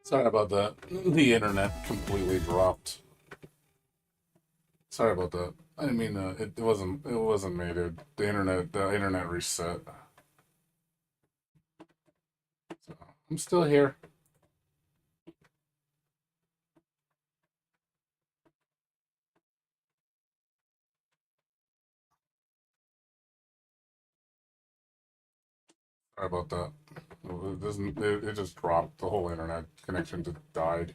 Sorry about that. The internet completely dropped. Sorry about that. I didn't mean it wasn't mated. The internet reset. So I'm still here. Sorry about that. It just dropped. The whole internet connection just died.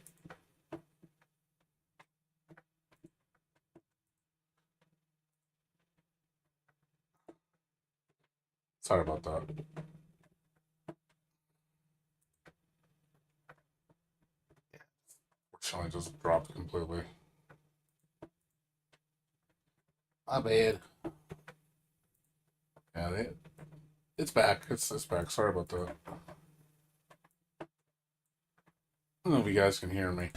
Sorry about that. Fortunately, just dropped completely. My bad. Yeah, it's back. It's back. Sorry about that. I don't know if you guys can hear me.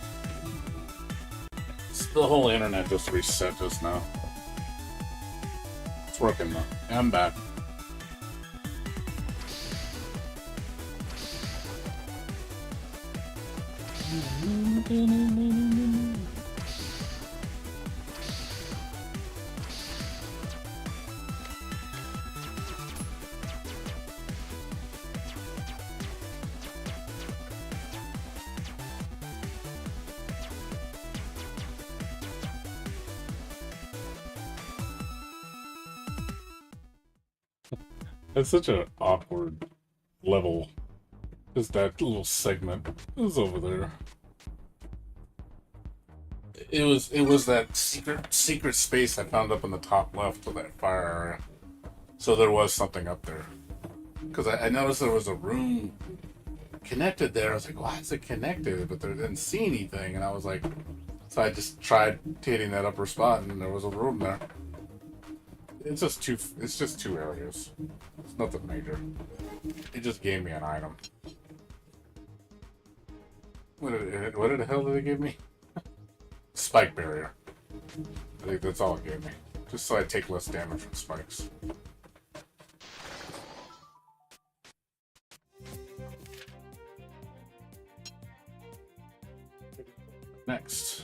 The whole internet just reset just now. It's working though. Yeah, I'm back. It's such an awkward level. Just that little segment is over there. It was that secret space I found up in the top left of that fire area. So there was something up there. Because I noticed there was a room connected there. I was like, why is it connected? But I didn't see anything, and I was like, so I just tried hitting that upper spot, and there was a room there. It's just two. It's just two areas. It's nothing major. It just gave me an item. What the hell did it give me? Spike barrier. I think that's all it gave me. Just so I take less damage from spikes. Next.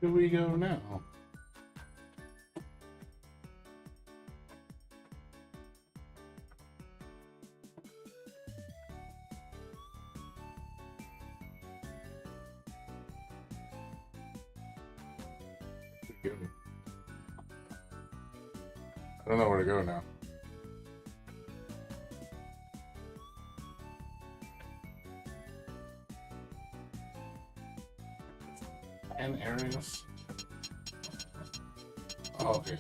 Where do we go now? I don't know where to go now. And areas. Oh, okay.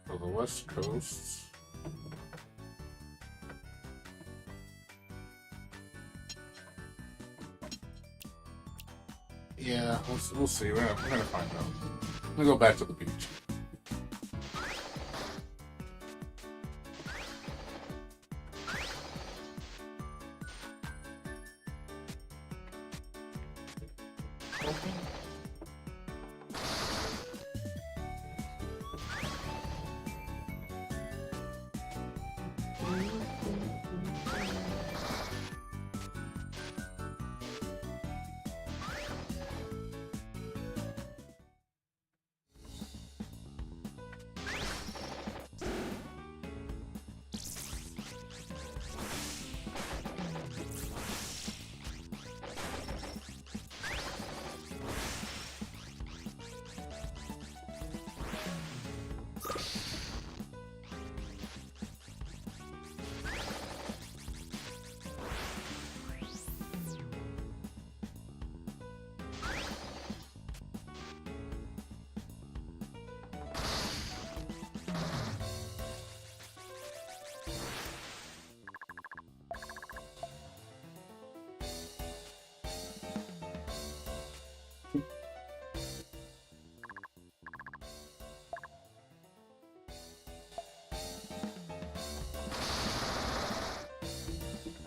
So the West Coast. Yeah, we'll see. We're gonna find out. I'm gonna go back to the beach.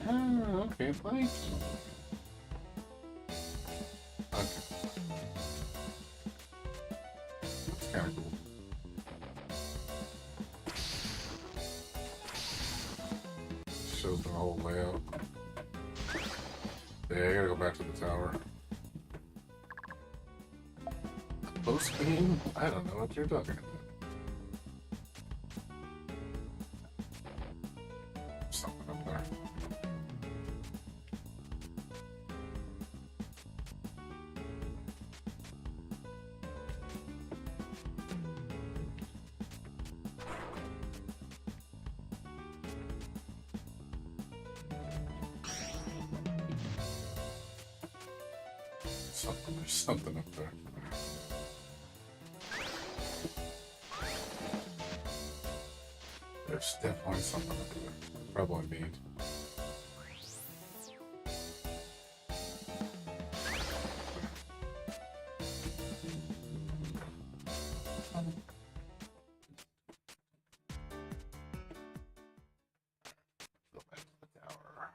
Oh, okay, thank you. Okay, that's kind of cool. Shows the whole layout. Yeah, I gotta go back to the tower. Post game? I don't know what you're talking about. Something up there. There's something up there. There's definitely something up there. Probably meat. Go back to the tower.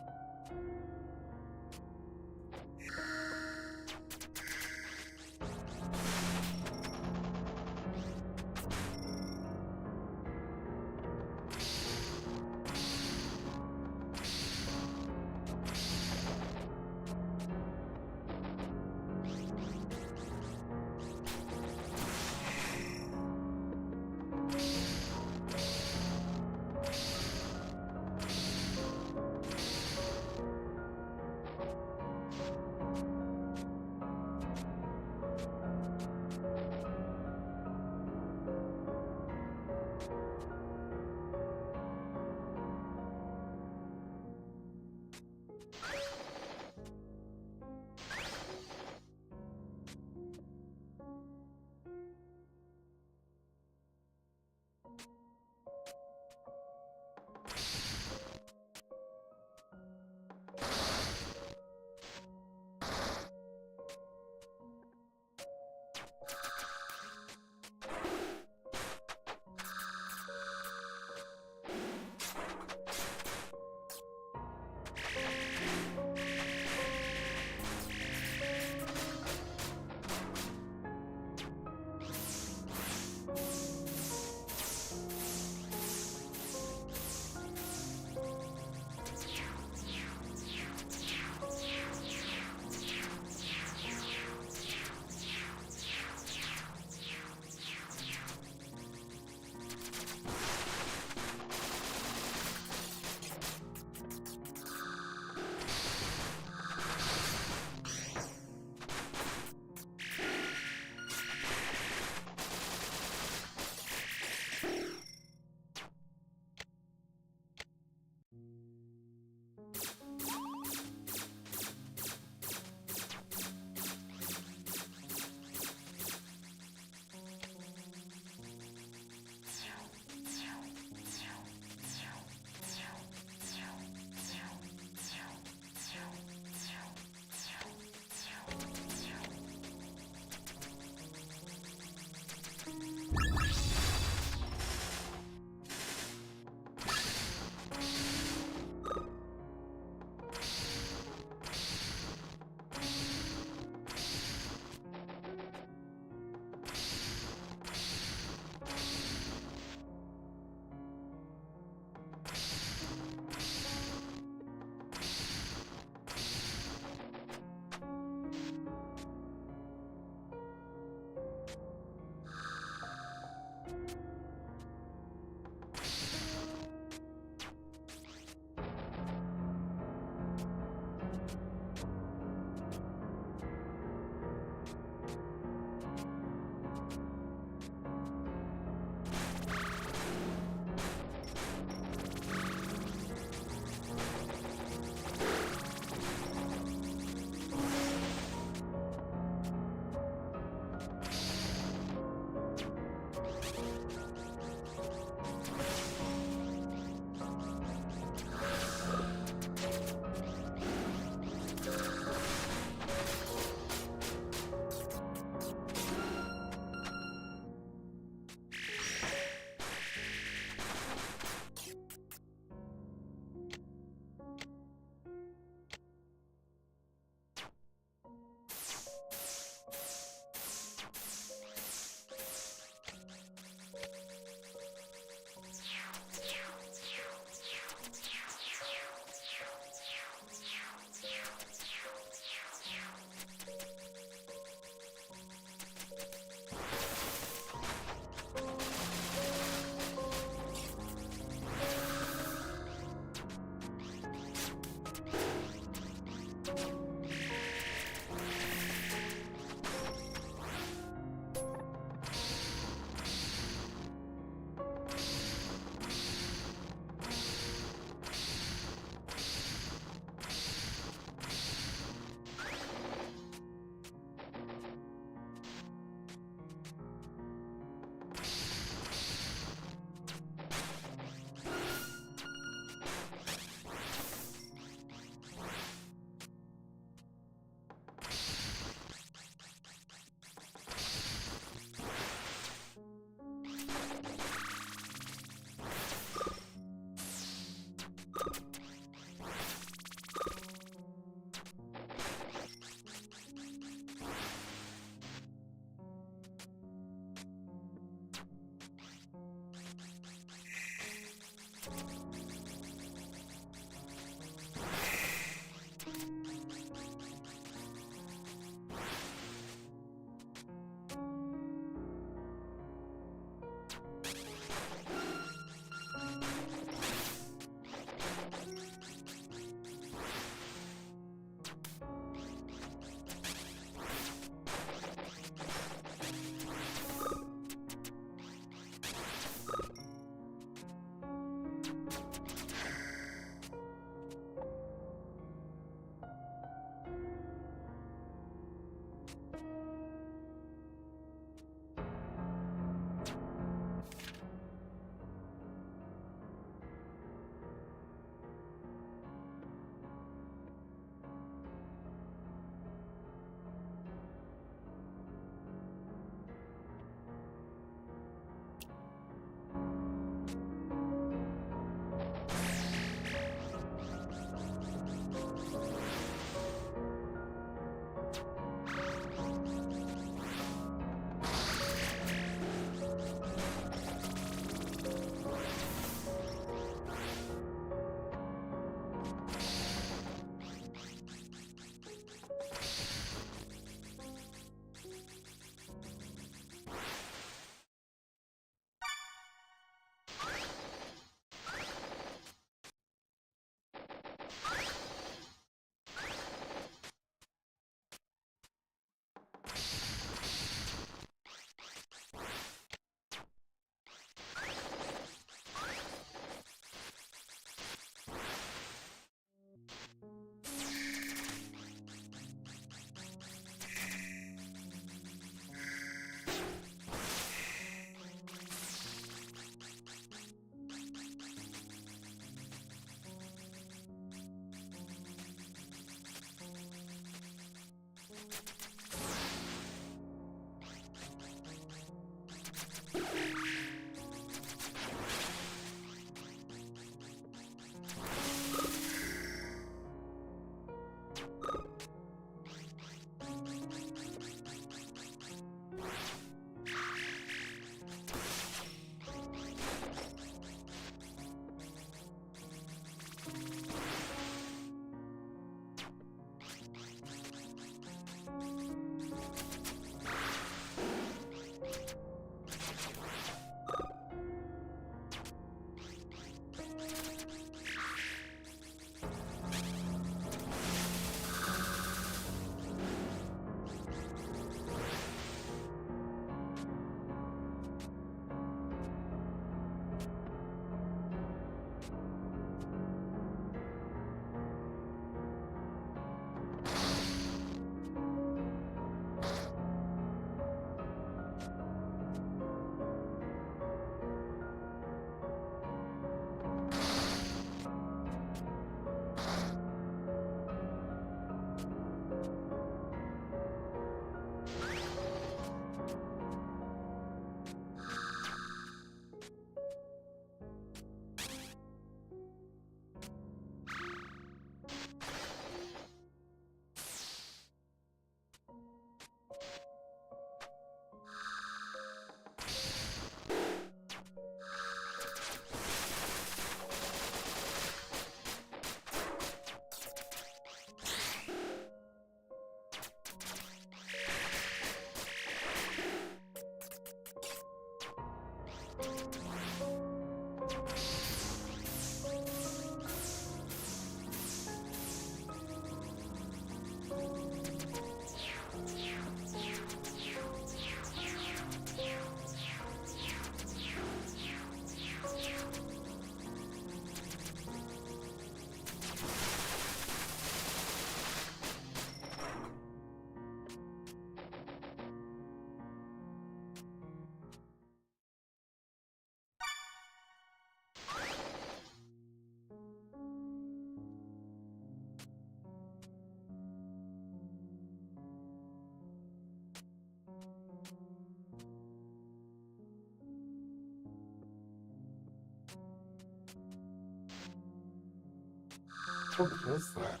What was that?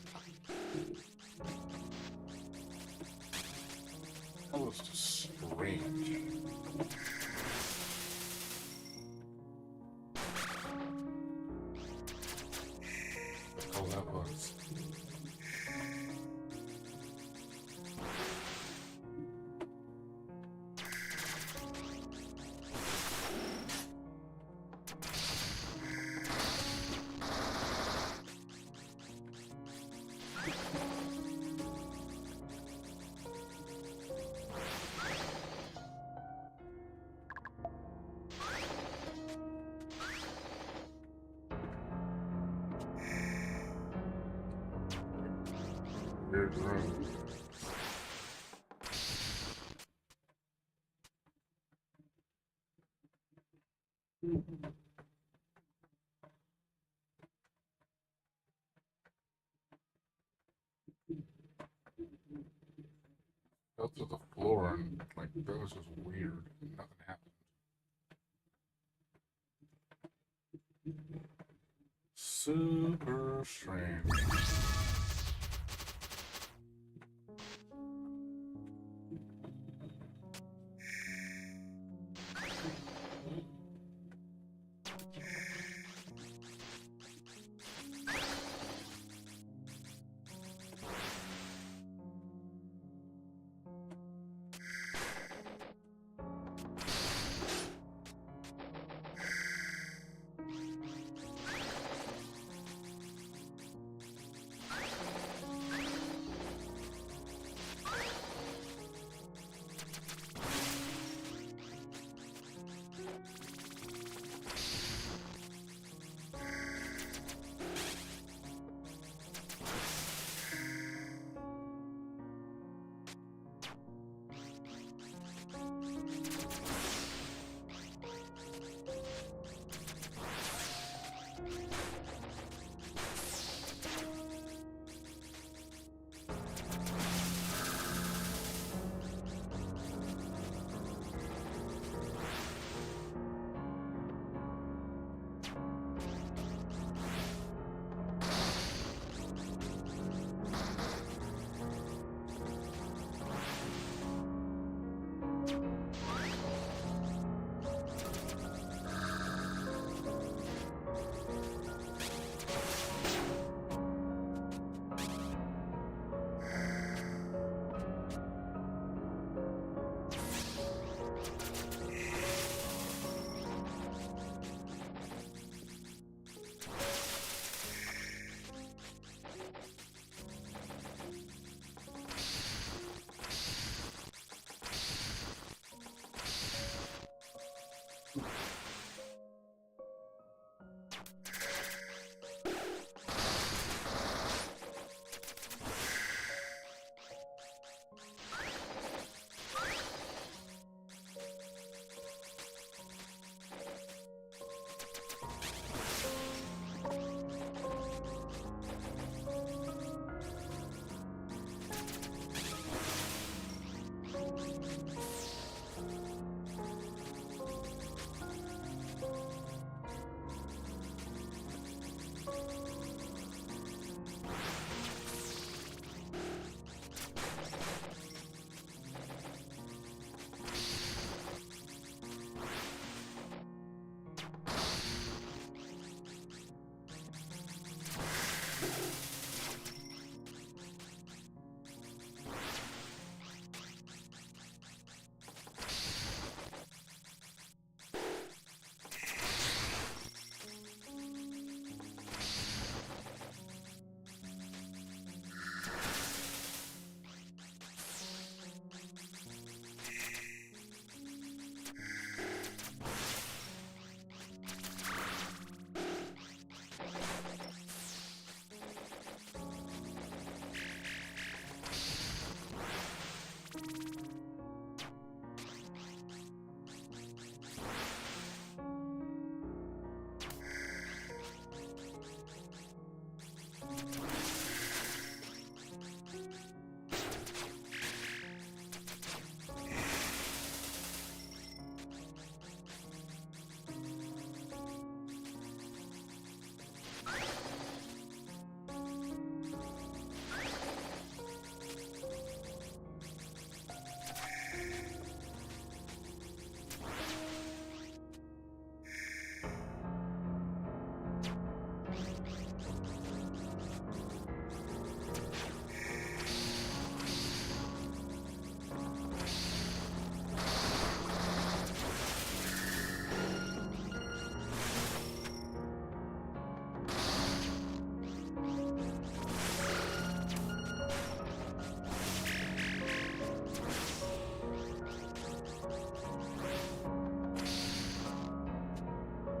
That was just strange. Oh, that was. Weird room. Fell to the floor and like that was just weird. Nothing happened. Super strange.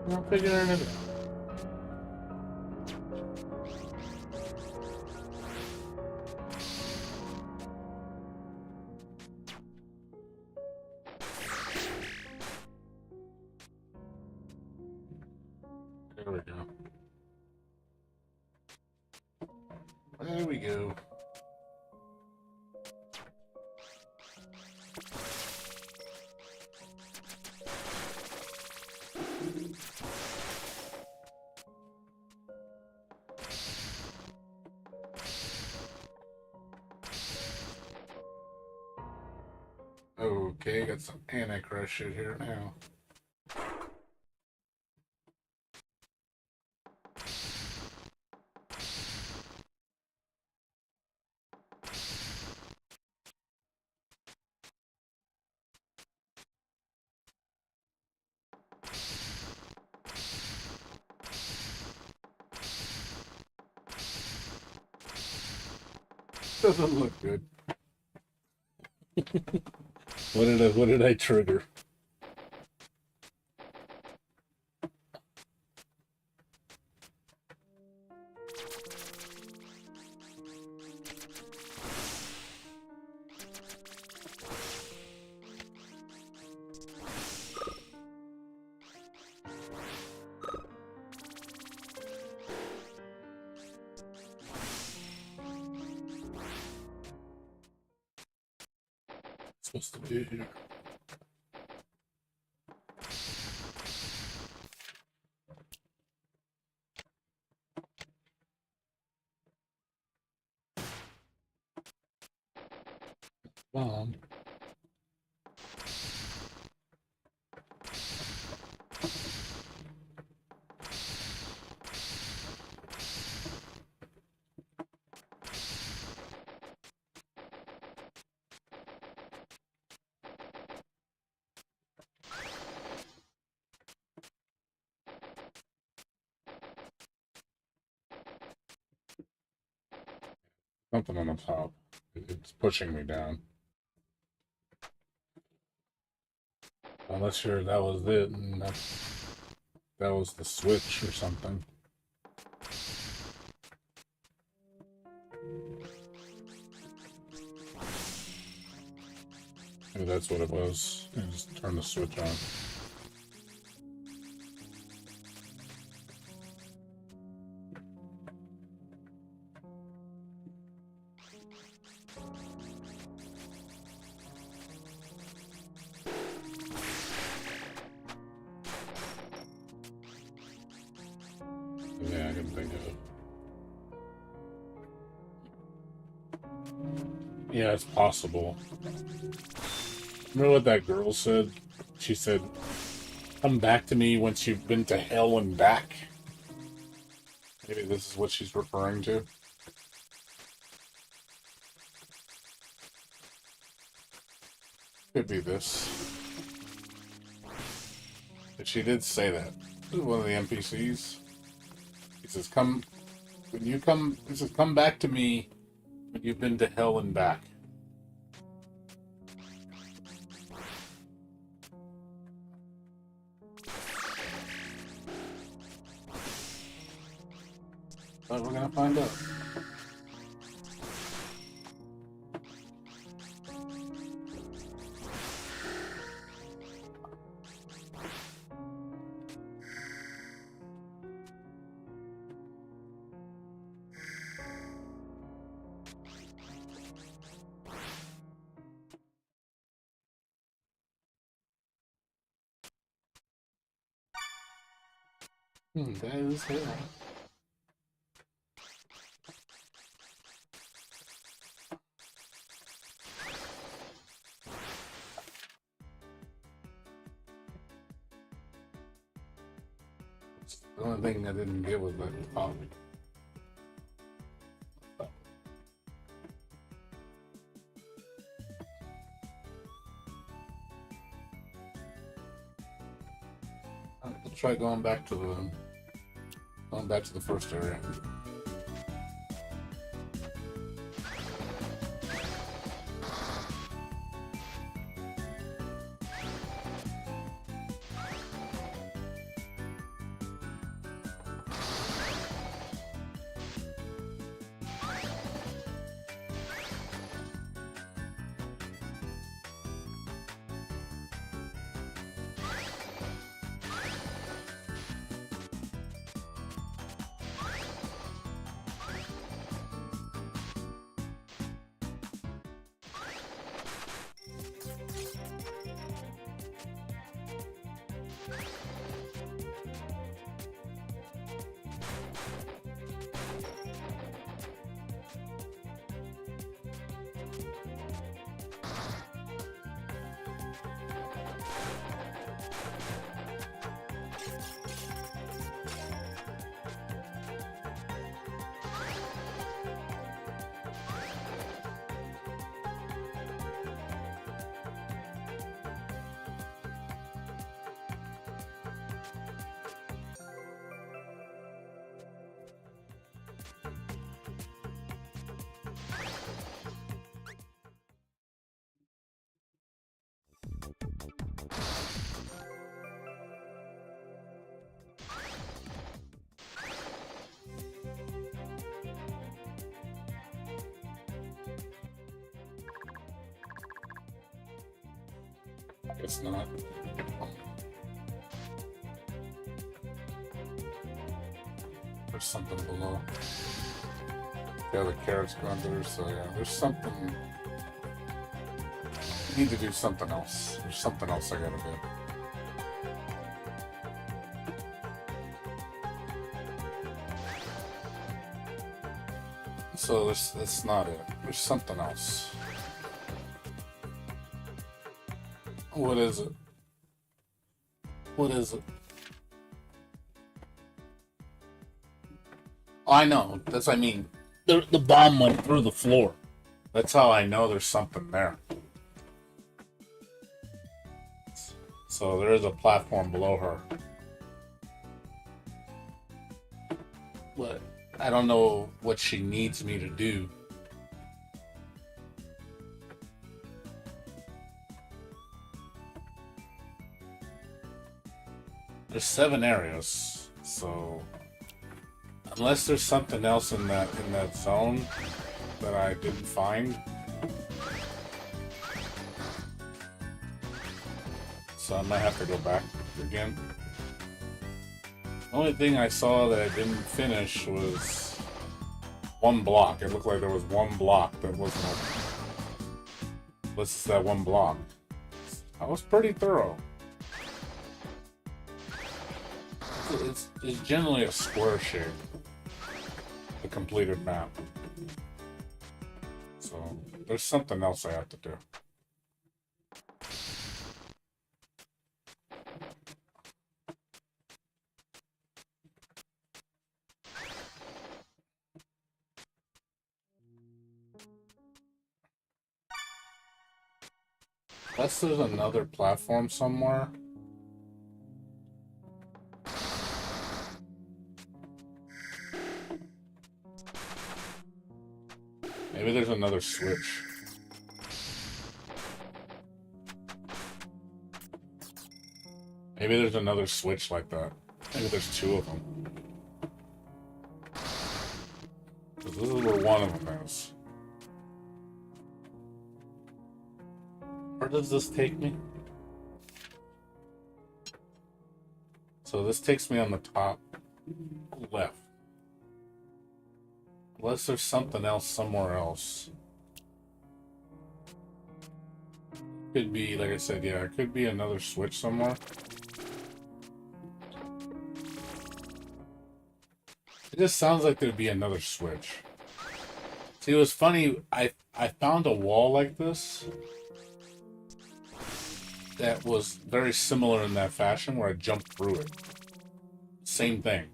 I'm figuring it out. There we go. There we go. Okay, got some Antichrist shit here now. Doesn't look good. What did I trigger? Supposed to be here. Bomb. Something on the top. It's pushing me down. Unless sure that was it, and that was the switch or something. Maybe that's what it was. I just turn the switch on. Yeah, I can think of it. Yeah, it's possible. Remember what that girl said? She said, "Come back to me once you've been to hell and back." Maybe this is what she's referring to. Could be this. But she did say that. This is one of the NPCs. He says, "Come, when you come," he says, "Come back to me when you've been to hell and back." But we're gonna find out. That is it. The only thing I didn't get was the coffee. Let's try going back to the first area. Guess not. There's something below. Yeah, the carrot's gone through, so yeah, there's something. I need to do something else. There's something else I gotta do. So that's not it. There's something else. What is it? What is it? Oh, I know. That's what I mean. The bomb went through the floor. That's how I know there's something there. So there is a platform below her. But I don't know what she needs me to do. There's 7 areas, so unless there's something else in that zone that I didn't find. So I might have to go back again. The only thing I saw that I didn't finish was one block. It looked like there was one block that wasn't open. What's that one block? I was pretty thorough. It's generally a square shape. The completed map. So there's something else I have to do. Unless there's another platform somewhere. Maybe there's another switch. Maybe there's another switch like that. Maybe there's 2 of them. Because this is where one of them is. Where does this take me? So this takes me on the top left. Unless there's something else somewhere else. Could be, like I said, yeah, it could be another switch somewhere. It just sounds like there'd be another switch. See, it was funny, I found a wall like this that was very similar in that fashion where I jumped through it. Same thing.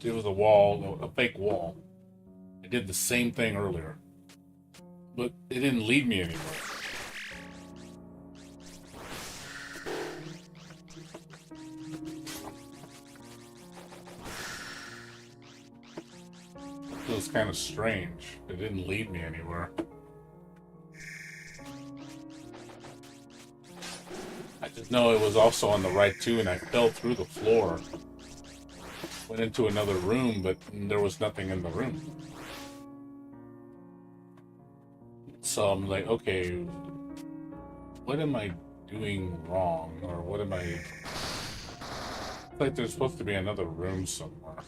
It was a wall, a fake wall. I did the same thing earlier. But it didn't lead me anywhere. It was kind of strange. It didn't lead me anywhere. I just know it was also on the right too, and I fell through the floor. Went into another room, but there was nothing in the room. So I'm like, okay, what am I doing wrong? Or what am I... It's like there's supposed to be another room somewhere.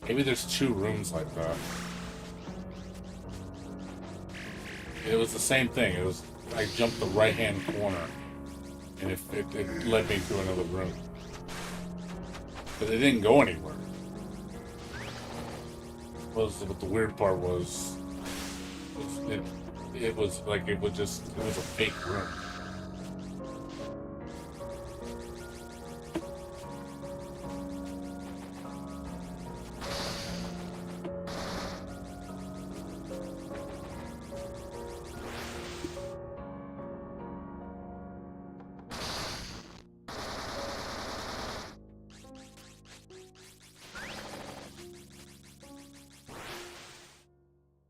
Maybe there's 2 rooms like that. It was the same thing. It was, I jumped the right-hand corner, and it led me to another room. But it didn't go anywhere. What the weird part was it was like it was a fake room.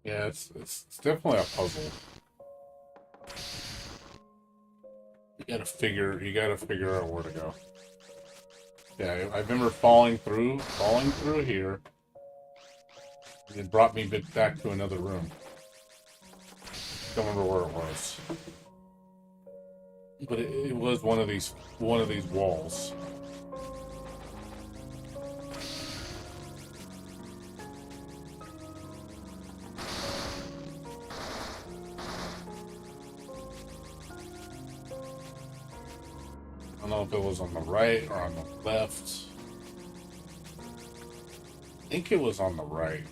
Yeah, it's definitely a puzzle. You gotta figure out where to go. Yeah, I remember falling through here. And it brought me back to another room. Don't remember where it was, but it was one of these walls. I don't know if it was on the right or on the left. I think it was on the right.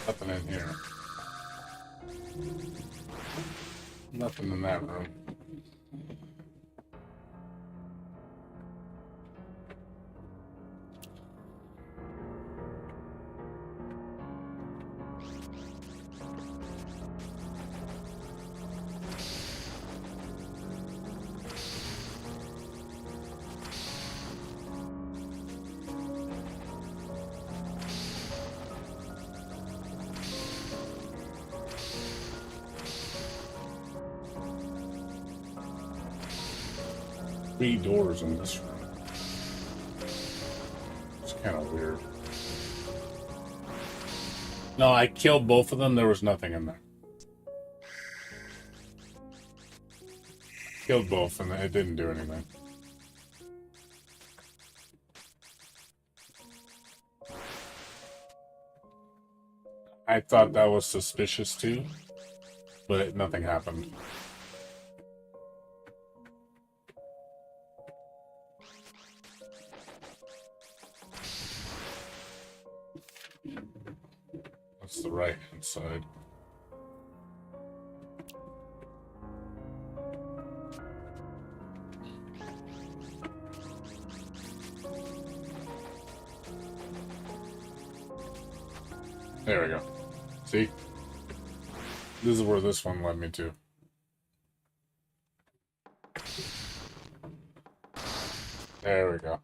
Nothing in here. Nothing in that room. Three doors in this room. It's kind of weird. No, I killed both of them. There was nothing in there. Killed both, and it didn't do anything. I thought that was suspicious too, but nothing happened. That's the right hand side. There we go. See? This is where this one led me to. There we go.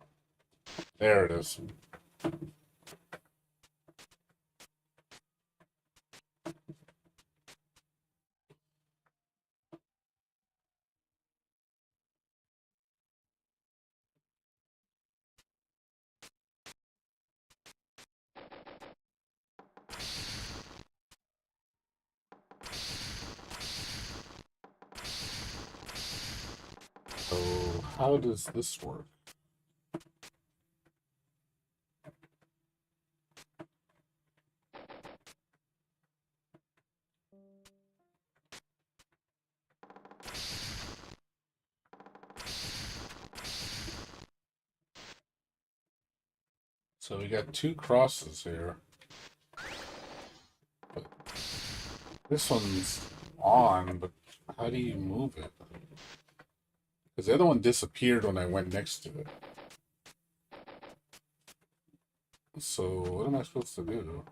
There it is. So, how does this work? So we got two crosses here. But this one's on, but how do you move it? Because the other one disappeared when I went next to it. So what am I supposed to do?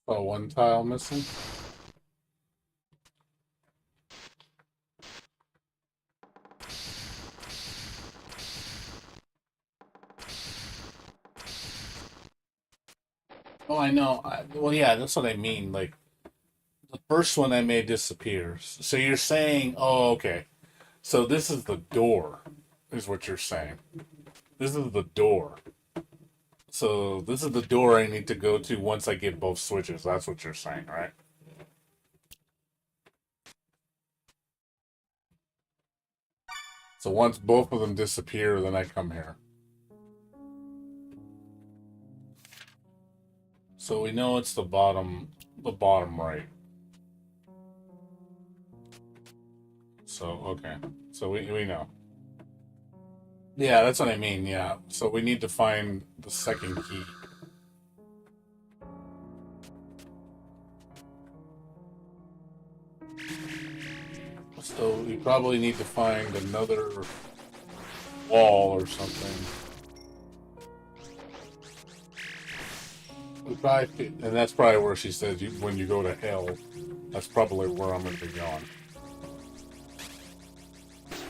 Oh, one tile missing? Oh, I know. Well, yeah, that's what I mean. Like the first one I made disappears. So you're saying, oh, okay. So this is the door, is what you're saying. This is the door. So this is the door I need to go to once I get both switches. That's what you're saying, right? So once both of them disappear, then I come here. So we know it's the bottom right. So okay. So we know. Yeah, that's what I mean. Yeah. So we need to find the second key. So we probably need to find another wall or something. We probably, and that's probably where she says when you go to hell, that's probably where I'm going to be going.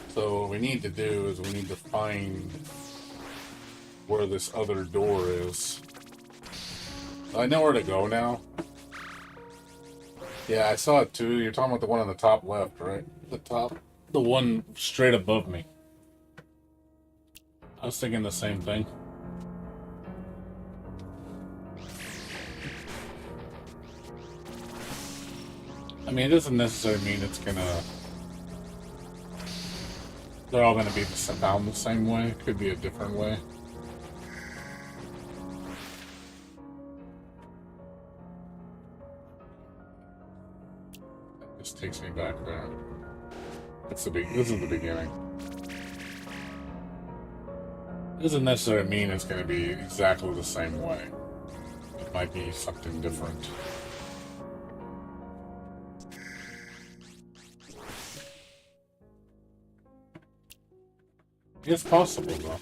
So what we need to do is we need to find where this other door is. I know where to go now. Yeah, I saw it too. You're talking about the one on the top left, right? The top, the one straight above me. I was thinking the same thing. I mean, it doesn't necessarily mean it's gonna. They're all gonna be found the same way. It could be a different way. This takes me back there. It's the big. This is the beginning. It doesn't necessarily mean it's gonna be exactly the same way. It might be something different. It's possible though.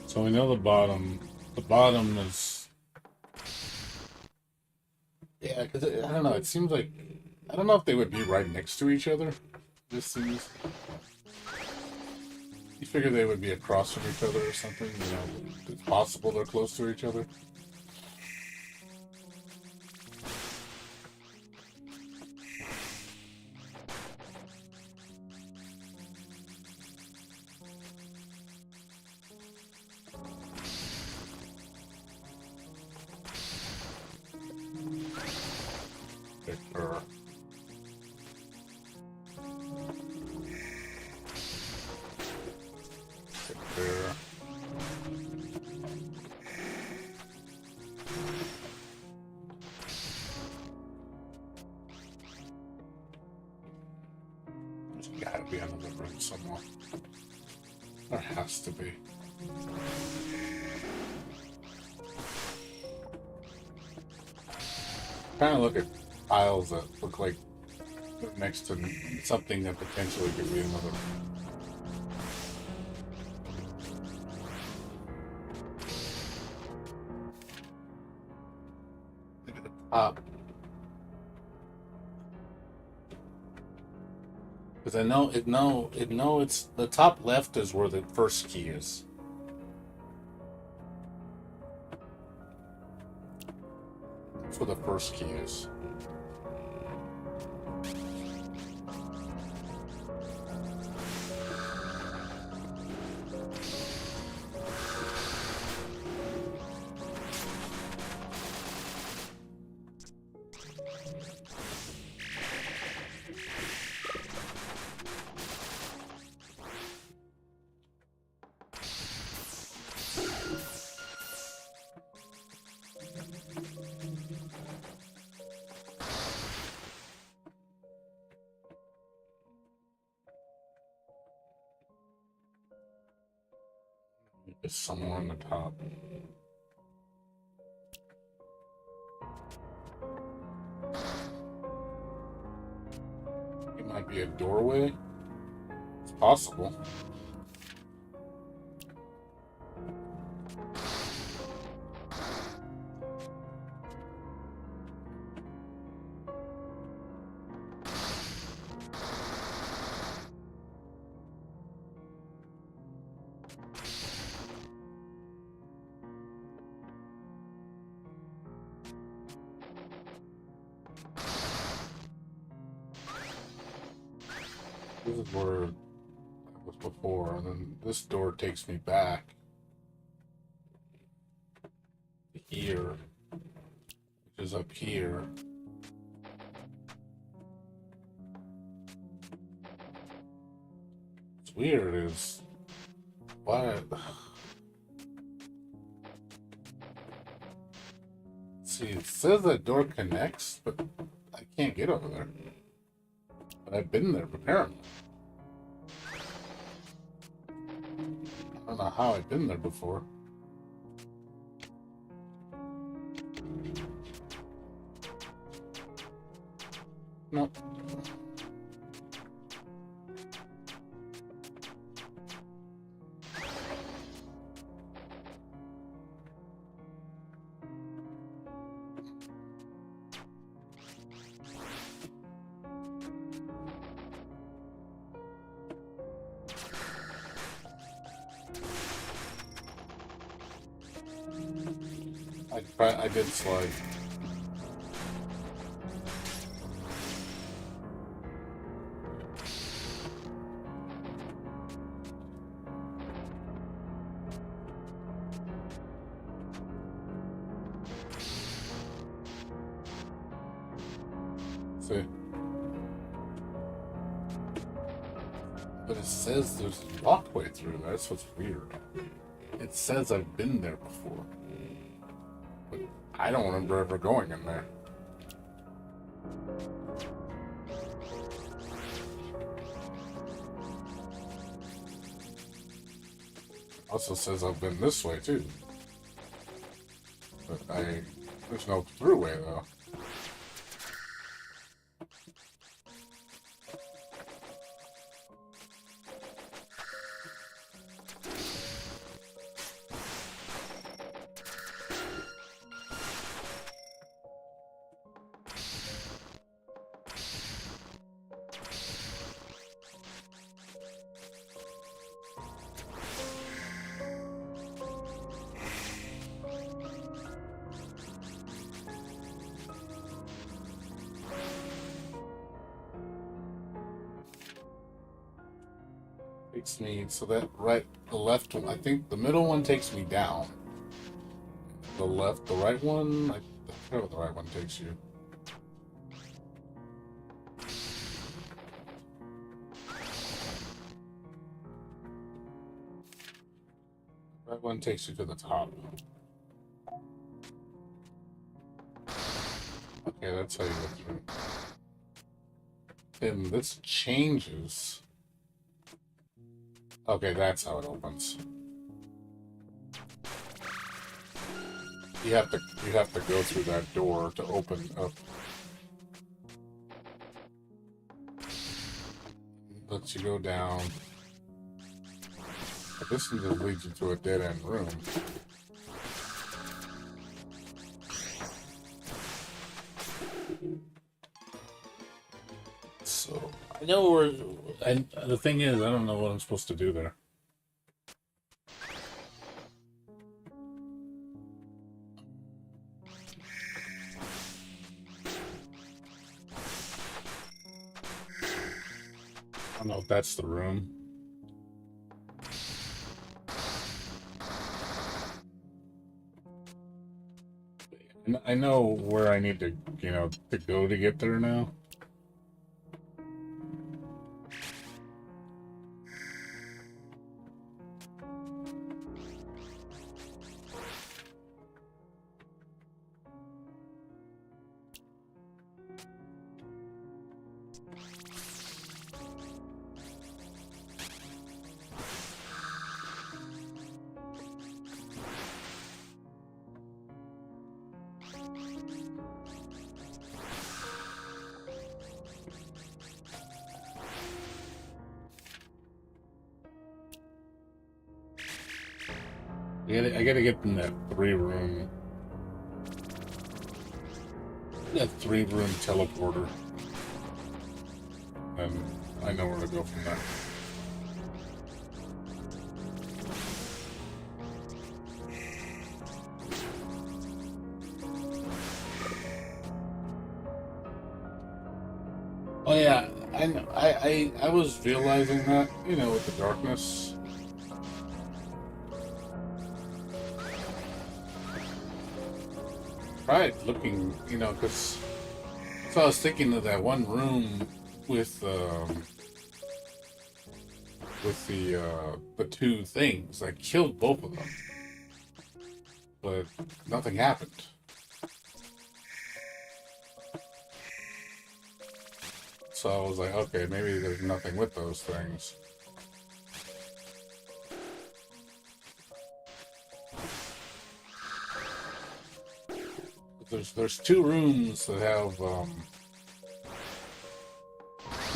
So we know the bottom. The bottom is. Yeah, because I don't know. It seems like I don't know if they would be right next to each other. This seems. You figure they would be across from each other or something. You know, it's possible they're close to each other. Or there. There's gotta be another room somewhere. There has to be. Trying to look at tiles that look like they're next to something that potentially could be another. Look at the top. Because I know it's the top left is where the first key is. That's where the first key is. It's somewhere on the top. It might be a doorway. It's possible. This is where I was before, and then this door takes me back here, which is up here. What's weird is why. See, it says that door connects, but I can't get over there. But I've been there, apparently. I don't know how I've been there before. No. I did slide. See? But it says there's a walkway through there. That's what's weird. It says I've been there before. But I don't remember ever going in there. Also says I've been this way too. But there's no throughway though. Takes me, so that the left one, I think the middle one takes me down. The right one, I forget what the right one takes you. The right one takes you to the top. Okay, that's how you go through. And this changes. Okay, that's how it opens. You have to go through that door to open up. Lets you go down. But this just leads you to a dead end room. So I know where. And the thing is, I don't know what I'm supposed to do there. I don't know if that's the room. I know where I need to, to go to get there now. I gotta get in that three room teleporter, and I know where to go from there. Oh yeah, I know. I was realizing that, with the darkness. Tried looking, because so I was thinking of that one room with the two things. I killed both of them, but nothing happened. So I was like, okay, maybe there's nothing with those things. There's two rooms that have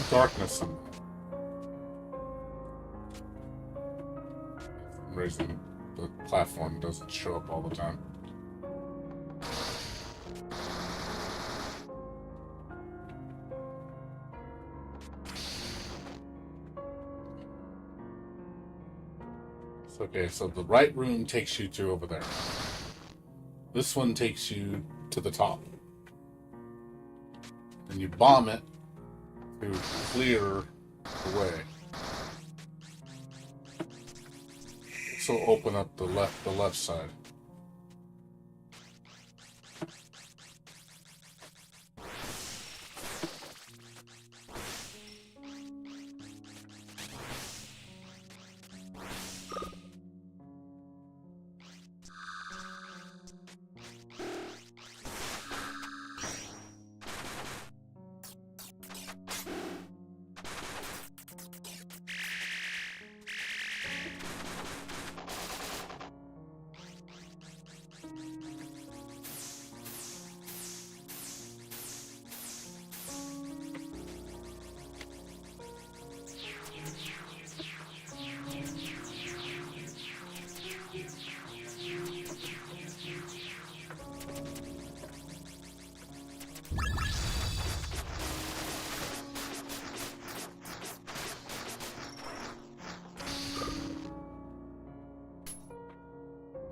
darkness in them. For some reason, the platform doesn't show up all the time. Okay, so the right room takes you to over there. This one takes you to the top. And you bomb it to clear the way. So open up the left side.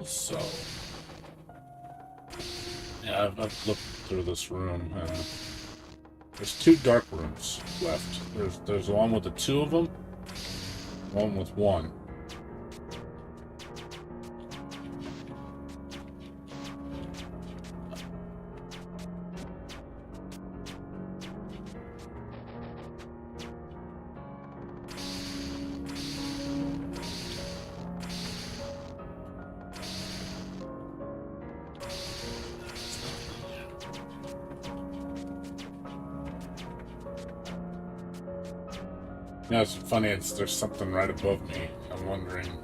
So, yeah, I've looked through this room, and there's two dark rooms left. There's one with the two of them, one with one. It's funny, there's something right above me. I'm wondering if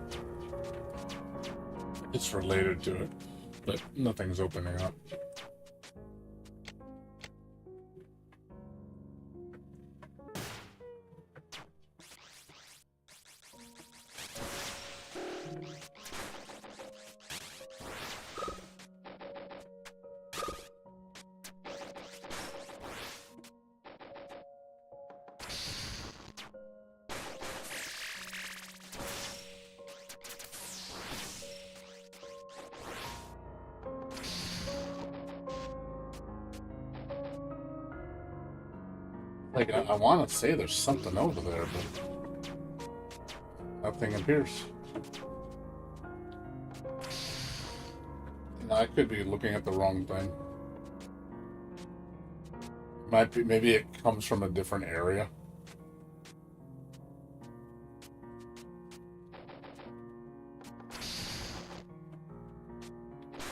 it's related to it, but nothing's opening up. Like, I want to say there's something over there, but nothing appears. I could be looking at the wrong thing. Might be, maybe it comes from a different area.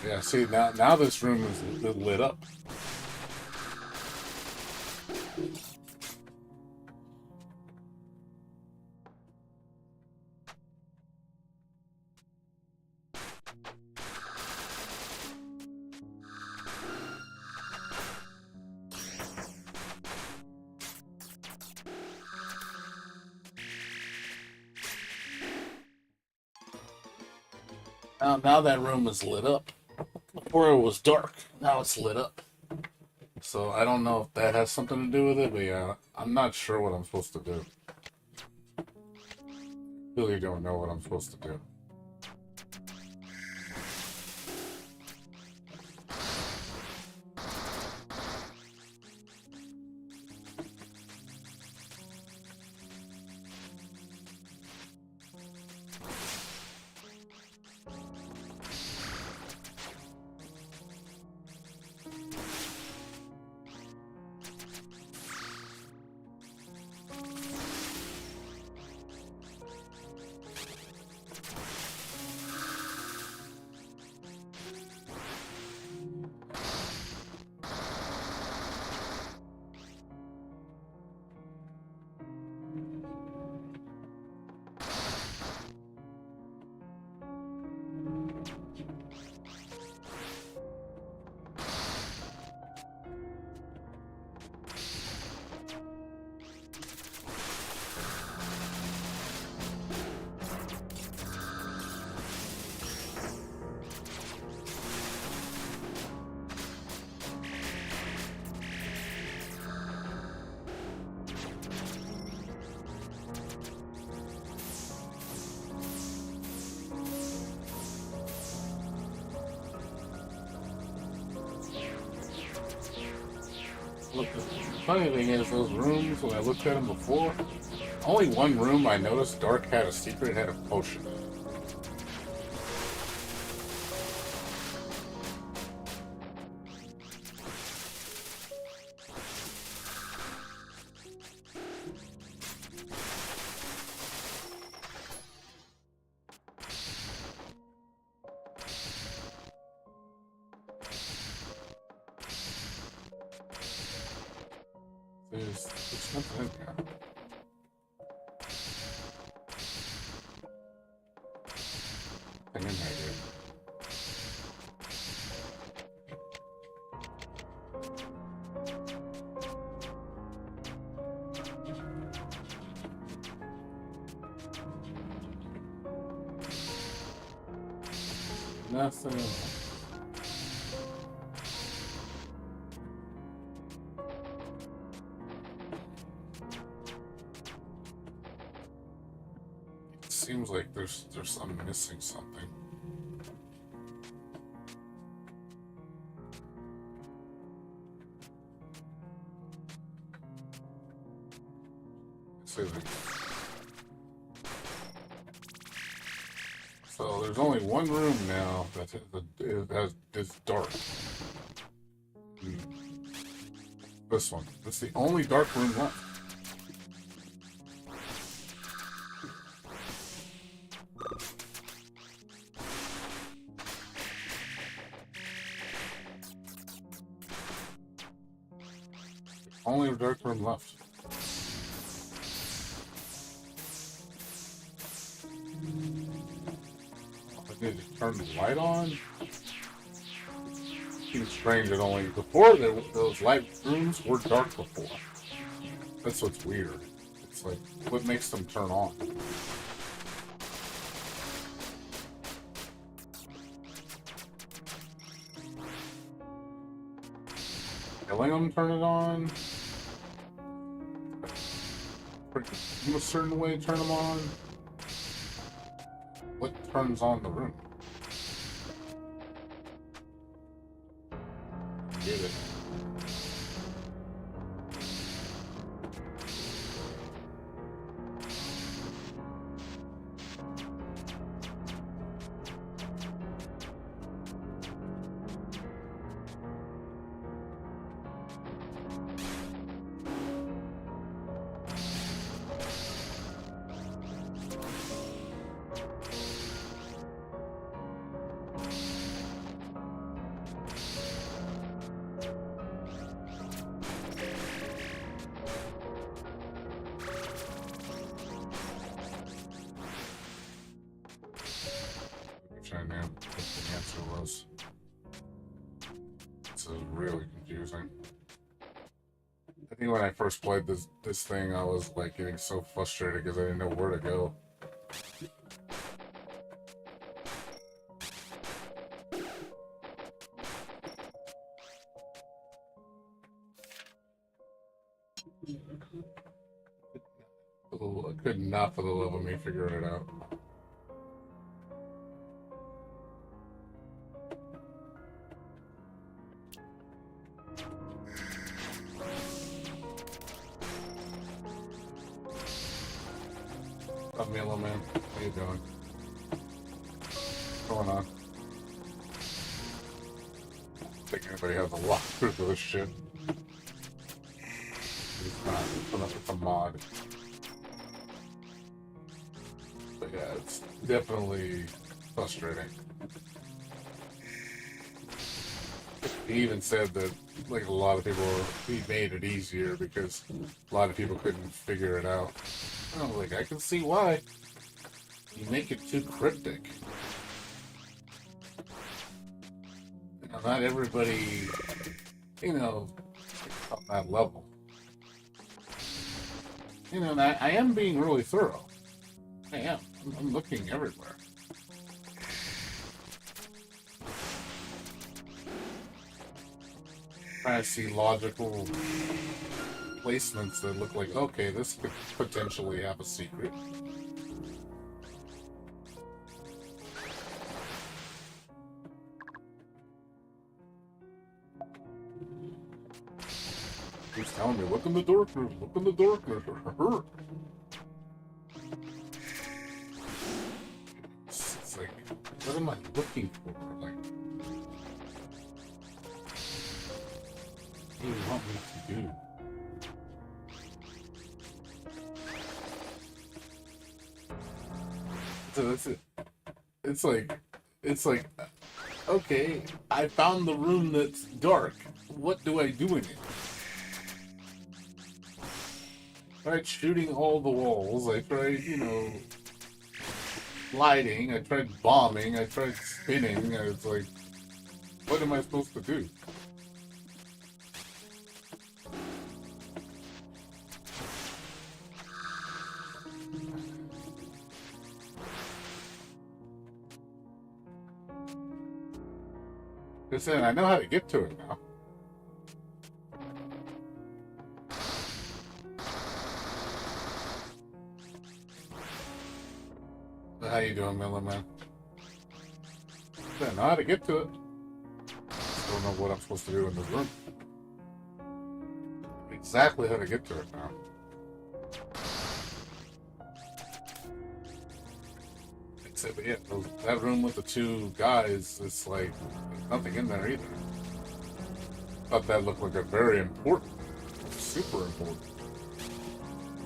Yeah, see, now this room is lit up. Now that room is lit up. Before it was dark. Now it's lit up. So I don't know if that has something to do with it, but yeah, I'm not sure what I'm supposed to do. Really don't know what I'm supposed to do. Look, the funny thing is, those rooms, when I looked at them before, only one room I noticed Dark had a secret, had a potion. There's nothing in there. Nothing in there, dude. Nothing in there. Seems like I'm missing something. So there's only one room now that is dark. This one. That's the only dark room left. Only dark room left. I need to turn the light on. Seems strange that only before those light rooms were dark before. That's what's weird. It's like, what makes them turn on? Killing them turn it on? A certain way to turn them on? What turns on the room? Get it. I knew what the answer was. This is really confusing. I think when I first played this thing, I was like getting so frustrated because I didn't know where to go. I could not for the love of me figure it out. What's up, Milo Man? How you doing? What's going on? I think anybody has a walkthrough for this shit. It's not. It's a mod. But yeah, it's definitely frustrating. He even said that, like, a lot of people, he made it easier because a lot of people couldn't figure it out. And I was like, I can see why. You make it too cryptic. You know, not everybody, you know, on that level. You know, and I am being really thorough. I am. I'm looking everywhere. Trying to see logical placements that look like, okay, this could potentially have a secret. He's telling me, look in the darkness, look in the darkness. It's like, what am I looking for? Like, what do you want me to do? So that's it. It's like, okay, I found the room that's dark. What do I do in it? I tried shooting all the walls. I tried, you know, lighting. I tried bombing. I tried spinning. I was like, what am I supposed to do? Just saying, I know how to get to it now. How you doing, Miller Man? I know how to get to it. I don't know what I'm supposed to do in this room. Exactly how to get to it now. Except, yeah, that room with the two guys, it's like, there's nothing in there either. Thought that looked like a very important, super important.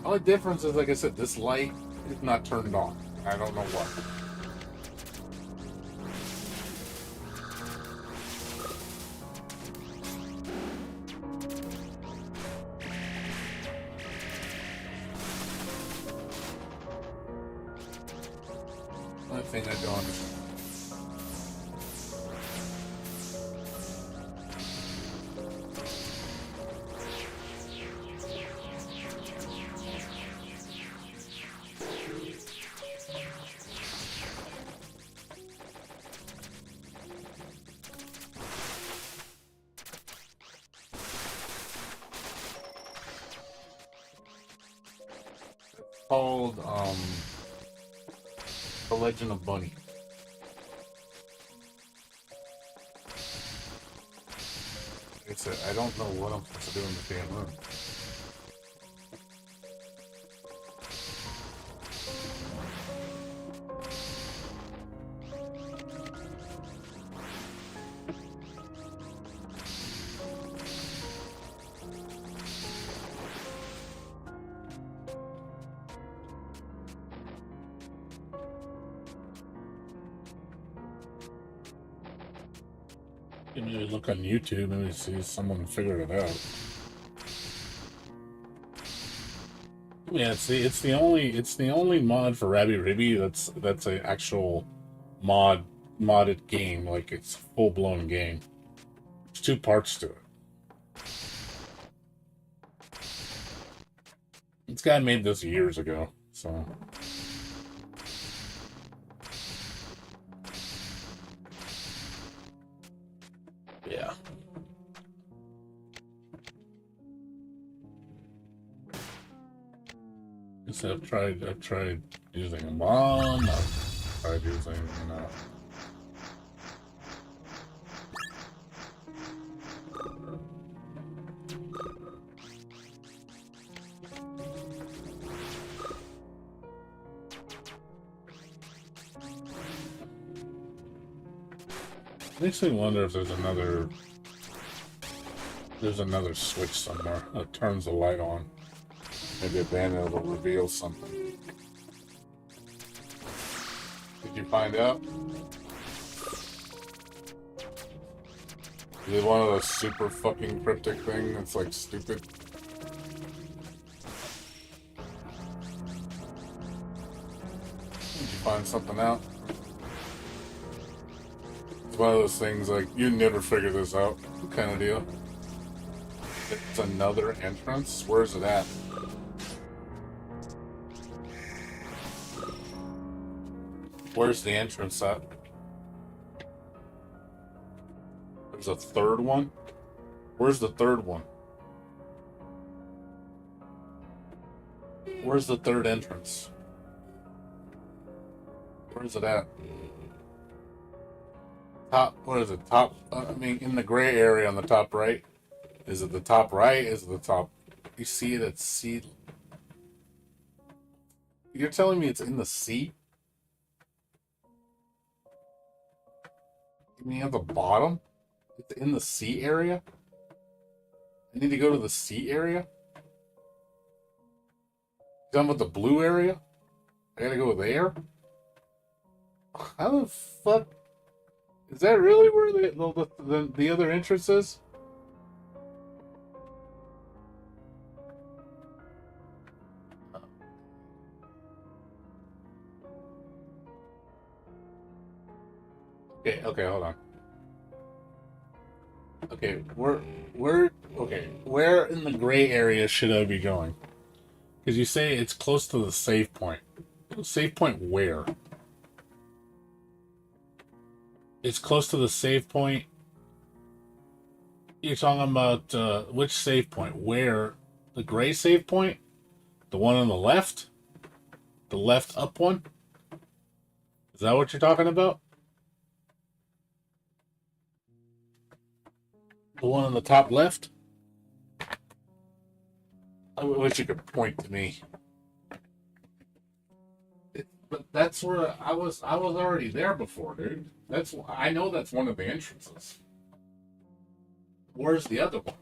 Only difference is, like I said, this light is not turned on. I don't know why. Only thing I don't understand. Called The Legend of Bunny. It's I don't know what I'm supposed to do in the damn room. You maybe look on YouTube, maybe see someone figured it out. Yeah, it's the only mod for Rabi-Ribi that's an actual modded game, like it's a full blown game. There's two parts to it. This guy made this years ago, so yeah. So I've tried using a bomb. I've tried using, makes me wonder if there's another switch somewhere that turns the light on. Maybe a bandit will reveal something. Did you find out? Is it one of those super fucking cryptic things that's like stupid? Did you find something out? It's one of those things like you never figure this out kind of deal. It's another entrance? Where's it at? Where's the entrance at? There's a third one? Where's the third one? Where's the third entrance? Where's it at? Top, what is it? Top, I mean, in the gray area on the top right? Is it the top right? Is it the top? You see it at C? You're telling me it's in the C? You mean at the bottom? It's in the C area? I need to go to the C area? Done with the blue area? I gotta go there? How the fuck? Is that really where the other entrance is? Okay, hold on. Okay, where in the gray area should I be going? Because you say it's close to the save point. Save point where? It's close to the save point. You're talking about which save point? Where? The gray save point? The one on the left? The left up one? Is that what you're talking about? The one on the top left? I wish you could point to me. But that's where I was. I was already there before, dude. I know that's one of the entrances. Where's the other one?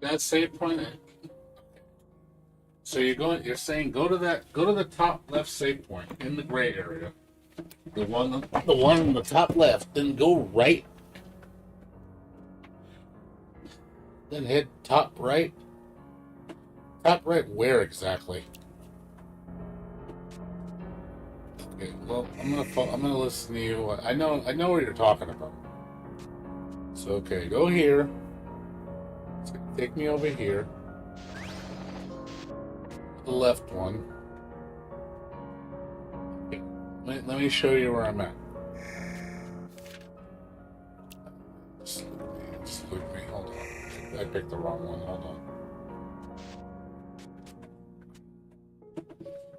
That save point. So you're saying go to the top left save point in the gray area. The one on the top left, then go right. Then head top right. Top right where exactly? Okay, well, I'm gonna listen to you. I know what you're talking about. So okay, go here. It's gonna take me over here. The left one. Okay, let me show you where I'm at. Just look me. Hold on. I picked the wrong one. Hold on.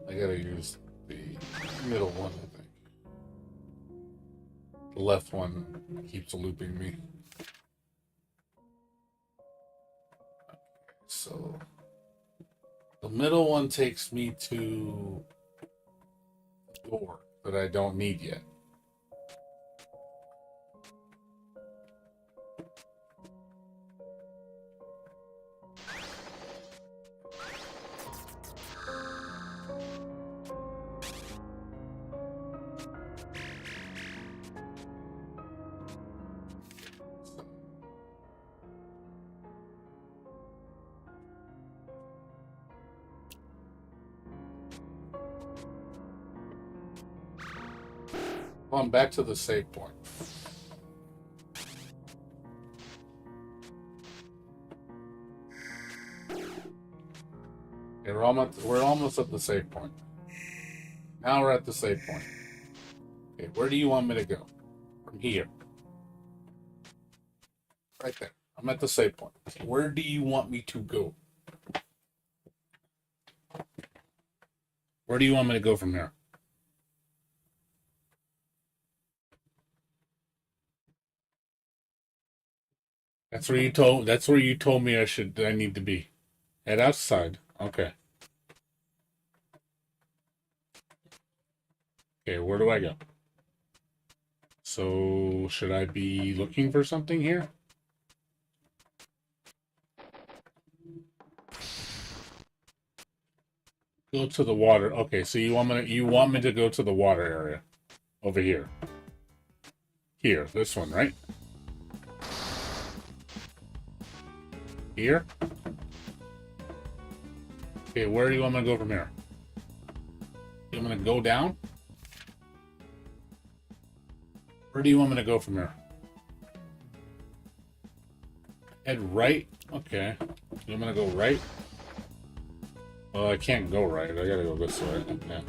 I gotta use the middle one, I think. The left one keeps looping me. So the middle one takes me to the door that I don't need yet. Going back to the save point. Okay, we're almost at the save point. Now we're at the save point. Okay, where do you want me to go? From here. Right there. I'm at the save point. Where do you want me to go? Where do you want me to go from here? That's where you told me I need to be. Head outside. Okay. Okay, where do I go? So should I be looking for something here? Go to the water. Okay, so you want me to go to the water area. Over here. Here, this one, right? Here? Okay, where do you want me to go from here? You want me to go down? Where do you want me to go from here? Head right? Okay. You want me to go right? Well, I can't go right. I gotta go this way. Okay.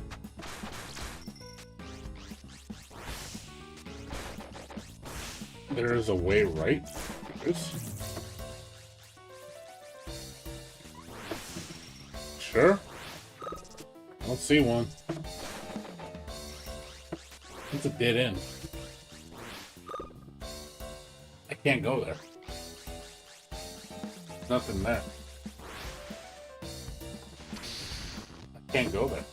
There is a way right? This? Sure? I don't see one. It's a dead end. I can't go there. There's nothing there. I can't go there.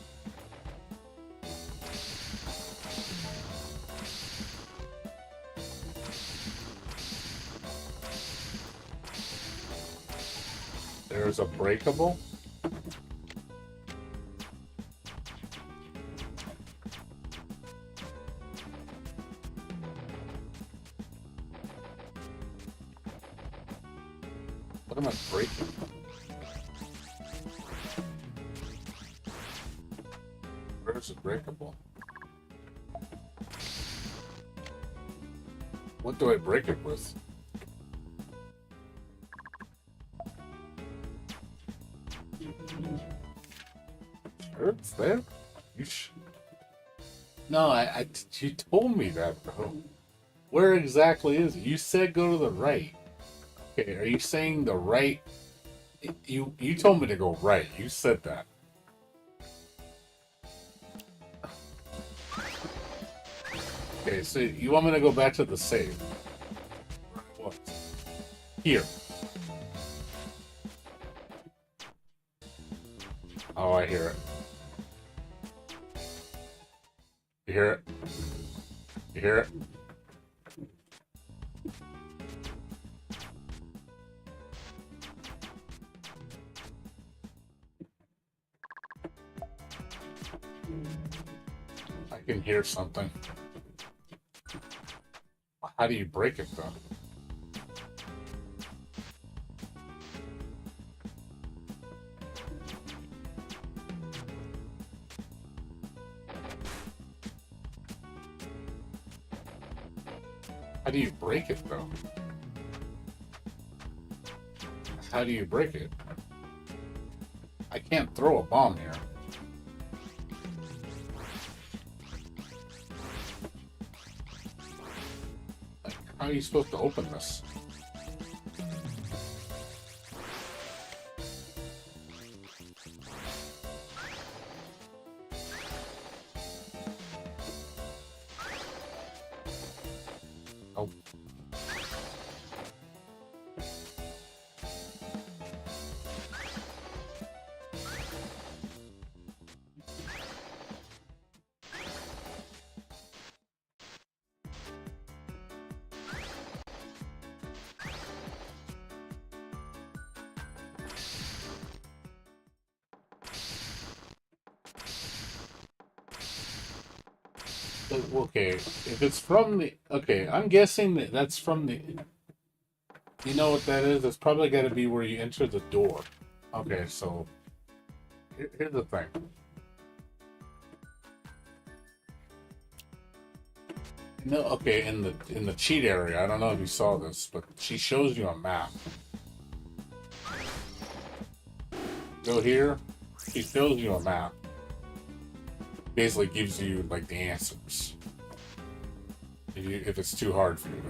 There's a breakable. What am I breaking? Where's the breakable? What do I break it with? Sure, it's there. No, you told me that, bro. Where exactly is it? You said go to the right. Okay, are you saying the right? You told me to go right. You said that. Okay, so you want me to go back to the save? What? Here. Oh, I hear it. You hear it? You hear it? I can hear something. How do you break it, though? How do you break it, though? How do you break it? I can't throw a bomb here. Like, how are you supposed to open this? Oh. Okay, if it's from the... Okay, I'm guessing that's from the... You know what that is? It's probably got to be where you enter the door. Okay, so... Here's the thing. No, okay, in the cheat area, I don't know if you saw this, but she shows you a map. Go here, she shows you a map. Basically gives you like the answers. If it's too hard for you.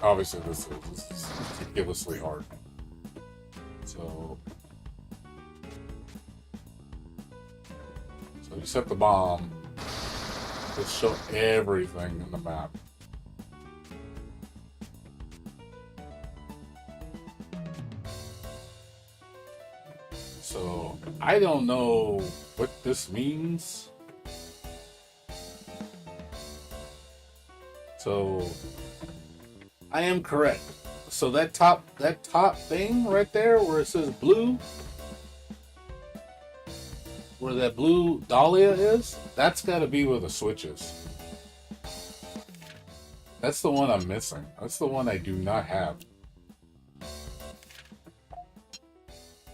Obviously this is ridiculously hard. So you set the bomb. Just show everything in the map. So I don't know what this means. So I am correct. So that top thing right there where it says blue, where that blue dahlia is, that's got to be where the switch is. That's the one I'm missing. That's the one I do not have.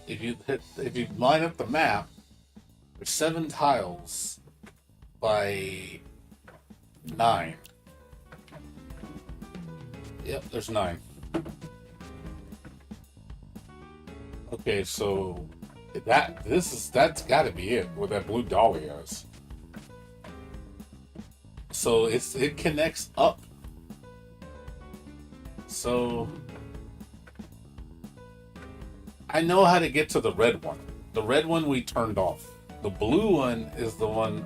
If you line up the map, there's 7 tiles by 9. Yep, there's 9. Okay, so that's got to be it. Where that blue dahlia is. So it connects up. So I know how to get to the red one. The red one we turned off. The blue one is the one.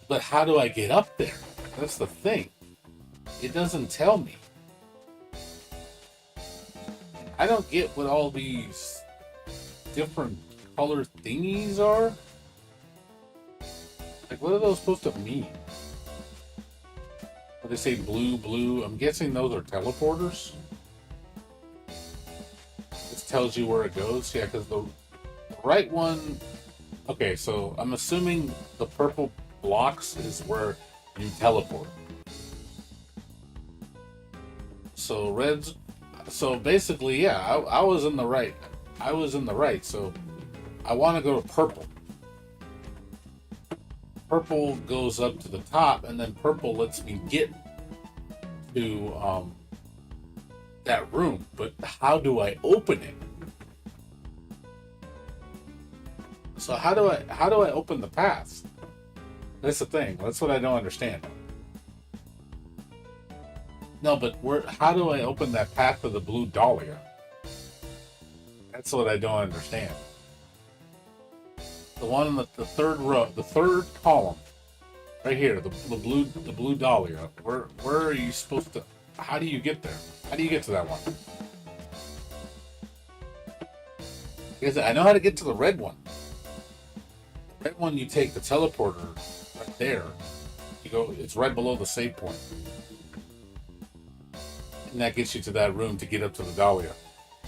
But how do I get up there? That's the thing. It doesn't tell me. I don't get what all these different color thingies are. Like, what are those supposed to mean? When they say blue, blue, I'm guessing those are teleporters. This tells you where it goes. Yeah, because the right one... Okay, so I'm assuming the purple blocks is where you teleport. So reds... So basically, yeah, I was in the right. I was in the right, so I want to go to purple. Purple goes up to the top, and then purple lets me get to that room. But how do I open it? So how do I open the path? That's the thing. That's what I don't understand. No, but how do I open that path to the blue dahlia? That's what I don't understand. The one in the third row, the third column, right here, the blue dahlia. Where are you supposed to? How do you get there? How do you get to that one? Because I know how to get to the red one. The red one, you take the teleporter right there. You go. It's right below the save point. And that gets you to that room to get up to the dahlia.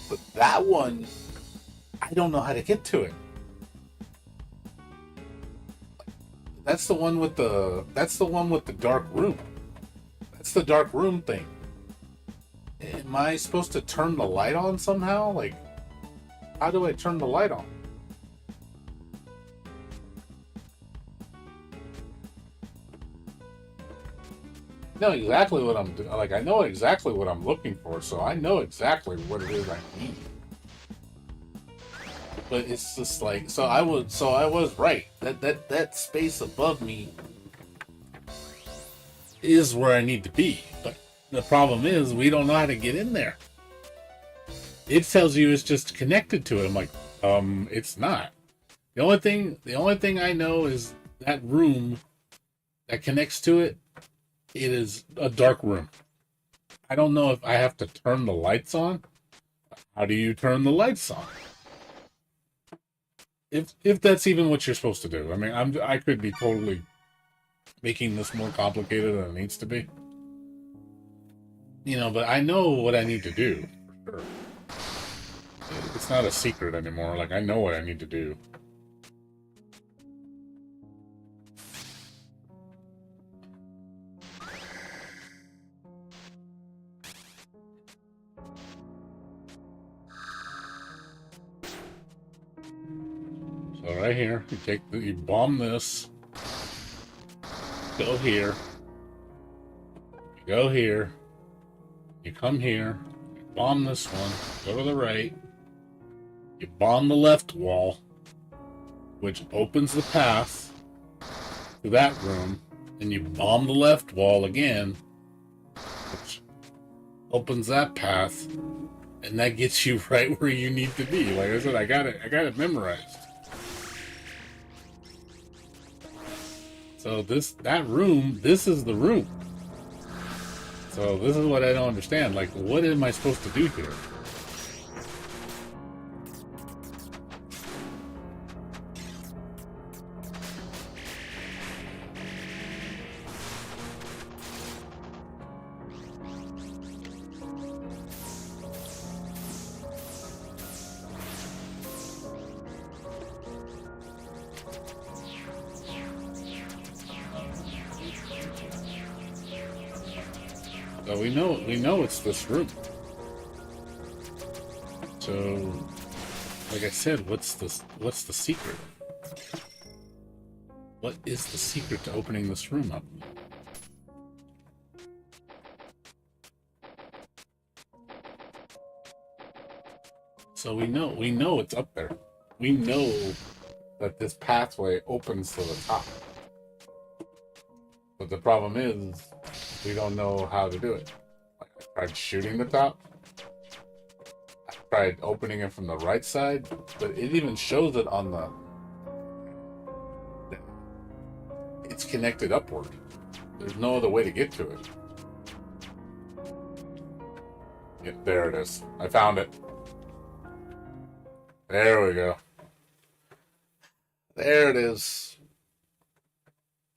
But that one, I don't know how to get to it. That's the one with the dark room. That's the dark room thing. Am I supposed to turn the light on somehow? Like, how do I turn the light on? I know exactly what I'm doing. Like, I know exactly what I'm looking for, so I know exactly what it is I need. But it's just like, so I was right. That space above me is where I need to be. But the problem is we don't know how to get in there. It tells you it's just connected to it. I'm like, it's not. The only thing I know is that room that connects to it. It is a dark room. I don't know if I have to turn the lights on. How do you turn the lights on? If that's even what you're supposed to do. I mean, I could be totally making this more complicated than it needs to be. You know, but I know what I need to do. For sure. It's not a secret anymore. Like, I know what I need to do. So right here, you bomb this. Go here. You go here. You come here. You bomb this one. Go to the right. You bomb the left wall, which opens the path to that room. And you bomb the left wall again, which opens that path. And that gets you right where you need to be. Like I said, I got it memorized. So that room, this is the room. So this is what I don't understand. Like, what am I supposed to do here? So we know it's this room. So, like I said, what's the secret? What is the secret to opening this room up? So we know it's up there. We know that this pathway opens to the top. But the problem is, we don't know how to do it. Like, I tried shooting the top. I tried opening it from the right side, but it even shows it on the... It's connected upward. There's no other way to get to it. Yeah, there it is. I found it. There we go. There it is.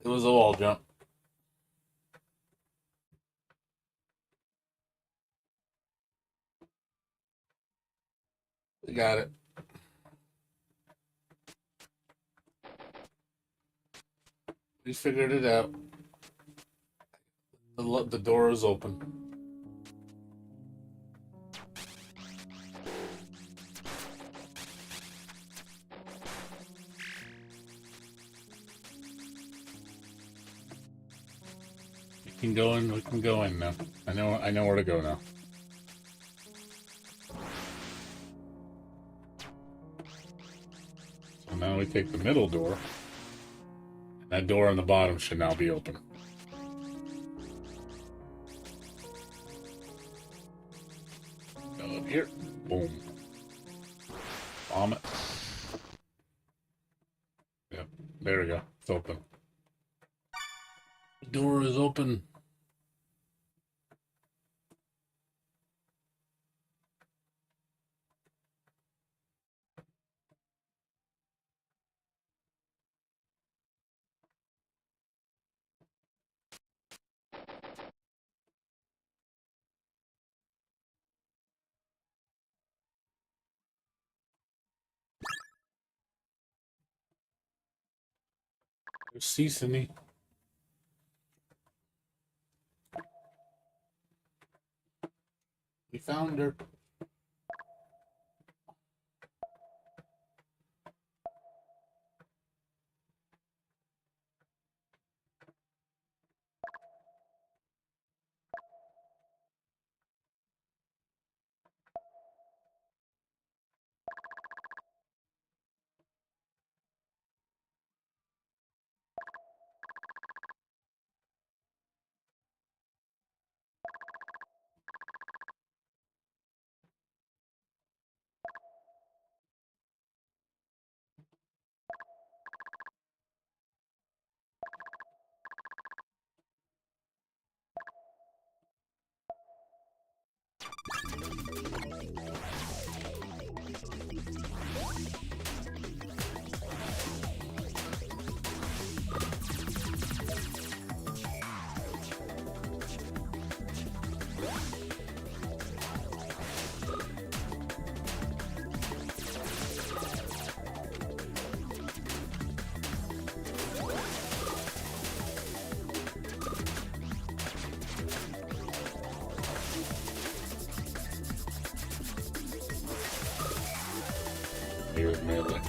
It was a wall jump. We got it. We figured it out. The door is open. We can go in now. I know where to go now. So now we take the middle door. And that door on the bottom should now be open. Go up here. Boom. Bomb it. Yep. There we go. It's open. The door is open. There's Cecily. We found her. Here's melee.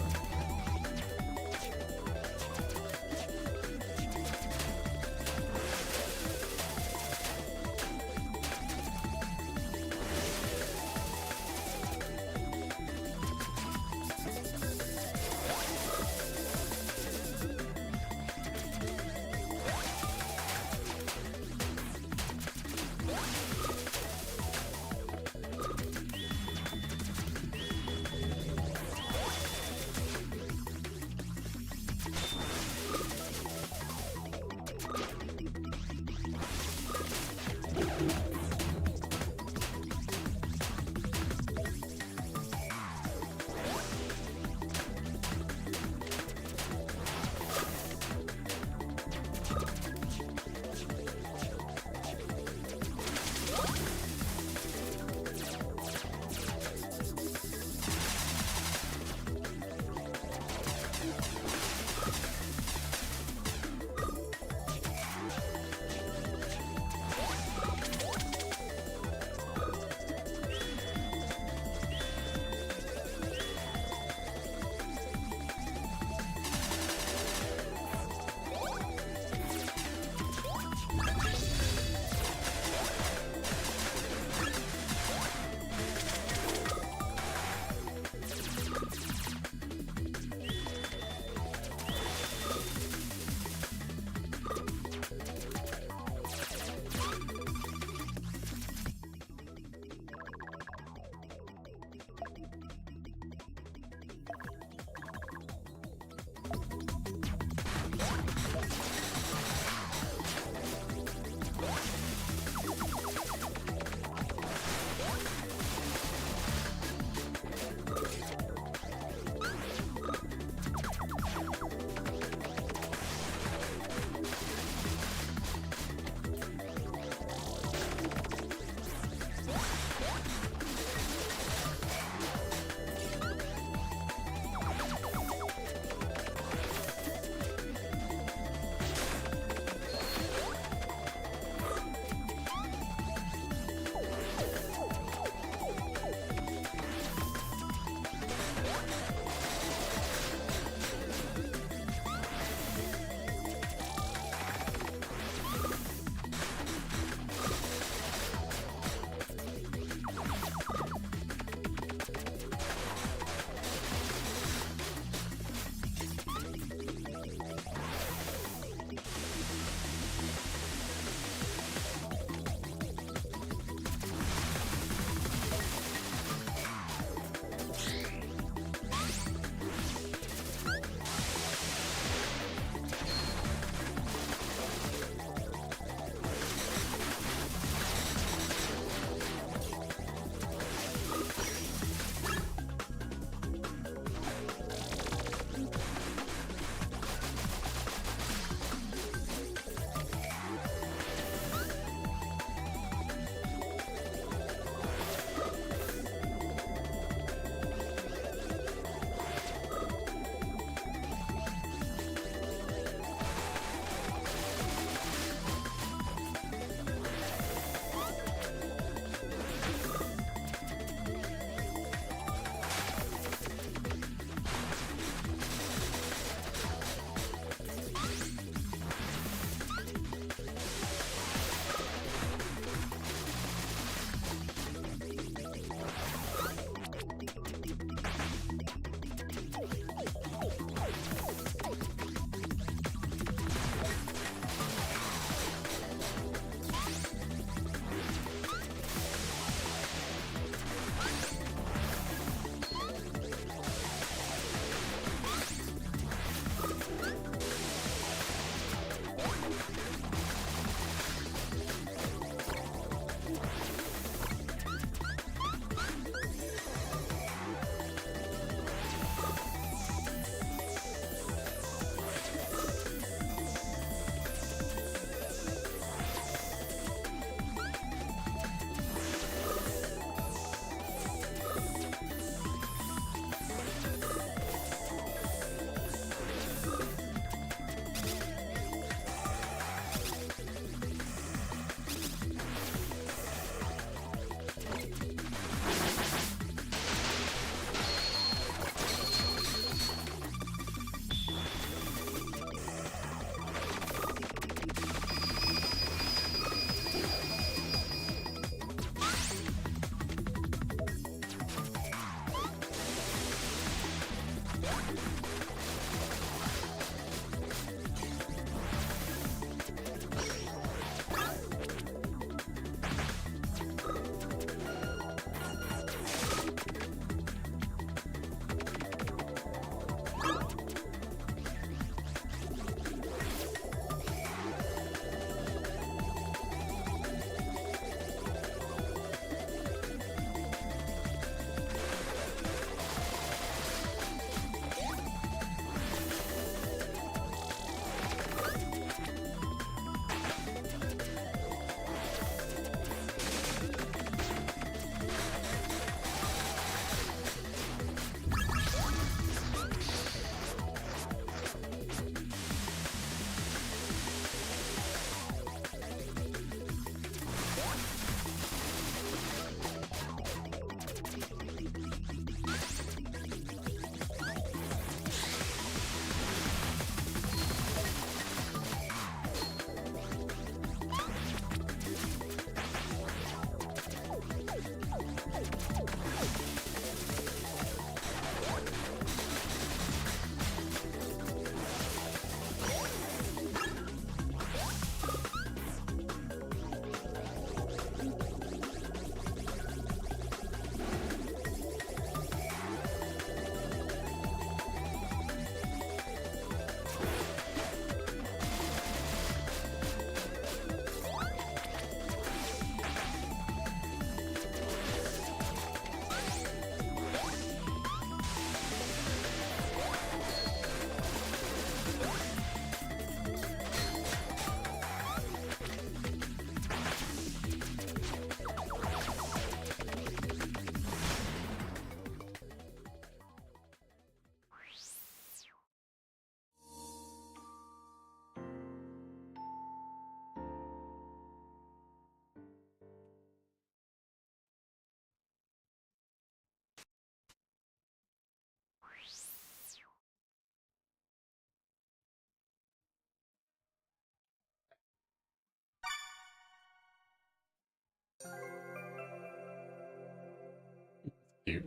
Cute.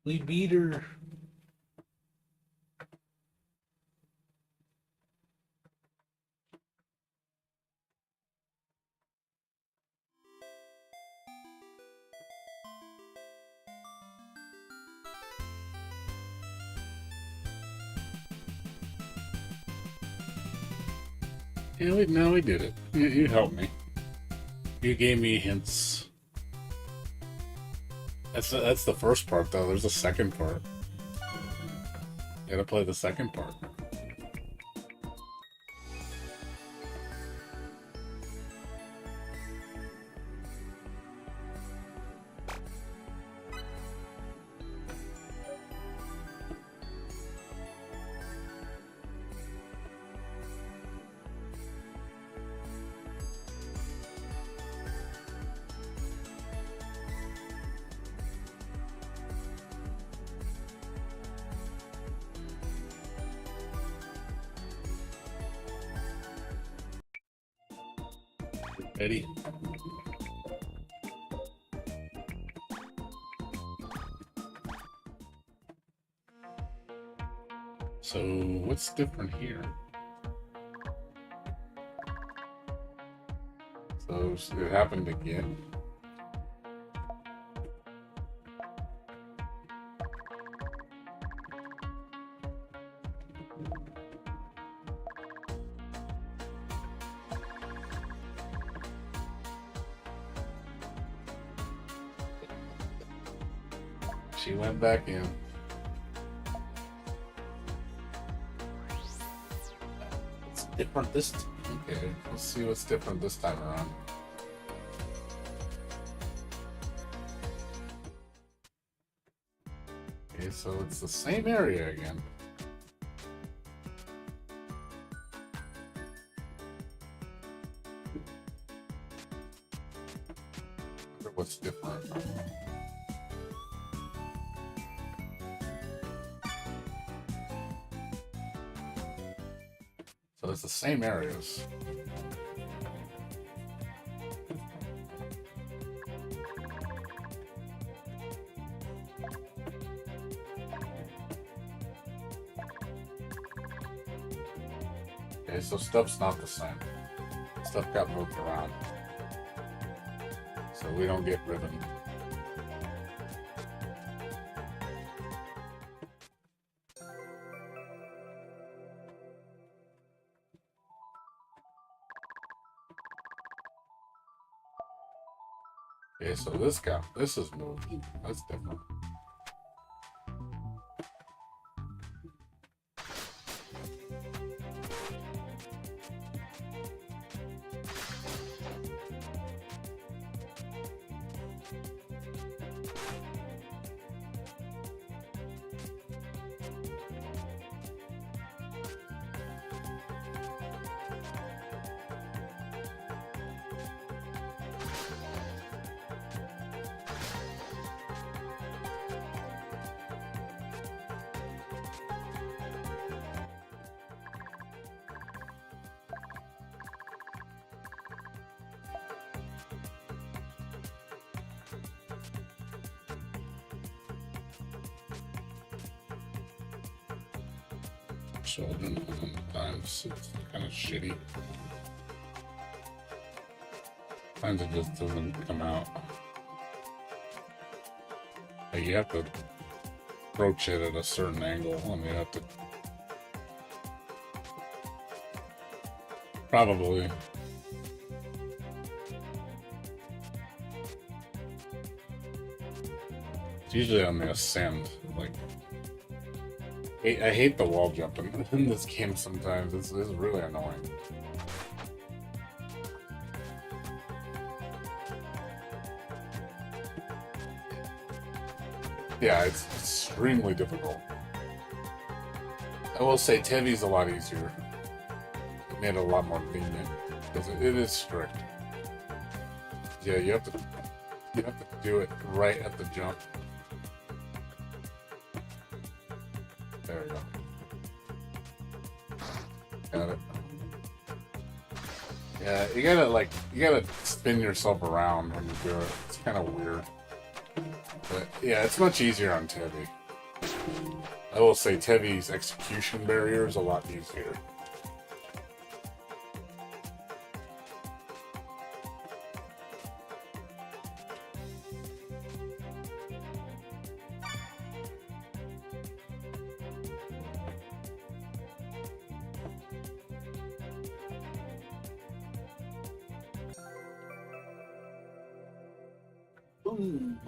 We beat her. Yeah, we did it. You helped me. You gave me hints. That's the first part, though. There's a second part. You gotta play the second part. Ready? So, what's different here? So, it happened again. She went back in. It's different this time. Okay, let's see what's different this time around. Okay, so it's the same area again. I wonder what's different. So it's the same areas. Okay, so stuff's not the same. Stuff got moved around. So we don't get ribbon. Okay, so this is moved. That's different. Children sometimes it's kind of shitty. Sometimes it just doesn't come out. Like you have to approach it at a certain angle, and you have to probably it's usually on the ascend. Like I hate the wall jumping in this game sometimes. It's really annoying. Yeah, it's extremely difficult. I will say Tevi's a lot easier. It made it a lot more lenient because it is strict. Yeah, you have to do it right at the jump. There we go. Got it. Yeah, you gotta spin yourself around when you do it. It's kind of weird. But yeah, it's much easier on Tevi. I will say Tevi's execution barrier is a lot easier. Boom.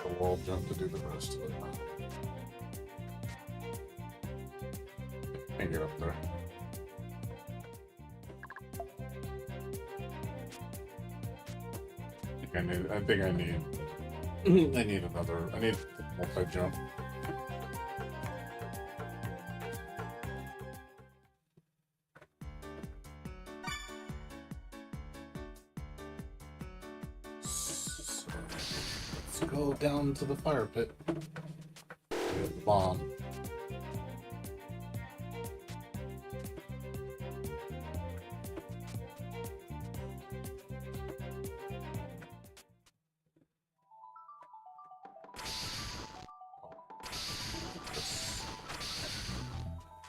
The wall jump to do the rest of it. Can't get up there. I think I need another. I need multi jump. So, let's go down to the fire pit. Get the bomb.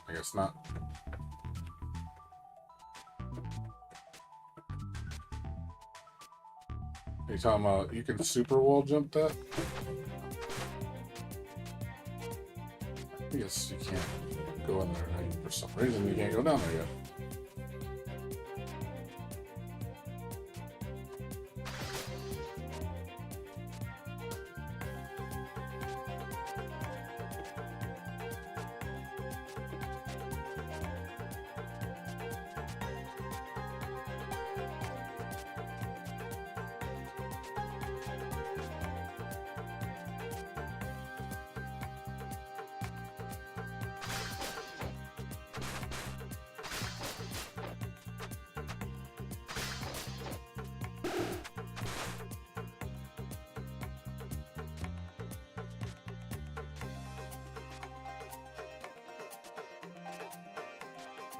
I guess not. Are you talking about you can super wall jump that? I guess you can't go in there. For some reason, you can't go down there yet.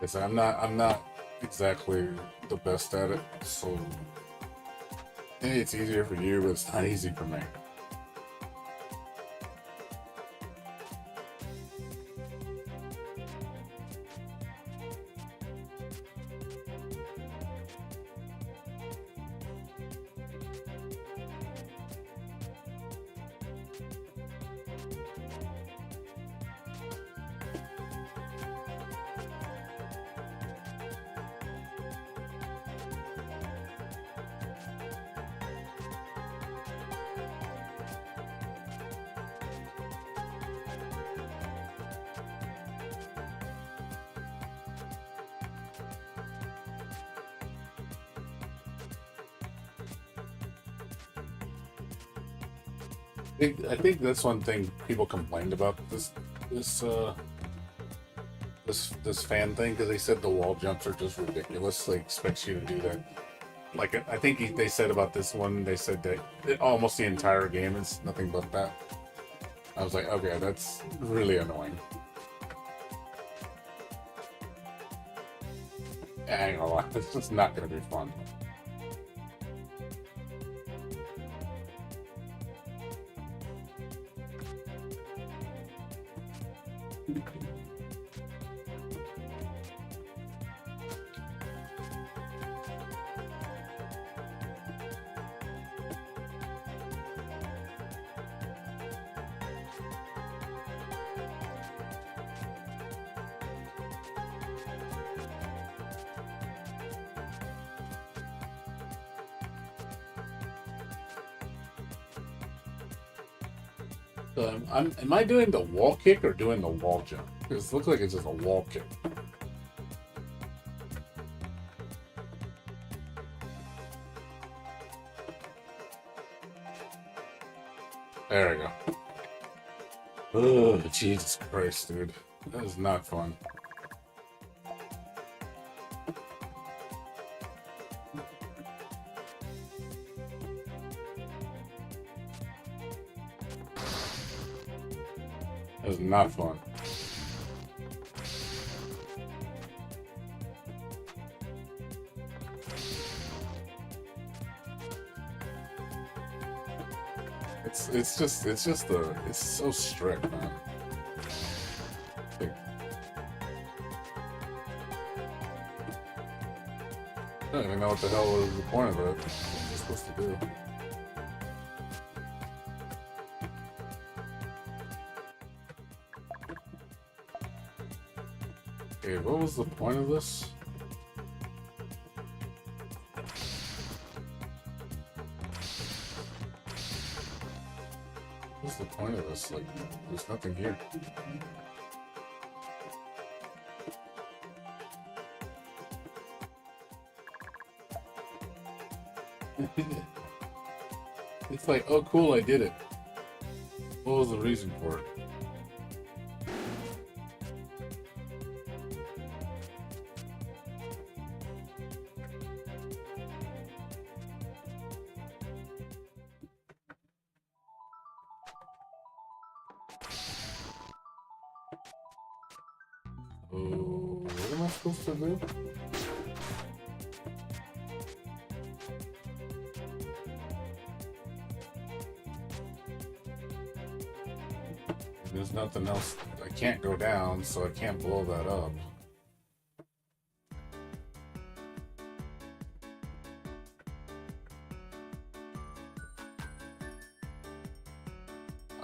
Yes, I'm not exactly the best at it, so maybe it's easier for you, but it's not easy for me. I think that's one thing people complained about this fan thing, because they said the wall jumps are just ridiculous. They expect you to do that. Like I think they said about this one, they said that almost the entire game is nothing but that. I was like, okay, that's really annoying. I ain't gonna lie, it's just not gonna be fun. Am I doing the wall kick or doing the wall jump? Because it looks like it's just a wall kick. There we go. Oh, Jesus Christ, dude. That is not fun. That is not fun. It's so strict, man. Like, I don't even know what the hell was the point of it. What was I supposed to do? Okay, what was the point of this? What's the point of this? Like, there's nothing here. It's like, oh cool, I did it. What was the reason for it? Oh, what am I supposed to do? There's nothing else. I can't go down, so I can't blow that up.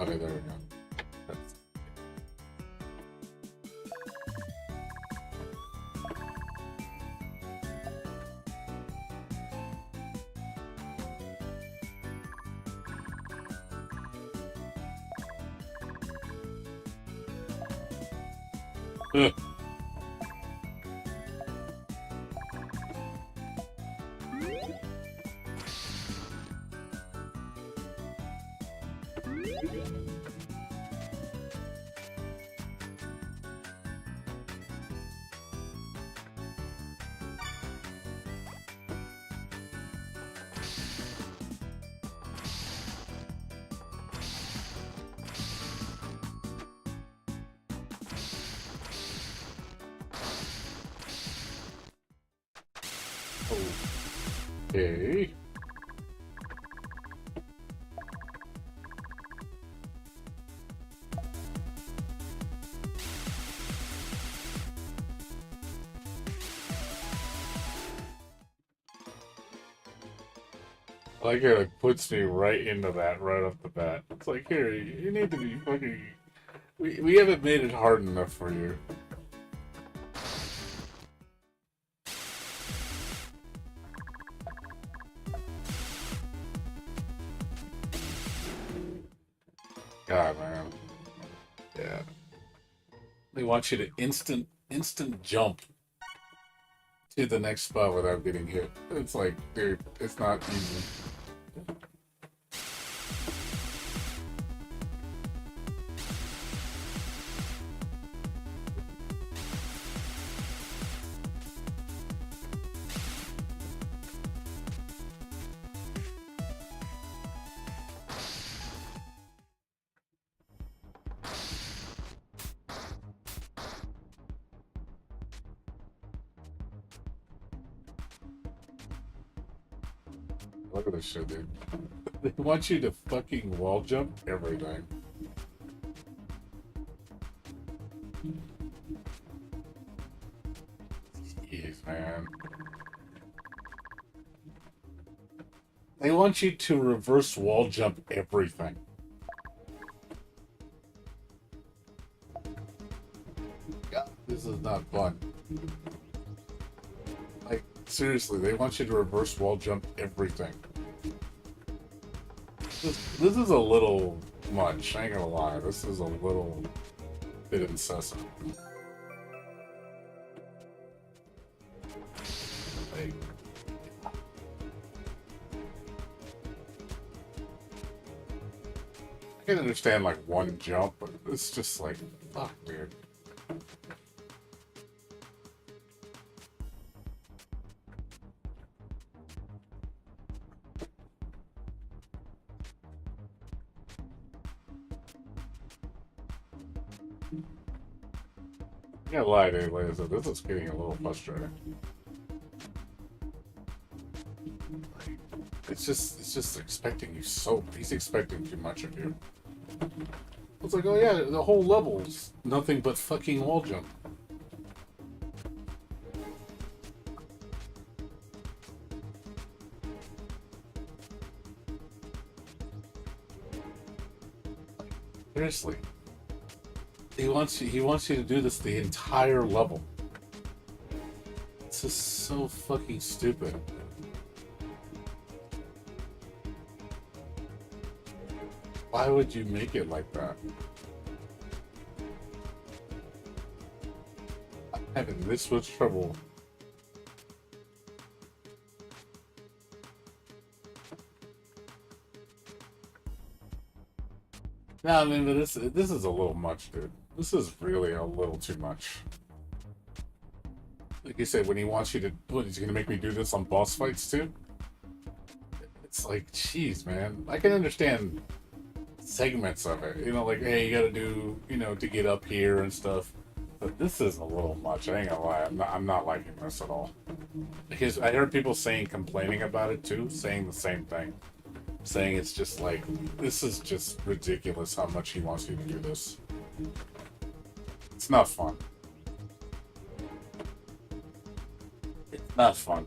Okay, there we go. That's... Ugh. Okay. I like it puts me right into that right off the bat. It's like, here, you need to be fucking... We haven't made it hard enough for you. God, man. Yeah. They want you to instant jump to the next spot without getting hit. It's like, dude, it's not easy. Look at this shit, dude. They want you to fucking wall jump everything. Jeez, man. They want you to reverse wall jump everything. God, this is not fun. Like, seriously, they want you to reverse wall jump everything. This is a little much. I ain't gonna lie. This is a little bit incessant. Like, I can understand like one jump, but it's just like, fuck, dude. I can't lie, dude. Like I said, this is getting a little frustrating. It's just expecting you so. He's expecting too much of you. It's like, oh yeah, the whole level's nothing but fucking wall jump. Seriously, he wants you to do this the entire level. It's just so fucking stupid. Why would you make it like that? I'm having this much trouble. No, I mean, but this is a little much, dude. This is really a little too much. Like you said, when he wants you to, what, he's gonna make me do this on boss fights too? It's like, jeez, man. I can understand segments of it. You know, like, hey, you gotta do, to get up here and stuff. But this is a little much. I ain't gonna lie. I'm not liking this at all. Because I heard people complaining about it too, saying the same thing. Saying it's just like, this is just ridiculous how much he wants you to do this. It's not fun. It's not fun.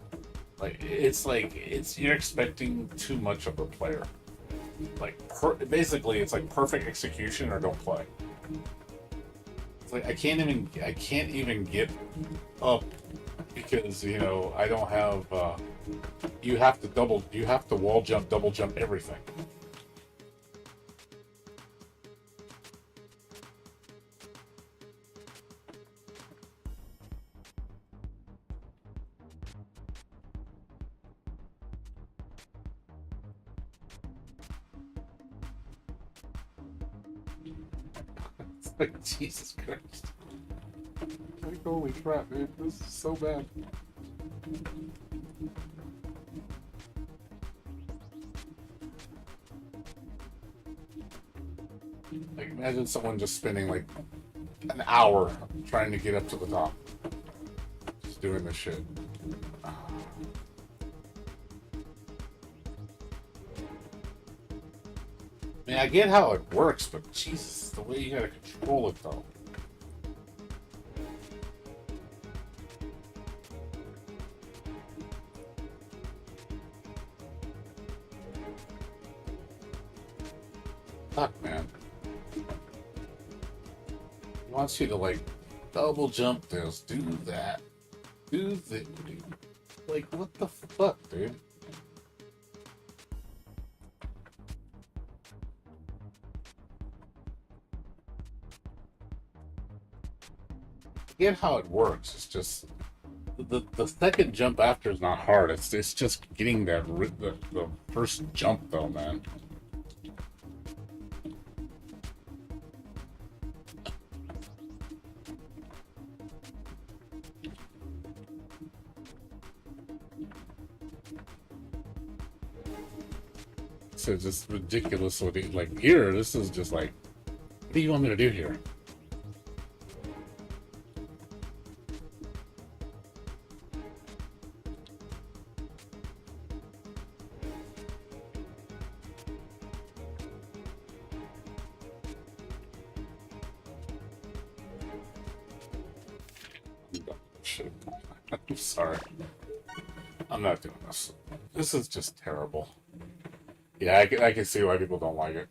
Like, you're expecting too much of a player. Like, basically, it's like perfect execution or don't play. It's like I can't even get up because I don't have. You have to wall jump, double jump everything. It's like, Jesus Christ. Like, holy crap, man. This is so bad. Like, imagine someone just spending like an hour trying to get up to the top. Just doing this shit. I mean, I get how it works, but Jesus, the way you gotta control it though. Fuck, man. He wants you to like double jump this, do that, do that. Like, what the fuck, dude? Get how it works. It's just the second jump after is not hard. It's just getting the first jump though, man. So it's just ridiculous. Like here, this is just like, what do you want me to do here? Shit. I'm sorry. I'm not doing this. This is just terrible. Yeah, I can see why people don't like it.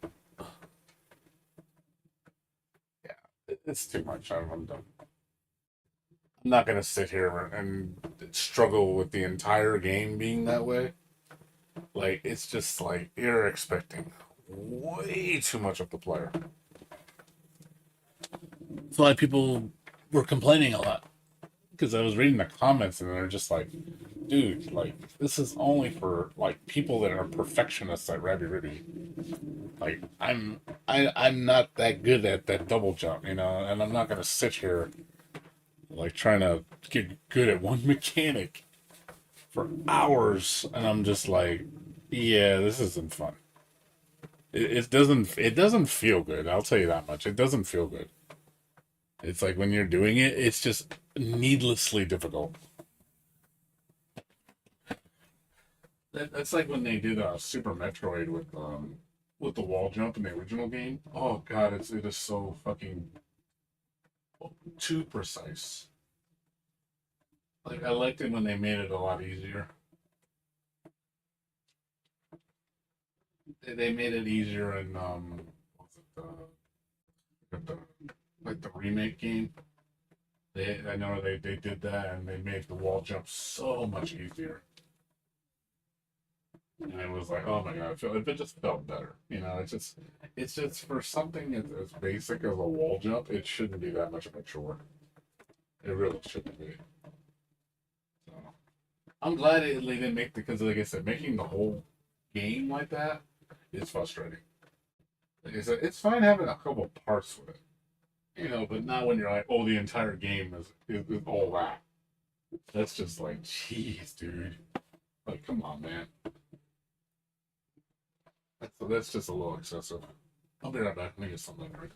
Yeah, it's too much. I'm done. I'm not gonna sit here and struggle with the entire game being that way. Like, it's just like you're expecting way too much of the player. So a lot of people were complaining a lot. Because I was reading the comments and they're just like, dude, like this is only for like people that are perfectionists at Rabi-Ribi. Like I'm not that good at that double jump, and I'm not gonna sit here like trying to get good at one mechanic for hours, and I'm just like, yeah, this isn't fun. It doesn't feel good. I'll tell you that much. It doesn't feel good. It's like when you're doing it, it's just needlessly difficult. That's like when they did Super Metroid with the wall jump in the original game. Oh god, it is so fucking too precise. Like I liked it when they made it a lot easier. They made it easier in what's it, the like the remake game. I know they did that and they made the wall jump so much easier. And it was like, oh my god, it just felt better. It's just for something as basic as a wall jump, it shouldn't be that much of a chore. It really shouldn't be. So I'm glad they didn't make because, like I said, making the whole game like that is frustrating. Like I said, it's fine having a couple parts with it, but not when you're like, oh, the entire game is all that. That's just like, jeez, dude. Like, come on, man. That's just a little excessive. I'll be right back. Let me get something right.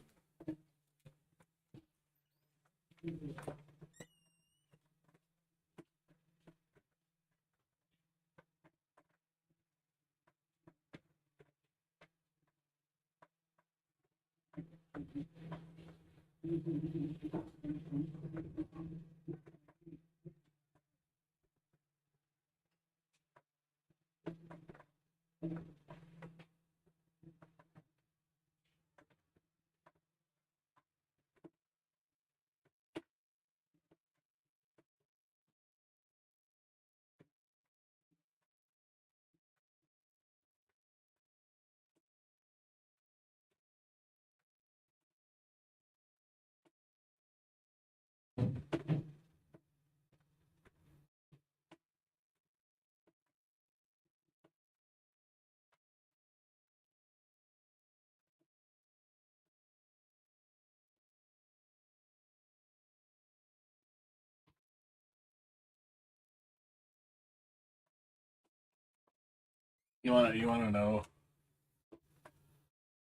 You wanna know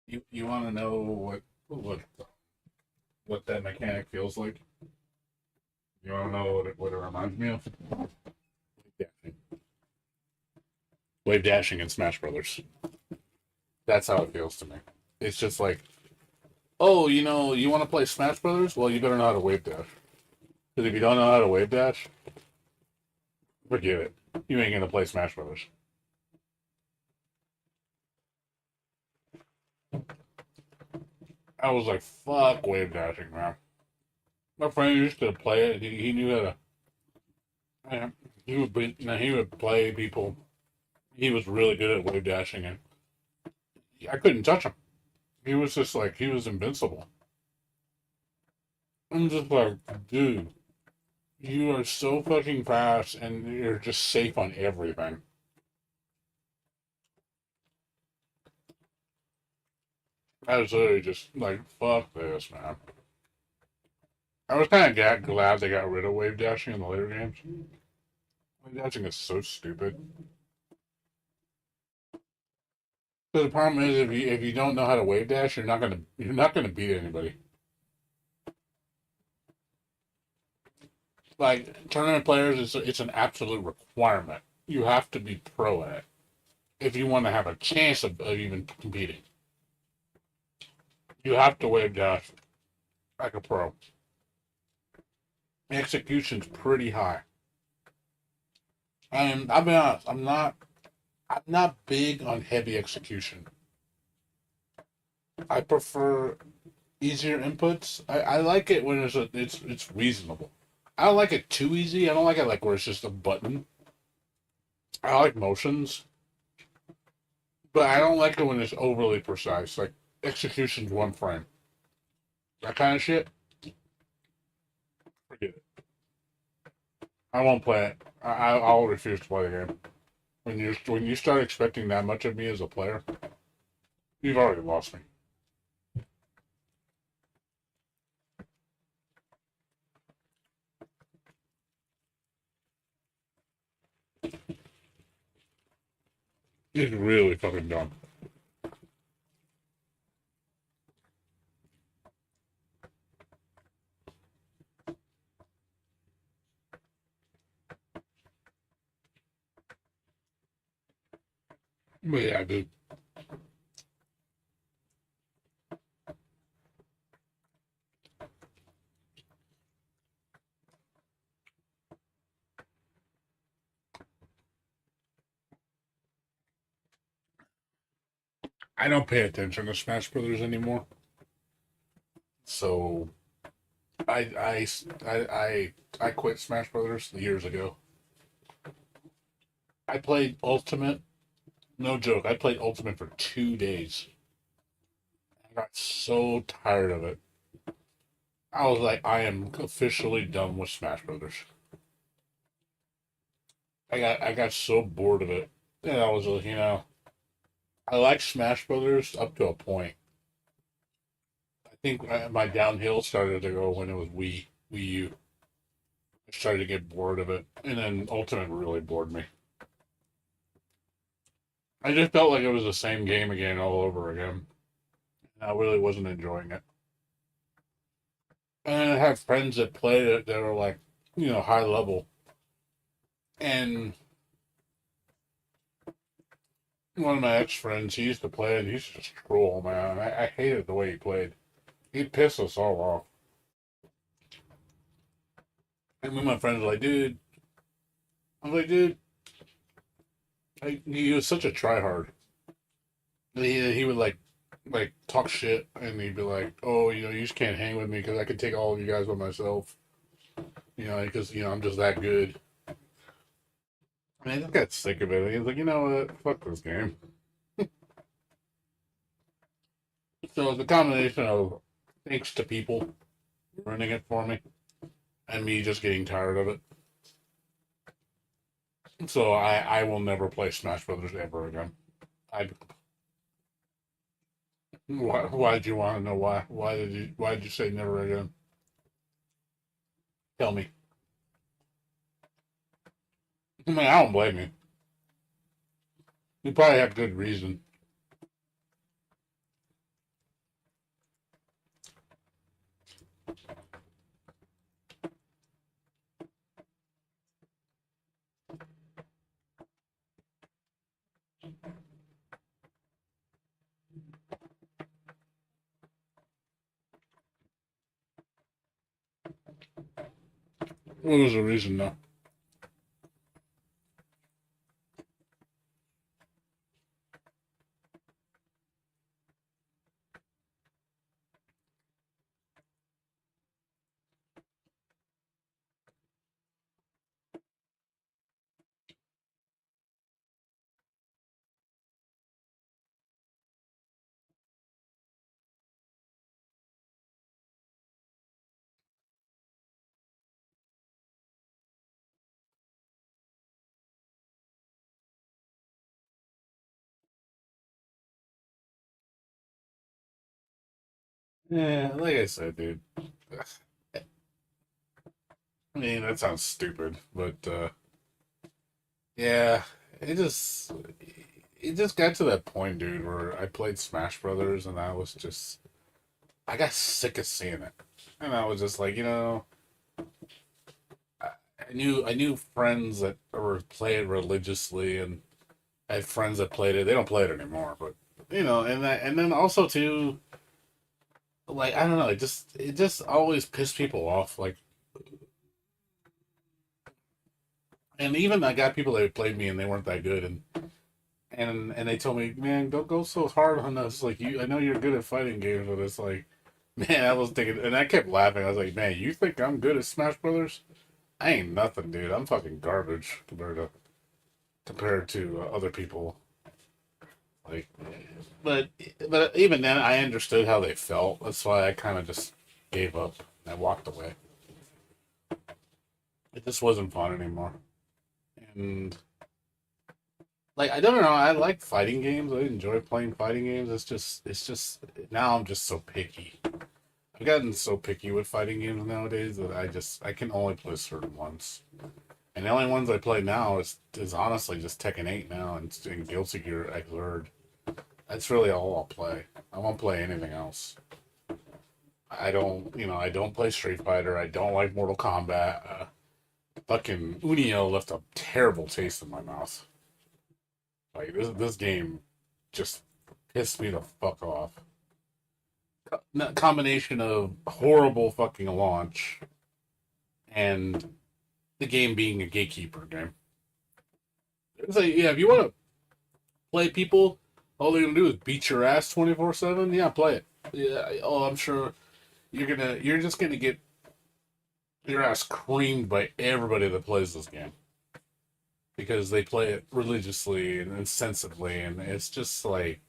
you wanna know what that mechanic feels like? You wanna know what it reminds me of? Dashing. Wave dashing in Smash Brothers. That's how it feels to me. It's just like, oh, you want to play Smash Brothers? Well, you better know how to wave dash. Because if you don't know how to wave dash, forget it. You ain't gonna play Smash Brothers. I was like, fuck wave dashing, man. My friend used to play it. He knew how to. Man, he would play people. He was really good at wave dashing, and I couldn't touch him. He was just like he was invincible. I'm just like, dude, you are so fucking fast, and you're just safe on everything. I was literally just like, fuck this, man. I was kind of glad they got rid of wave dashing in the later games. Wave dashing is so stupid. But the problem is, if you don't know how to wave dash, you're not gonna beat anybody. Like tournament players, it's an absolute requirement. You have to be pro at it if you want to have a chance of even competing. You have to wave dash like a pro. Execution's pretty high. And I'll be honest, I'm not big on heavy execution. I prefer easier inputs. I like it when it's reasonable. I don't like it too easy. I don't like it like where it's just a button. I like motions, But I don't like it when it's overly precise. Like execution's one frame. That kind of shit. Forget it. I won't play it. I'll refuse to play the game. When you start expecting that much of me as a player, you've already lost me. It's really fucking dumb. But yeah, dude. I don't pay attention to Smash Brothers anymore. So I I quit Smash Brothers years ago. I played Ultimate. No joke. I played Ultimate for 2 days. I got so tired of it. I was like, I am officially done with Smash Brothers. I got so bored of it. And I was like, I like Smash Brothers up to a point. I think my downhill started to go when it was Wii U. I started to get bored of it, and then Ultimate really bored me. I just felt like it was the same game again all over again. And I really wasn't enjoying it. And I have friends that played it that are like, high level. And one of my ex friends, he used to play it. He's just a troll, man. I hated the way he played. He pissed us all off. And when my friends were like, dude, I was like, dude, he was such a tryhard. He would like talk shit, and he'd be like, "Oh, you just can't hang with me because I could take all of you guys by myself. Because I'm just that good." And I just got sick of it. He's like, "You know what? Fuck this game." So it's a combination of thanks to people running it for me, and me just getting tired of it. So I will never play Smash Brothers ever again. I why did you want to know why? Why did you say never again? Tell me. I mean, I don't blame you. You probably have good reason. What was the reason though? Yeah, like I said, dude. I mean, that sounds stupid, but yeah, it just it just got to that point, dude, where I played Smash Brothers and I got sick of seeing it, and I was just like, I, I knew friends that were play it religiously, and I had friends that played it. They don't play it anymore, but and then also too, like I don't know, it just always pissed people off, like. And even I got people that played me and they weren't that good, and they told me, man, don't go so hard on us. Like I know you're good at fighting games, but it's like, man, I was thinking, and I kept laughing. I was like, man, you think I'm good at Smash Brothers? I ain't nothing, dude. I'm fucking garbage compared to other people. Like, but but even then, I understood how they felt. That's why I kind of just gave up and I walked away. It just wasn't fun anymore. And like I don't know, I like fighting games. I enjoy playing fighting games. It's just now I'm just so picky. I've gotten so picky with fighting games nowadays that I can only play certain ones. And the only ones I play now is honestly just Tekken 8 now and Guilty Gear Xrd. That's really all I'll play. I won't play anything else. I don't play Street Fighter. I don't like Mortal Kombat. Fucking Unio left a terrible taste in my mouth. Like this game just pissed me the fuck off. Combination of horrible fucking launch and the game being a gatekeeper game. It's like, yeah, if you want to play people, all they're gonna do is beat your ass 24/7. Yeah, play it. Yeah, oh, I'm sure you're just gonna get your ass creamed by everybody that plays this game because they play it religiously and insensibly, and it's just like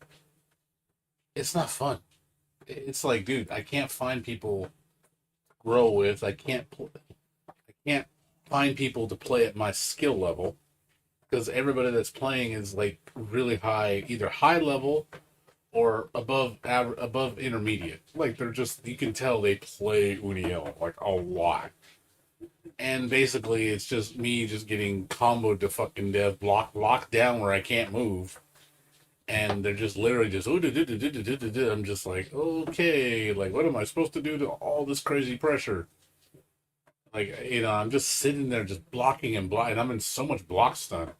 it's not fun. It's like, dude, I can't find people to grow with. I can't find people to play at my skill level because everybody that's playing is like really high, either high level or above intermediate. Like they're just you can tell they play Unio like a lot. And basically it's just me just getting comboed to fucking death, locked down where I can't move. And they're just literally just I'm just like, okay, like what am I supposed to do to all this crazy pressure? Like, I'm just sitting there just blocking and blocking. I'm in so much block stun.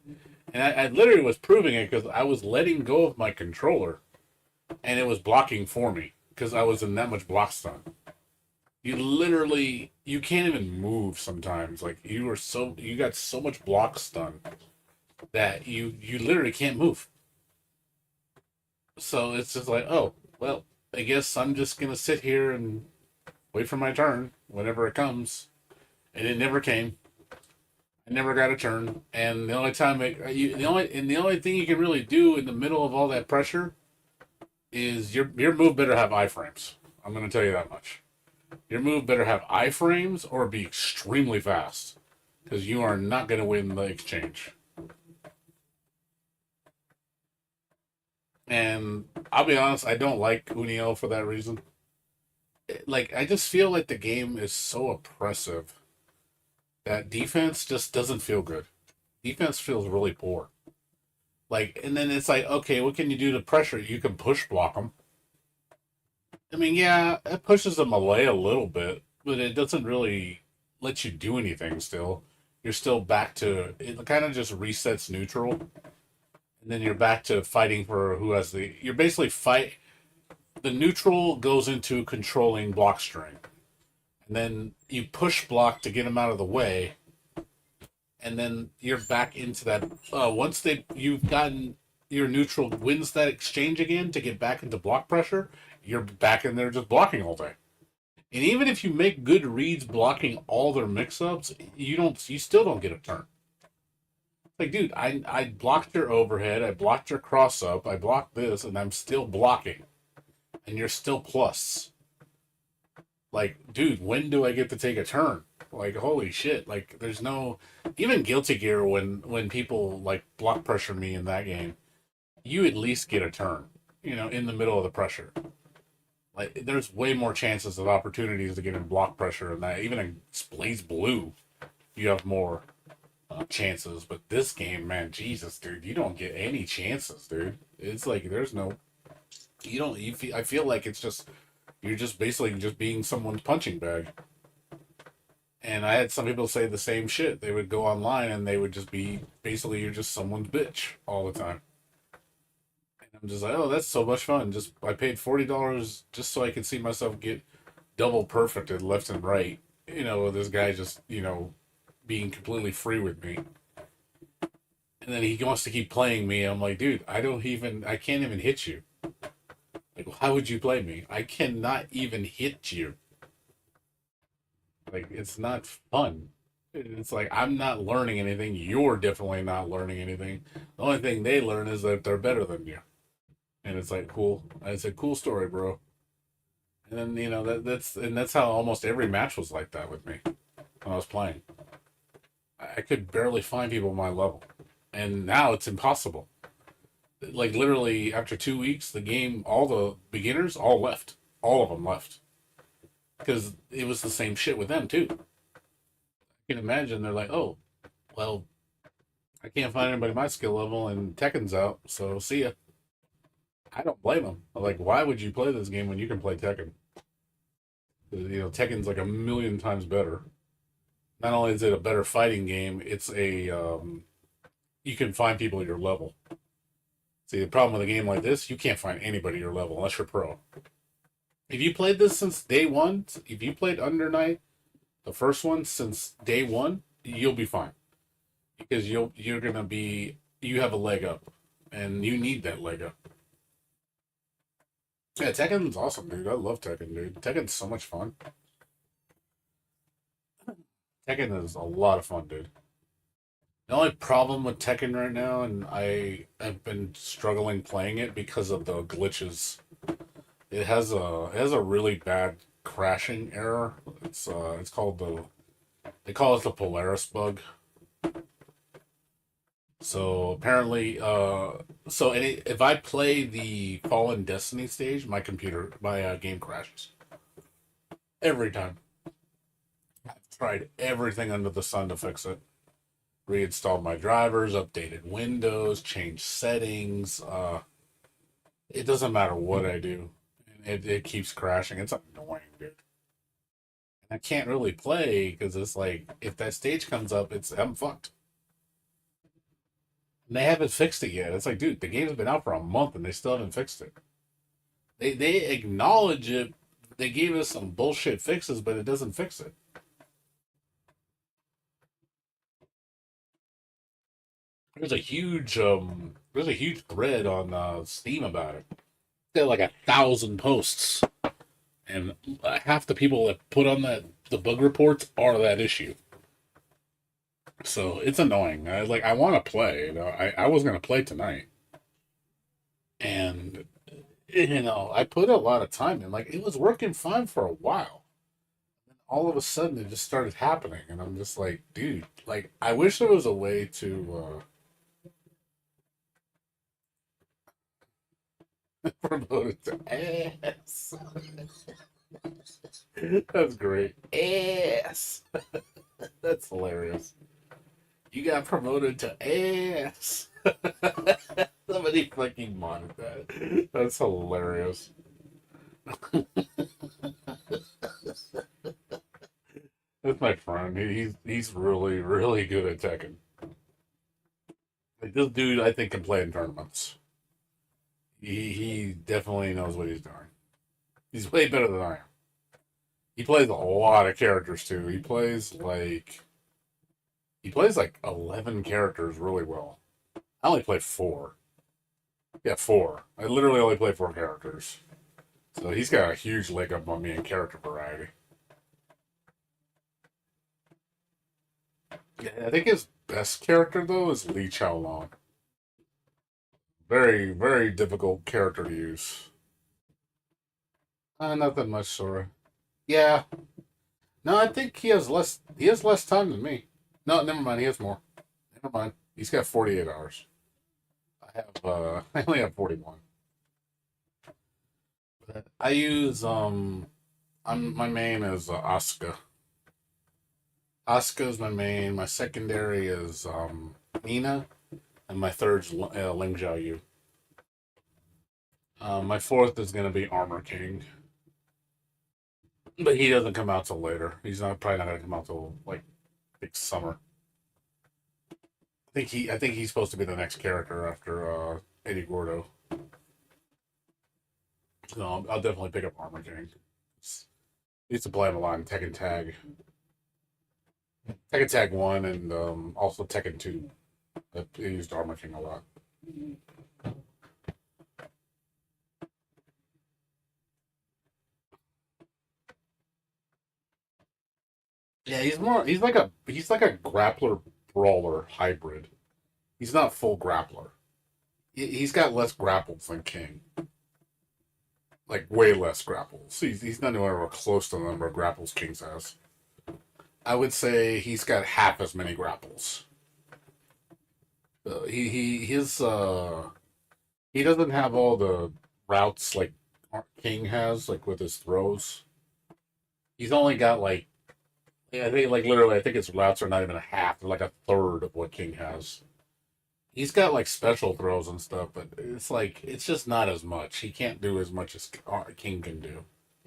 And I literally was proving it because I was letting go of my controller and it was blocking for me because I was in that much block stun. You can't even move sometimes. Like you got so much block stun that you literally can't move. So it's just like, oh, well, I guess I'm just gonna sit here and wait for my turn whenever it comes. And it never came. I never got a turn. And the only thing you can really do in the middle of all that pressure is your move better have iframes. I'm gonna tell you that much. Your move better have iframes or be extremely fast, because you are not gonna win the exchange. And I'll be honest, I don't like Unio for that reason. Like I just feel like the game is so oppressive that defense just doesn't feel good. Defense feels really poor. Like, and then it's like, okay, what can you do to pressure? You can push block them. I mean, yeah, it pushes them away a little bit, but it doesn't really let you do anything. Still, you're still back to it. Kind of just resets neutral, and then you're back to fighting for who has the. You're basically fight. The neutral goes into controlling block string, and then you push block to get them out of the way, and then you're back into that. Once you've gotten your neutral wins that exchange again to get back into block pressure, you're back in there just blocking all day. And even if you make good reads blocking all their mix-ups, you still don't get a turn. Like, dude, I blocked your overhead, I blocked your cross up, I blocked this, and I'm still blocking, and you're still plus. Like, dude, when do I get to take a turn? Like, holy shit! Like, there's no even Guilty Gear when people like block pressure me in that game, you at least get a turn. In the middle of the pressure. Like, there's way more chances of opportunities to get in block pressure than that. Even in Blaze Blue, you have more chances. But this game, man, Jesus, dude, you don't get any chances, dude. It's like there's no. You don't. I feel like it's just you're just basically just being someone's punching bag. And I had some people say the same shit. They would go online and they would just be basically you're just someone's bitch all the time. And I'm just like, oh, that's so much fun. Just I paid $40 just so I could see myself get double perfected left and right. This guy just being completely free with me. And then he wants to keep playing me. I'm like, dude, I can't even hit you. Like, how would you play me? I cannot even hit you. Like, it's not fun. It's like I'm not learning anything. You're definitely not learning anything. The only thing they learn is that they're better than you. and it's like cool. It's a cool story, bro. And then that's how almost every match was like that with me when I was playing. I could barely find people my level, and now it's impossible. Like literally after 2 weeks, the game, all the beginners all left. All of them left because it was the same shit with them too. You can imagine they're like, oh, well, I can't find anybody my skill level, and Tekken's out, so see ya. I don't blame them. Like, why would you play this game when you can play Tekken? Tekken's like a million times better. Not only is it a better fighting game, it's a you can find people at your level. See, the problem with a game like this, you can't find anybody at your level unless you're pro. If you played this since day one, if you played Under Night, the first one since day one, you'll be fine because you're gonna be you have a leg up, and you need that leg up. Yeah, Tekken's awesome, dude. I love Tekken, dude. Tekken's so much fun. Tekken is a lot of fun, dude. The only problem with Tekken right now, and I have been struggling playing it because of the glitches. It has a really bad crashing error. It's called they call it the Polaris bug. So apparently, if I play the Fallen Destiny stage, my game crashes every time. I've tried everything under the sun to fix it. Reinstalled my drivers, updated Windows, changed settings. It doesn't matter what I do, it keeps crashing. It's annoying, dude. And I can't really play because it's like if that stage comes up, I'm fucked. And they haven't fixed it yet. It's like, dude, the game's been out for a month and they still haven't fixed it. They acknowledge it. They gave us some bullshit fixes, but it doesn't fix it. There's a huge thread on Steam about it. There are like 1,000 posts, and half the people that put on the bug reports are that issue. So it's annoying. I want to play. I was gonna play tonight, and I put a lot of time in. Like it was working fine for a while. All of a sudden, it just started happening, and I'm just like, dude. Like I wish there was a way to promote it to ass. That's great. Ass. That's hilarious. You got promoted to ass. Somebody fucking modded that. That's hilarious. That's my friend. He's really really good at Tekken. Like this dude, I think can play in tournaments. He definitely knows what he's doing. He's way better than I am. He plays a lot of characters too. He plays like 11 characters really well. I only play four. Yeah, four. I literally only play four characters. So he's got a huge leg up on me in character variety. Yeah, I think his best character though is Lee Long. Very, very difficult character to use. Nothing much, Sora. Yeah. No, I think he has less. He has less time than me. No, never mind. He has more. Never mind. He's got 48 hours. I have. I only have 41. But I use. My main is Asuka. Asuka is my main. My secondary is Nina, and my third's Ling Xiaoyu. My fourth is gonna be Armor King, but he doesn't come out till later. He's not probably not gonna come out till like big summer. I think he's supposed to be the next character after Eddie Gordo. So I'll definitely pick up Armor King. I used to play him a lot in Tekken Tag, Tekken Tag One, and also Tekken Two. I used Armor King a lot. Yeah, he's like a grappler brawler hybrid. He's not full grappler. He's got less grapples than King, like way less grapples. He's not anywhere close to the number of grapples King's has. I would say he's got half as many grapples. He doesn't have all the routes like King has, like with his throws. He's only got like I think like literally I think his routes are not even a half, they're like a third of what King has. He's got like special throws and stuff, but it's like it's just not as much. He can't do as much as King can do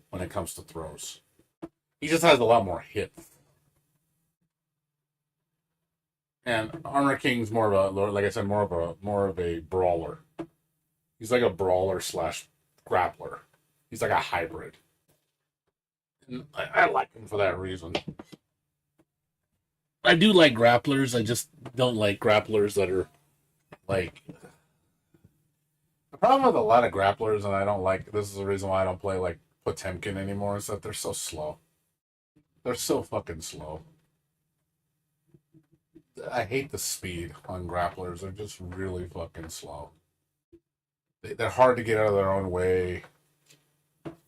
when it comes to throws. He just has a lot more hit. And Armor King's more of a like I said, more of a brawler. He's like a brawler slash grappler. He's like a hybrid. And I like him for that reason. I do like grapplers. I just don't like grapplers that are like. The problem with a lot of grapplers, and I don't like this is the reason why I don't play like Potemkin anymore, is that they're so slow. They're so fucking slow. I hate the speed on grapplers. They're just really fucking slow. They're hard to get out of their own way,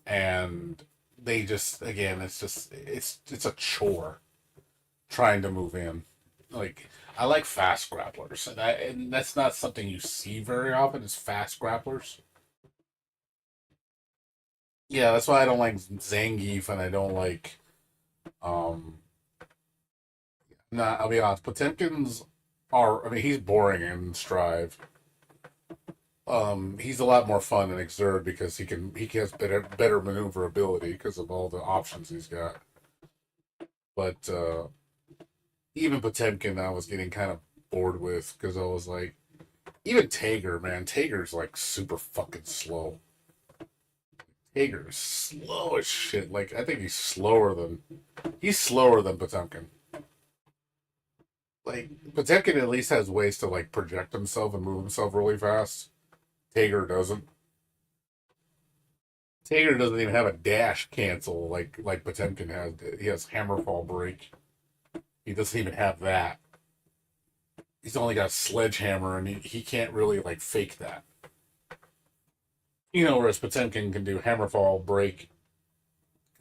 and they just again, it's a chore trying to move in. Like I like fast grapplers, and that's not something you see very often. Is fast grapplers. Yeah, that's why I don't like Zangief, and I don't like um. Nah, I'll be honest. Potemkin's are. I mean, he's boring in Strive. He's a lot more fun in Exert because he has better maneuverability because of all the options he's got. But even Potemkin, I was getting kind of bored with because I was like, even Tager, man, Tager's like super fucking slow. Tager's slow as shit. Like I think he's slower than Potemkin. Like Potemkin at least has ways to like project himself and move himself really fast. Tager doesn't. Tager doesn't even have a dash cancel like Potemkin has. He has hammerfall break. He doesn't even have that. He's only got sledgehammer, and he can't really like fake that. Whereas Potemkin can do hammerfall break,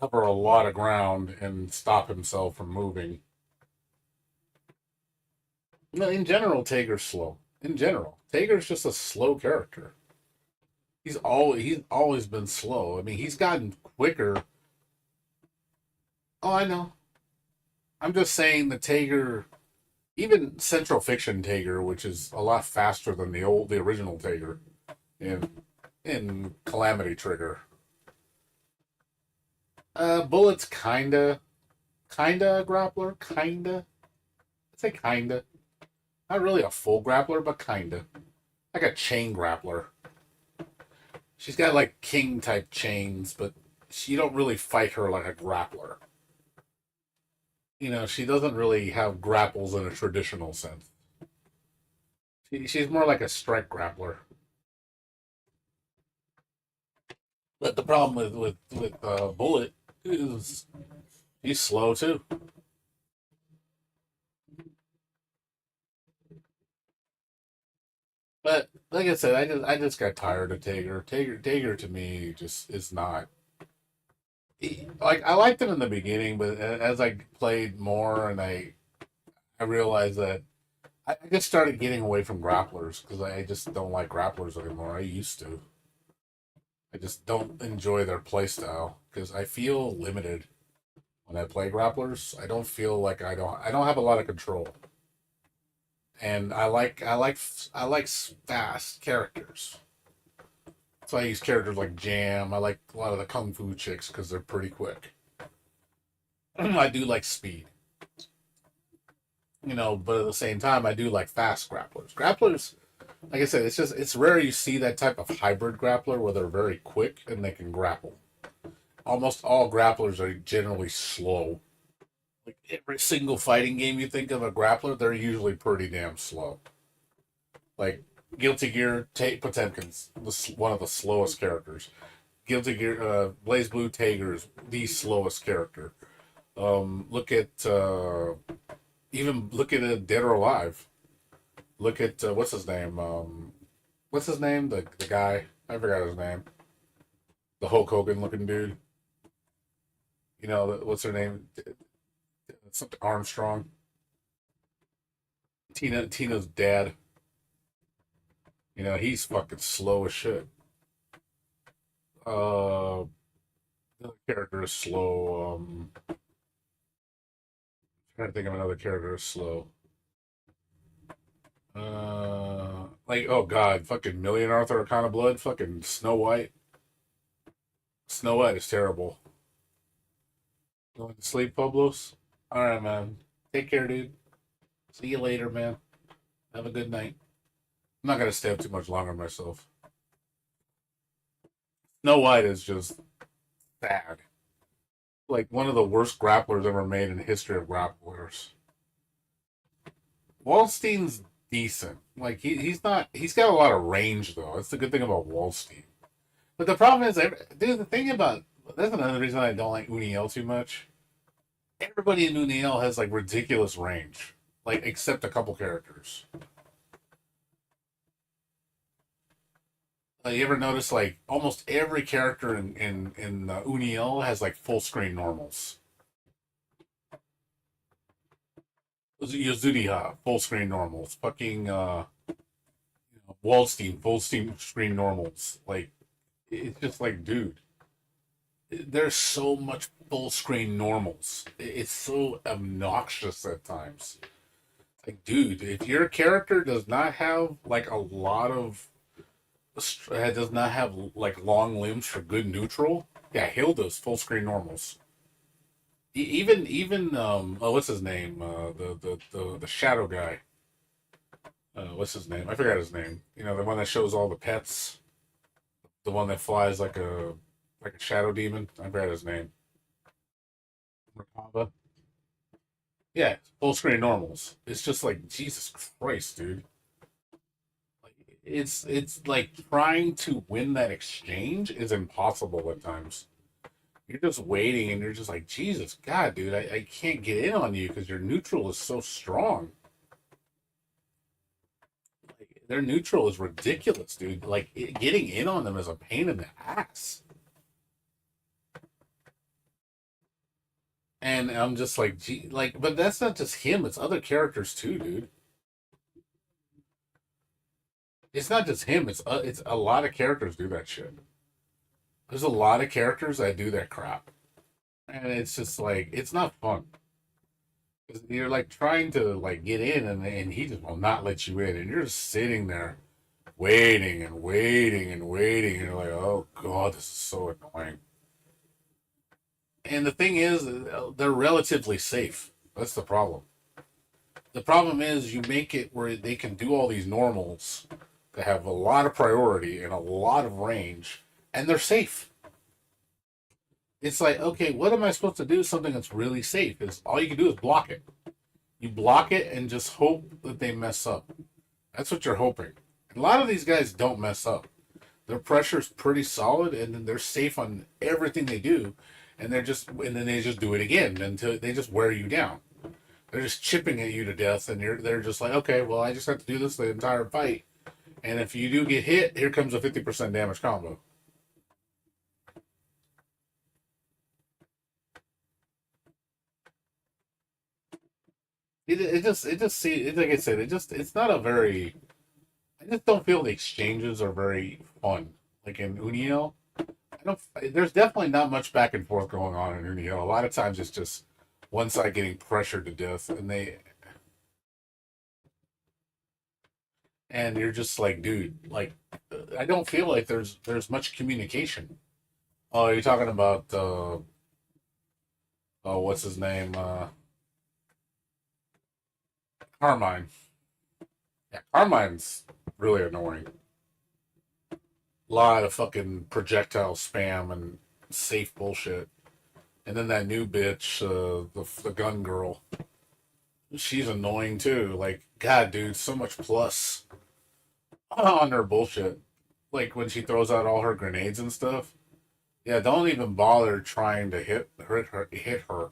cover a lot of ground, and stop himself from moving. No, in general, Tager's slow. In general, Tager's just a slow character. He's always been slow. I mean, he's gotten quicker. Oh, I know. I'm just saying the Tager, even Central Fiction Tager, which is a lot faster than the original Tager in Calamity Trigger. Bullet's kinda a grappler, kinda. I'd say kinda. Not really a full grappler, but kinda. Like a chain grappler. She's got like king type chains, but you don't really fight her like a grappler. She doesn't really have grapples in a traditional sense. She's more like a strike grappler. But the problem with Bullet is he's slow too. But like I said, I just got tired of Tager. Tager to me just is not. Like I liked him in the beginning, but as I played more and I realized that I just started getting away from grapplers because I just don't like grapplers anymore. I used to. I just don't enjoy their playstyle because I feel limited when I play grapplers. I don't feel like I don't have a lot of control, and I like fast characters. So I use characters like Jam. I like a lot of the kung fu chicks because they're pretty quick. I do like speed, but at the same time, I do like fast grapplers. Grapplers, like I said, it's rare you see that type of hybrid grappler where they're very quick and they can grapple. Almost all grapplers are generally slow. Like every single fighting game you think of a grappler, they're usually pretty damn slow. Like Guilty Gear, Potemkin's one of the slowest characters. Guilty Gear, Blaze Blue Tager's the slowest character. Look at even look at Dead or Alive. Look at what's his name? What's his name? The guy. I forgot his name. The Hulk Hogan looking dude. You know, what's her name? Something Armstrong. Tina's dad. You know, he's fucking slow as shit. The character is slow. Trying to think of another character is slow. Like oh god, fucking Million Arthur kind of blood, fucking Snow White. Snow White is terrible. Going to sleep, Pablos. All right, man. Take care, dude. See you later, man. Have a good night. I'm not gonna stay up too much longer myself. Snow White is just bad. Like one of the worst grapplers ever made in the history of grapplers. Wallstein's decent. Like he's not. He's got a lot of range though. That's the good thing about Wallstein. But the problem is, dude. The thing about that's another reason I don't like Uniel too much. Everybody in Uniel has like ridiculous range, like except a couple characters. You ever notice like almost every character in Uniel has like full screen normals. Yazudiha, full screen normals. Fucking Waldstein, screen normals. Like it's just like, dude, there's so much full screen normals. It's so obnoxious at times. Like, dude, if your character does not have like a lot of does not have like long limbs for good neutral, yeah, Hilda's full screen normals. Even oh, what's his name? The shadow guy. What's his name? I forgot his name. You know, the one that shows all the pets. The one that flies like a shadow demon. I forgot his name. Merkaba. Yeah, full screen normals. It's just like Jesus Christ, dude. Like it's like trying to win that exchange is impossible at times. You're just waiting and you're just like, Jesus God, dude, I can't get in on you because your neutral is so strong. Like, their neutral is ridiculous, dude. Like getting in on them is a pain in the ass. And I'm just like, gee, like, but that's not just him; it's other characters too, dude. It's not just him; it's a lot of characters do that shit. There's a lot of characters that do that crap, and it's just like it's not fun. 'Cause you're like trying to like get in, and he just will not let you in, and you're just sitting there waiting and waiting and waiting, and you're like, oh god, this is so annoying. And the thing is, they're relatively safe. That's the problem. The problem is you make it where they can do all these normals that have a lot of priority and a lot of range, and they're safe. It's like, okay, what am I supposed to do? Something that's really safe is all you can do is block it. You block it and just hope that they mess up. That's what you're hoping. A lot of these guys don't mess up. Their pressure's pretty solid, and then they're safe on everything they do, and then they just do it again until they just wear you down. They're just chipping at you to death, and they're just like, okay, well, I just have to do this the entire fight, and if you do get hit, here comes a 50% damage combo. Like I said, it's not a very. I just don't feel the exchanges are very fun. Like in Uniel, I don't. There's definitely not much back and forth going on in Uniel. A lot of times it's just one side getting pressured to death, and you're just like, dude, like I don't feel like there's much communication. Oh, you're talking about oh, what's his name? Carmine. Yeah, Carmine's really annoying. A lot of fucking projectile spam and safe bullshit. And then that new bitch, the gun girl, she's annoying too. Like, God, dude, so much plus on her bullshit. Like when she throws out all her grenades and stuff. Yeah, don't even bother trying to hit her.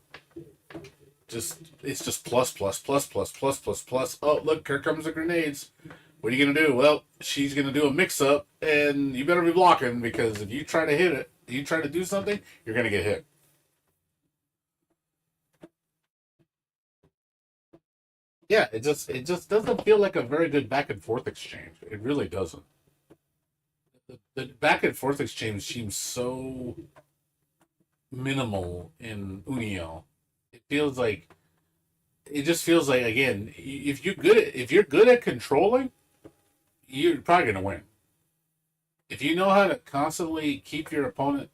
Just it's just plus plus plus plus plus plus plus. Oh, look, here comes the grenades. What are you gonna do? Well, she's gonna do a mix up, and you better be blocking because if you try to hit it, you try to do something, you're gonna get hit. Yeah, it just doesn't feel like a very good back and forth exchange. It really doesn't. The back and forth exchange seems so minimal in Unio. It feels like it just feels like again, if you're good at controlling, you're probably gonna win. If you know how to constantly keep your opponent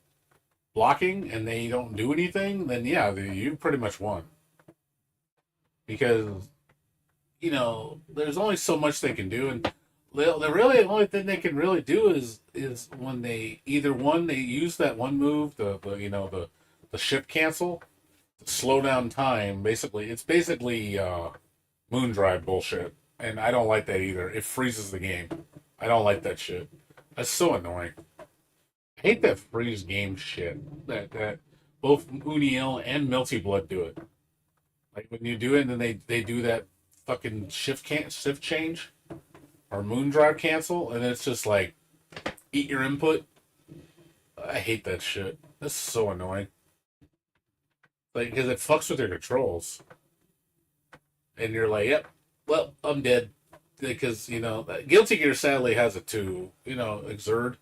blocking and they don't do anything, then yeah, you pretty much won. Because there's only so much they can do, and the really only thing they can really do is when they either one they use that one move, the ship cancel, to slow down time. Basically, it's basically moon drive bullshit, and I don't like that either. It freezes the game. I don't like that shit. That's so annoying. I hate that freeze game shit. That both Uniel and Melty Blood do it. Like when you do it, and then they do that fucking shift change or moon drive cancel, and it's just like eat your input. I hate that shit. That's so annoying. Like because it fucks with your controls, and you're like, yep, well I'm dead because Guilty Gear sadly has it too. Exert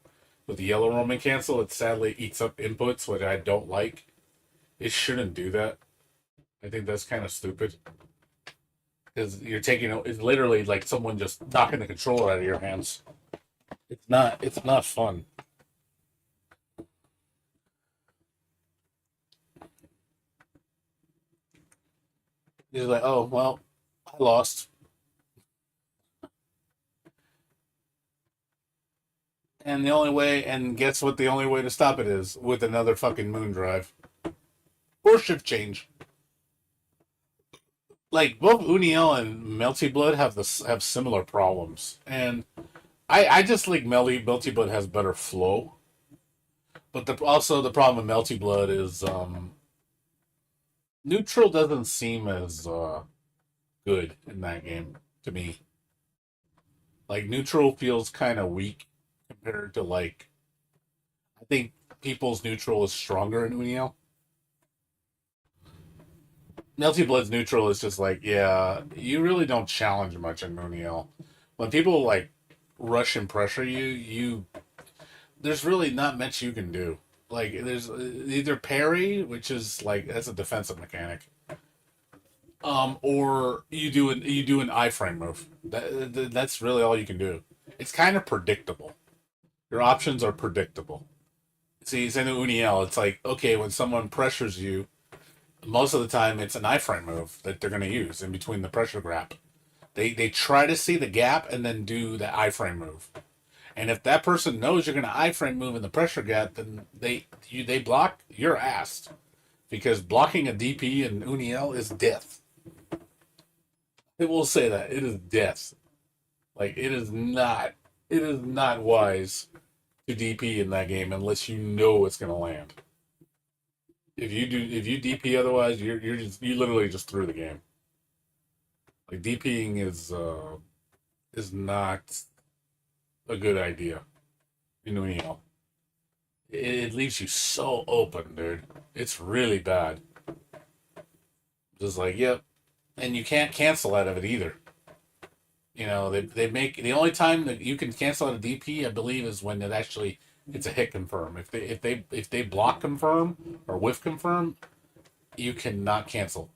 with the yellow Roman cancel, it sadly eats up inputs, which I don't like. It shouldn't do that. I think that's kind of stupid. Because you're taking it's literally like someone just knocking the controller out of your hands. It's not fun. You're like, oh well, I lost. And guess what the only way to stop it is? With another fucking moon drive. Or shift change. Like both Uniel and Melty Blood have similar problems. And I just think Melty Blood has better flow. But also the problem with Melty Blood is neutral doesn't seem as good in that game to me. Like neutral feels kind of weak compared to like I think people's neutral is stronger in Uniel. Melty Blood's neutral is just like yeah, you really don't challenge much in Uniel. When people like rush and pressure you, there's really not much you can do. Like there's either parry, which is like that's a defensive mechanic, or you do an iframe move. That's really all you can do. It's kind of predictable. Your options are predictable. See, in Uniel, it's like okay, when someone pressures you, most of the time it's an iframe move that they're going to use in between the pressure gap. They try to see the gap and then do the iframe move. And if that person knows you're going to iframe move in the pressure gap, then they block your ass because blocking a DP in Uniel is death. It will say that it is death. Like it is not wise to DP in that game unless you know it's going to land. If you DP otherwise, you literally just threw the game. Like DPing is not a good idea in Uniel. It leaves you so open, dude. It's really bad. Just like, yep. And you can't cancel out of it either. They make the only time that you can cancel out a DP, I believe, is when it's a hit confirm. If they block confirm or whiff confirm, you cannot cancel.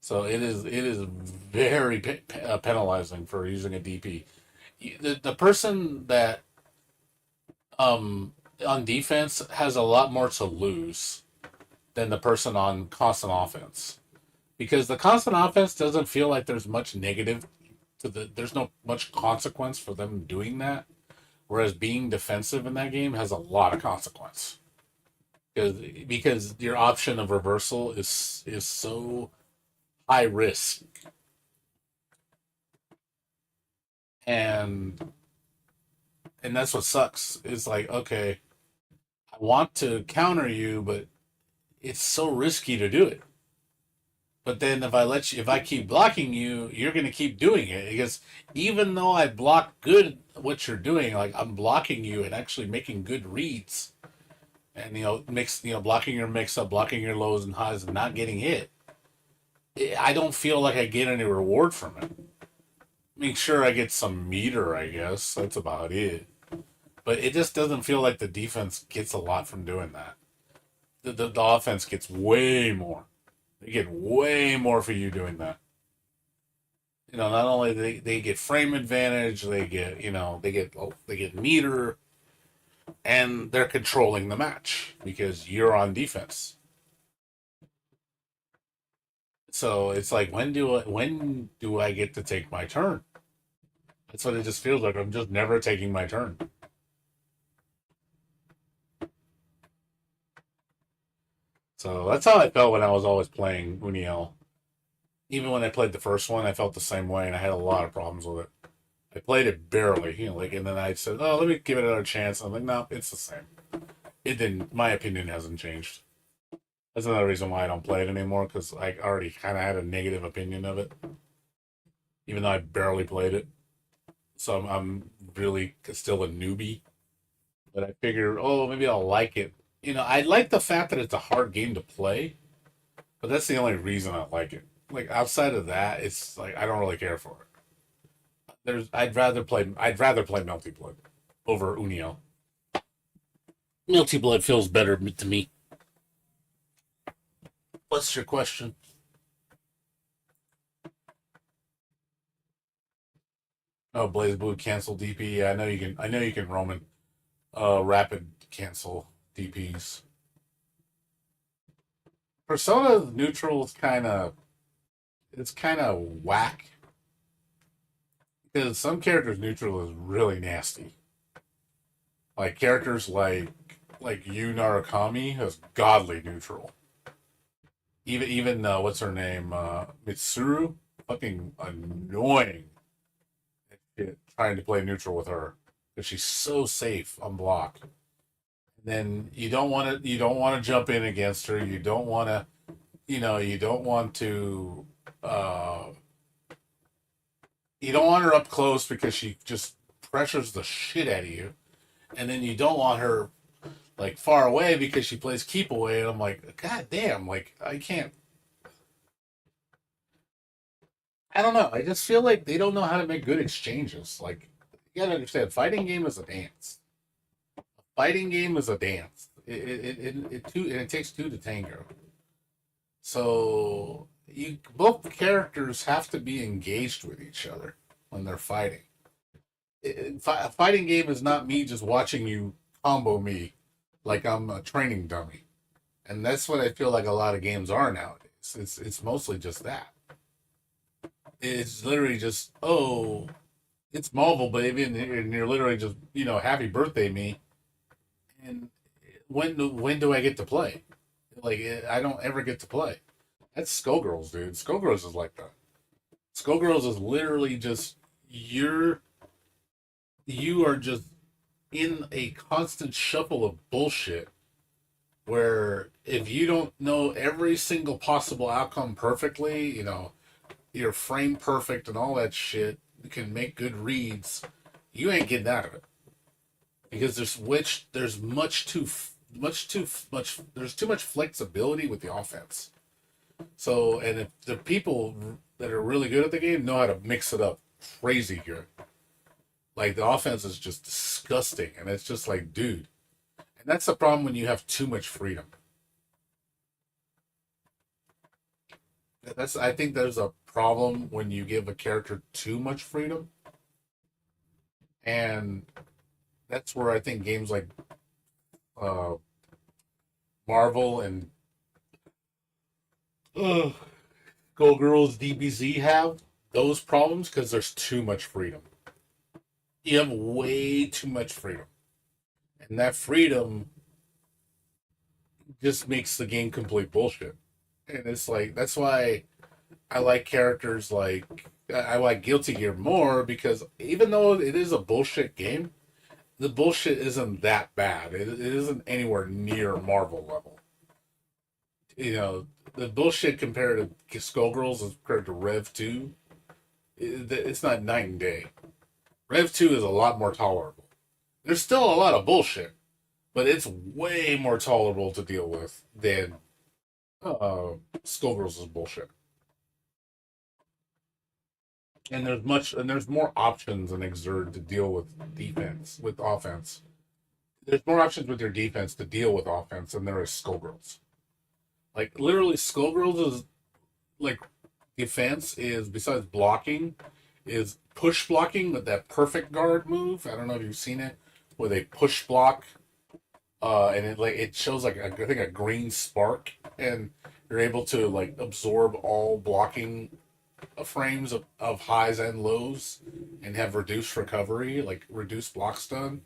So it is very penalizing for using a DP. The person that on defense has a lot more to lose than the person on constant offense because the constant offense doesn't feel like there's much negative there's no much consequence for them doing that, whereas being defensive in that game has a lot of consequence because your option of reversal is so high risk, and that's what sucks. It's like okay, I want to counter you, but it's so risky to do it. But then if I keep blocking you, you're gonna keep doing it because even though I block good what you're doing, like I'm blocking you and actually making good reads, and blocking your mix up, blocking your lows and highs, and not getting hit. I don't feel like I get any reward from it. I mean, sure, I get some meter, I guess. That's about it. But it just doesn't feel like the defense gets a lot from doing that. The offense gets way more. They get way more for you doing that. Not only they get frame advantage, they get meter, and they're controlling the match because you're on defense. So it's like when do I get to take my turn? That's what it just feels like. I'm just never taking my turn. So that's how I felt when I was always playing Uniel. Even when I played the first one, I felt the same way, and I had a lot of problems with it. I played it barely, and then I said, "Oh, let me give it another chance." I'm like, "No, it's the same." It didn't. My opinion hasn't changed. That's another reason why I don't play it anymore because I already kind of had a negative opinion of it, even though I barely played it. So I'm really still a newbie. But I figure, oh, maybe I'll like it. I like the fact that it's a hard game to play, but that's the only reason I like it. Like outside of that, it's like I don't really care for it. I'd rather play Melty Blood over Uniel. Melty Blood feels better to me. What's your question? Oh, Blaze Blue cancel DP. Yeah, I know you can. I know you can Roman rapid cancel DPs. Persona neutral is kind of whack because some characters neutral is really nasty. Like characters like Yu Narukami has godly neutral. Even what's her name, Mitsuru, fucking annoying. Trying to play neutral with her because she's so safe on block. And then you don't want to jump in against her. Uh, you don't want her up close because she just pressures the shit out of you. And then you don't want her like far away because she plays keep away. And I'm like, God damn, like I can't. I don't know. I just feel like they don't know how to make good exchanges. Like you gotta understand, fighting game is a dance. Fighting game is a dance. It takes two to tango. So you both characters have to be engaged with each other when they're fighting. A fighting game is not me just watching you combo me like I'm a training dummy, and that's what I feel like a lot of games are nowadays. It's mostly just that. It's literally just it's Marvel baby, and you're literally just happy birthday me. And when do I get to play? Like I don't ever get to play. That's Skullgirls, dude. Skullgirls is like that. Skullgirls is literally just you're you are just in a constant shuffle of bullshit where if you don't know every single possible outcome perfectly, you're frame perfect and all that shit, you can make good reads, you ain't getting out of it because there's there's too much flexibility with the offense. So, and if the people that are really good at the game know how to mix it up crazy good. Like the offense is just disgusting, and it's just like, dude. And that's the problem when you have too much freedom. I think there's a problem when you give a character too much freedom, and that's where I think games like uh, Marvel and uh, Go Girls DBZ have those problems because there's too much freedom. You have way too much freedom, and that freedom just makes the game complete bullshit. And it's like that's why I like characters like I like Guilty Gear more because even though it is a bullshit game, the bullshit isn't that bad. It isn't anywhere near Marvel level. You know, the bullshit compared to Skullgirls as compared to Rev 2, it's not night and day. Rev 2 is a lot more tolerable. There's still a lot of bullshit, but it's way more tolerable to deal with than Skullgirls' bullshit. And there's more options in Exerd to deal with defense, with offense. There's more options with your defense to deal with offense than there is Skullgirls. Like literally, Skullgirls is like defense is besides blocking is push blocking with that perfect guard move. I don't know if you've seen it, where they push block, and it shows like I think a green spark, and you're able to like absorb all blocking frames of highs and lows, and have reduced recovery, like reduced block stun.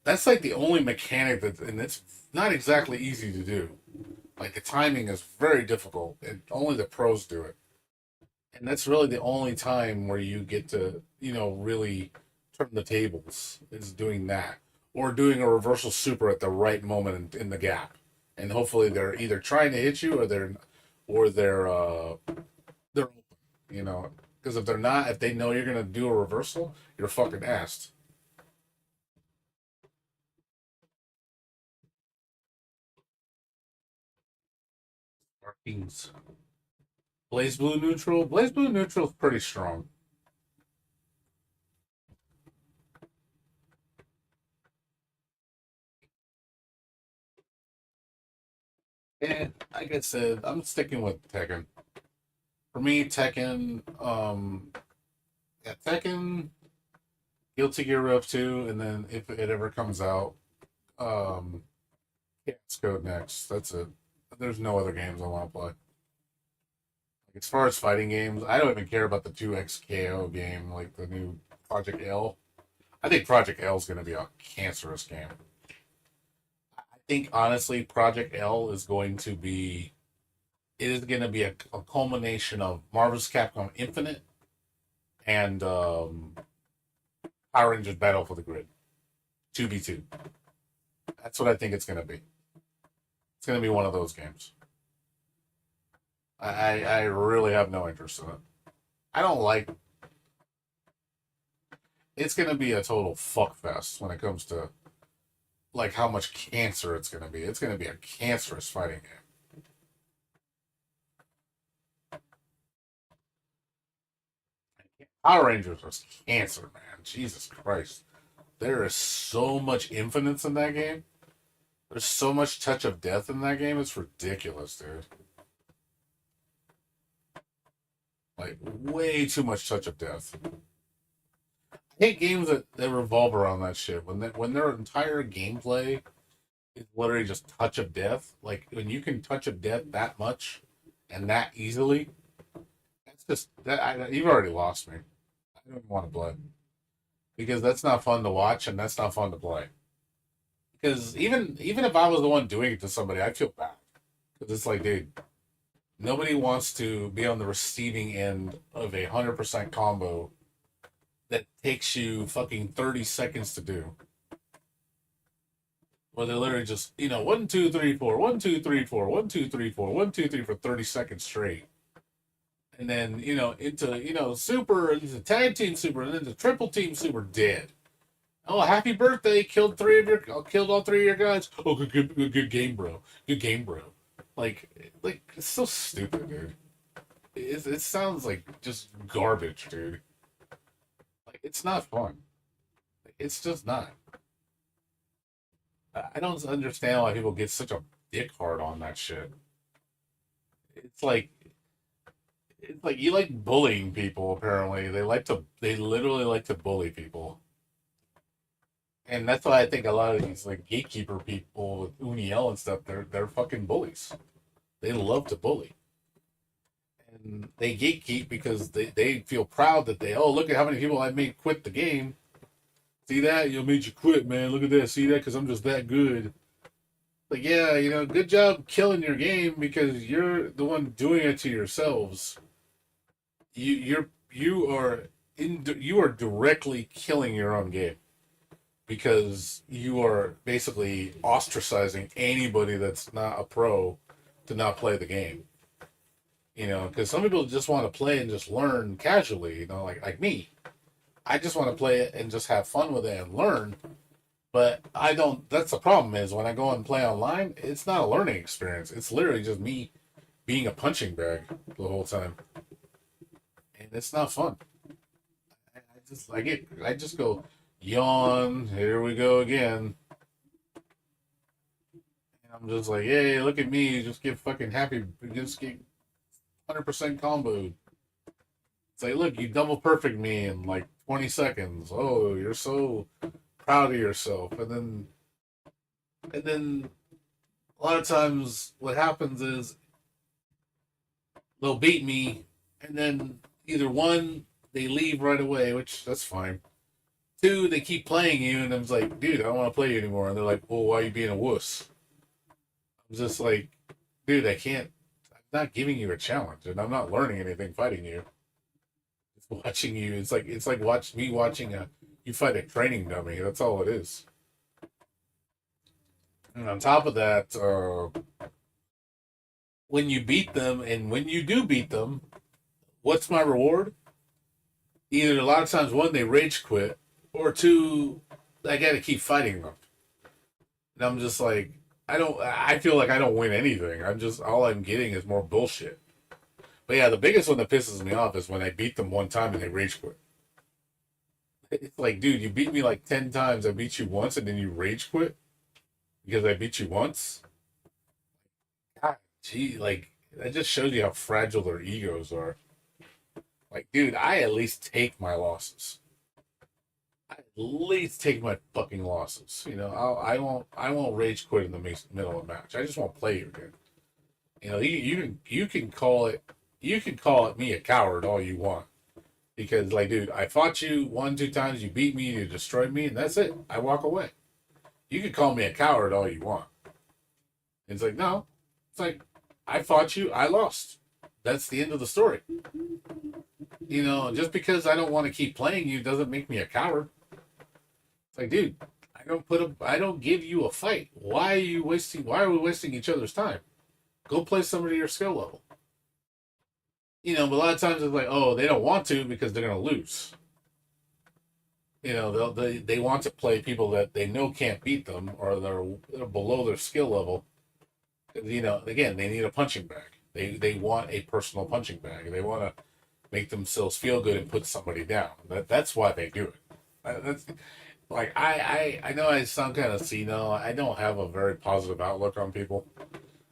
That's like the only mechanic that, and it's not exactly easy to do. Like the timing is very difficult, and only the pros do it. And that's really the only time where you get to, really turn the tables is doing that, or doing a reversal super at the right moment in the gap, and hopefully they're either trying to hit you or they're open, you know. Because if they're not, if they know you're gonna do a reversal, you're fucking assed. Markings. Blaze Blue neutral is pretty strong. And like I said, I'm sticking with Tekken. For me, Tekken, yeah, Tekken, Guilty Gear Rev 2, and then if it ever comes out, um, Chaos Code next. That's it. There's no other games I want to play. Like, as far as fighting games, I don't even care about the 2XKO game, like the new Project L. I think Project L is going to be a cancerous game. I think, honestly, Project L is going to be. It is going to be a culmination of Marvel's Capcom Infinite and Power Rangers Battle for the Grid 2v2. That's what I think it's going to be. It's going to be one of those games. I really have no interest in it. I don't like. It's going to be a total fuck fest when it comes to like how much cancer it's going to be. It's going to be a cancerous fighting game. Power Rangers was cancer, man. Jesus Christ. There is so much infinite in that game. There's so much touch of death in that game. It's ridiculous, dude. Like way too much touch of death. I hate games that revolve around that shit. When their entire gameplay is literally just touch of death. Like when you can touch of death that much and that easily, that's just that. You've already lost me. I don't even want to play because that's not fun to watch and that's not fun to play. Because even if I was the one doing it to somebody, I feel bad because it's like, dude, nobody wants to be on the receiving end of 100% combo that takes you fucking 30 seconds to do. Where they literally just, 1, 2, 3, 4, 1, 2, 3, 4, 1, 2, 3, 4, 1, 2, 3 for 30 seconds straight. And then, into, super, into tag team super, and then the triple team super dead. Oh, happy birthday! Killed all three of your guys. Oh, good game, bro. Good game, bro. Like it's so stupid, dude. It sounds like just garbage, dude. Like it's not fun. It's just not. I don't understand why people get such a dick hard on that shit. It's like it's like you like bullying people. Apparently, they literally like to bully people, and that's why I think a lot of these like gatekeeper people with Uniel and stuff, they're fucking bullies. They love to bully, and they gatekeep because they feel proud that look at how many people I made quit the game. See that? You made you quit, man. Look at that. See that? Because I'm just that good. Like, yeah, good job killing your game because you're the one doing it to yourselves. You are directly killing your own game because you are basically ostracizing anybody that's not a pro to not play the game. You know, because some people just want to play and just learn casually. You know, like me, I just want to play it and just have fun with it and learn. But I don't. That's the problem is when I go and play online, it's not a learning experience. It's literally just me being a punching bag the whole time, and it's not fun. I just go yawn. Here we go again. And I'm just like, hey, look at me, just get fucking happy, just get 100% combo. It's like, look, you double perfect me in like 20 seconds. Oh, you're so proud of yourself. And then a lot of times what happens is they'll beat me, and then either one, they leave right away, which that's fine. Two, they keep playing you, and I'm like, dude, I don't want to play you anymore. And they're like, well, why are you being a wuss? I'm just like, dude, I can't. I'm not giving you a challenge, and I'm not learning anything fighting you. It's watching you. It's like watching a you fight a training dummy. That's all it is. And on top of that, when you beat them, and when you do beat them, what's my reward? Either a lot of times one they rage quit, or two, I got to keep fighting them. And I'm just like, I don't. I feel like I don't win anything. I'm just all I'm getting is more bullshit. But yeah, the biggest one that pisses me off is when I beat them one time and they rage quit. It's like, dude, you beat me like 10 times. I beat you once and then you rage quit because I beat you once. God, gee, like that just shows you how fragile their egos are. Like, dude, I at least take my losses. I at least take my fucking losses. You know, I won't rage quit in the middle of a match. I just won't play you again. You know, you can call it me a coward all you want because like, dude, I fought you one, 2 times, you beat me, you destroyed me, and that's it. I walk away. You can call me a coward all you want. It's like, no, it's like I fought you, I lost. That's the end of the story. You know, just because I don't want to keep playing you doesn't make me a coward. It's like, dude, I don't give you a fight. Why are we wasting each other's time? Go play somebody your skill level. You know, but a lot of times it's like, oh, they don't want to because they're gonna lose. You know, they want to play people that they know can't beat them or they're below their skill level. You know, again, they need a punching bag. They want a personal punching bag. They want to make themselves feel good and put somebody down. That's why they do it. That's like I know I sound kind of senile. I don't have a very positive outlook on people,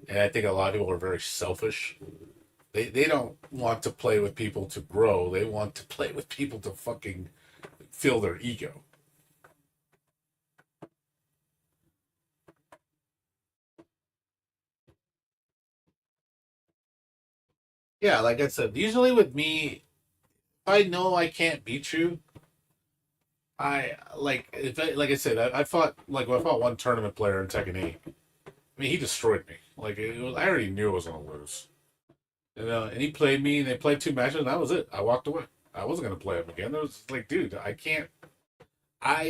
and I think a lot of people are very selfish. They don't want to play with people to grow. They want to play with people to fucking fill their ego. Yeah, like I said, usually with me, if I know I can't beat you, I like if I, like I said, I fought one tournament player in Tekken 8. I mean, he destroyed me. I already knew I was gonna lose. And he played me, and they played 2 matches, and that was it. I walked away. I wasn't gonna play him again. It was like, dude, I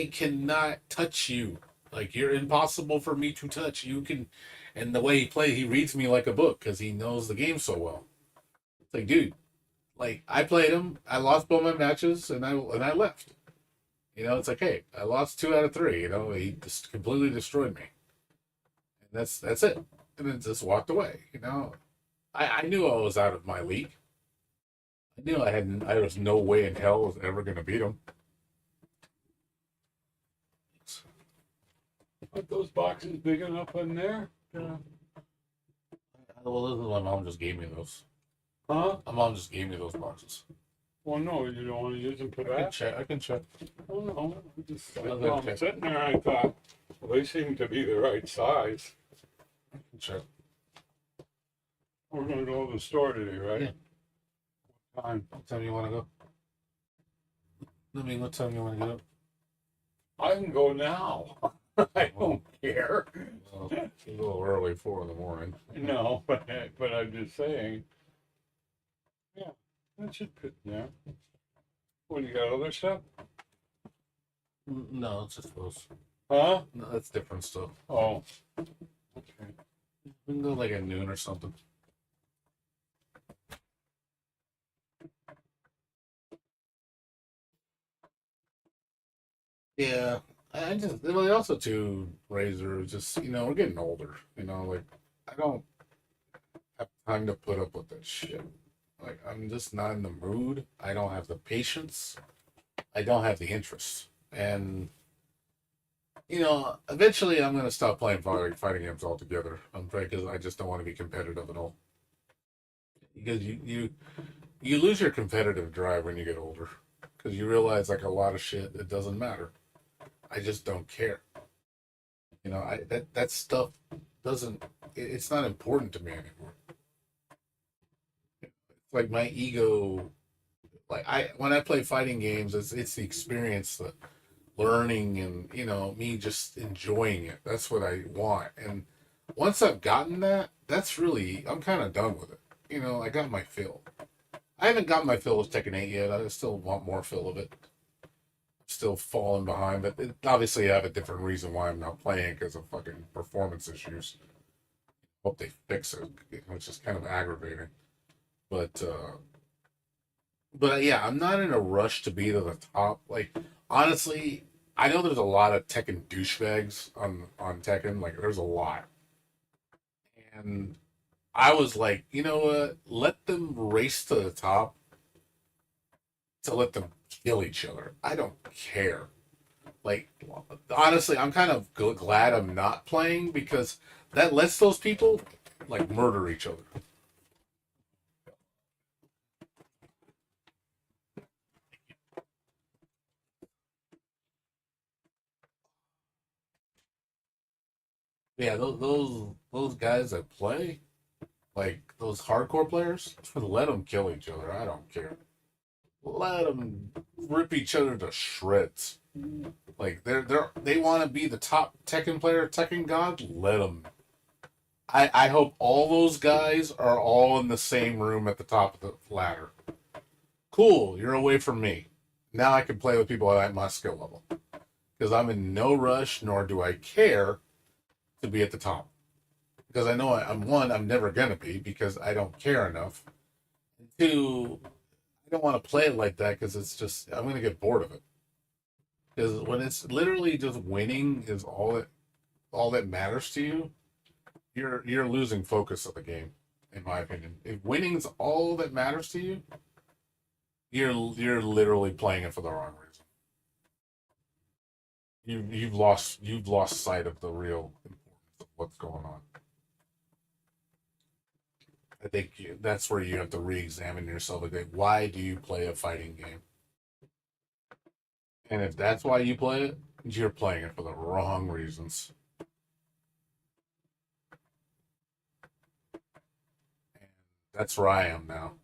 cannot touch you. Like you're impossible for me to touch. You can, and the way he played, he reads me like a book because he knows the game so well. It's like, dude, like I played him, I lost both my matches, and I left. You know, it's like, hey, I lost 2 out of 3. You know, he just completely destroyed me, and that's it. And then just walked away. You know, I knew I was out of my league. I knew I was no way in hell I was ever gonna beat him. Are those boxes big enough in there? Well, this is my mom just gave me those. Huh? My mom just gave me those boxes. Well, no, you don't want to use them for I can that? check. I can check. Oh, no. I I'll saw check. them sitting there, I thought, well, they seem to be the right size. I can check. We're gonna go to the store today, right? Yeah. What time? What time you want to go? I mean, what time you want to get up? I can go now. I don't care. Well, it's a little early, 4 in the morning. No, but I'm just saying. Yeah, that should fit in there. What, you got other stuff? No, it's just those. Huh? No, that's different stuff. Oh. Okay. We can go like at noon or something. Yeah, I just well, also too Razor. Just we're getting older. Like I don't have time to put up with that shit. Like I'm just not in the mood. I don't have the patience. I don't have the interest. And eventually I'm gonna stop playing fighting games altogether. I'm afraid because I just don't want to be competitive at all. Because you lose your competitive drive when you get older. Because you realize like a lot of shit it doesn't matter. I just don't care. I that stuff doesn't. It's not important to me anymore. It's like my ego. Like when I play fighting games, it's the experience, the learning, and me just enjoying it. That's what I want. And once I've gotten that, that's really I'm kind of done with it. I got my fill. I haven't gotten my fill of Tekken 8 yet. I still want more fill of it. Still falling behind, but obviously I have a different reason why I'm not playing because of fucking performance issues. Hope they fix it, which is kind of aggravating. But yeah, I'm not in a rush to be to the top. Like honestly, I know there's a lot of Tekken douchebags on Tekken. Like there's a lot, and I was like, you know what? Let them race to the top to let them kill each other. I don't care. Like honestly, I'm kind of glad I'm not playing because that lets those people like murder each other. Yeah, those guys that play like those hardcore players, let them kill each other. I don't care. Let them rip each other to shreds. Like they want to be the top Tekken player, Tekken god. Let them. I hope all those guys are all in the same room at the top of the ladder. Cool, you're away from me. Now I can play with people at my skill level because I'm in no rush, nor do I care to be at the top because I know I'm one. I'm never gonna be because I don't care enough. Two, I don't want to play it like that because it's just I'm gonna get bored of it. Because when it's literally just winning is all that matters to you, you're losing focus of the game, in my opinion. If winning's all that matters to you, you're literally playing it for the wrong reason. You've lost sight of the real importance of what's going on. I think that's where you have to re-examine yourself again. Why do you play a fighting game? And if that's why you play it, you're playing it for the wrong reasons. And that's where I am now.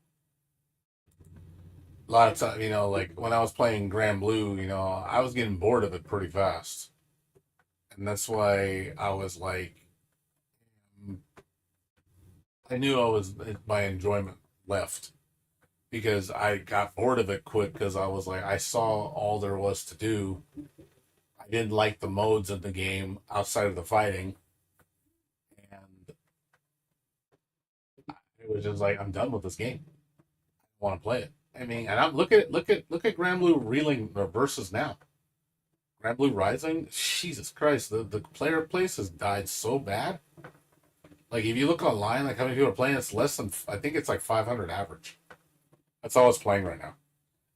A lot of time, like when I was playing Grand Blue, I was getting bored of it pretty fast. And that's why I was like, I knew my enjoyment left because I got bored of it quick because I was like, I saw all there was to do. I didn't like the modes of the game outside of the fighting. And it was just like, I'm done with this game. I want to play it. I mean, and I'm look at Grand Blue reeling versus now. Grand Blue Rising, Jesus Christ, the player place has died so bad. Like if you look online, like how many people are playing, it's less than I think it's like 500 average. That's all it's playing right now.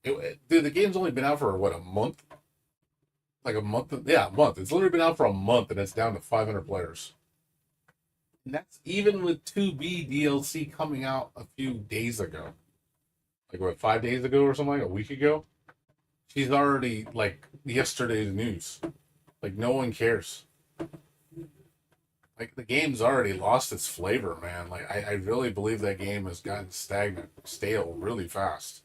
Dude, the game's only been out for what a month, like a month. Yeah, a month. It's literally been out for a month, and it's down to 500 players. And that's even with 2B DLC coming out a few days ago. Like what, 5 days ago or something, like a week ago. She's already like yesterday's news. Like no one cares. Like the game's already lost its flavor, man. Like I really believe that game has gotten stagnant, stale really fast.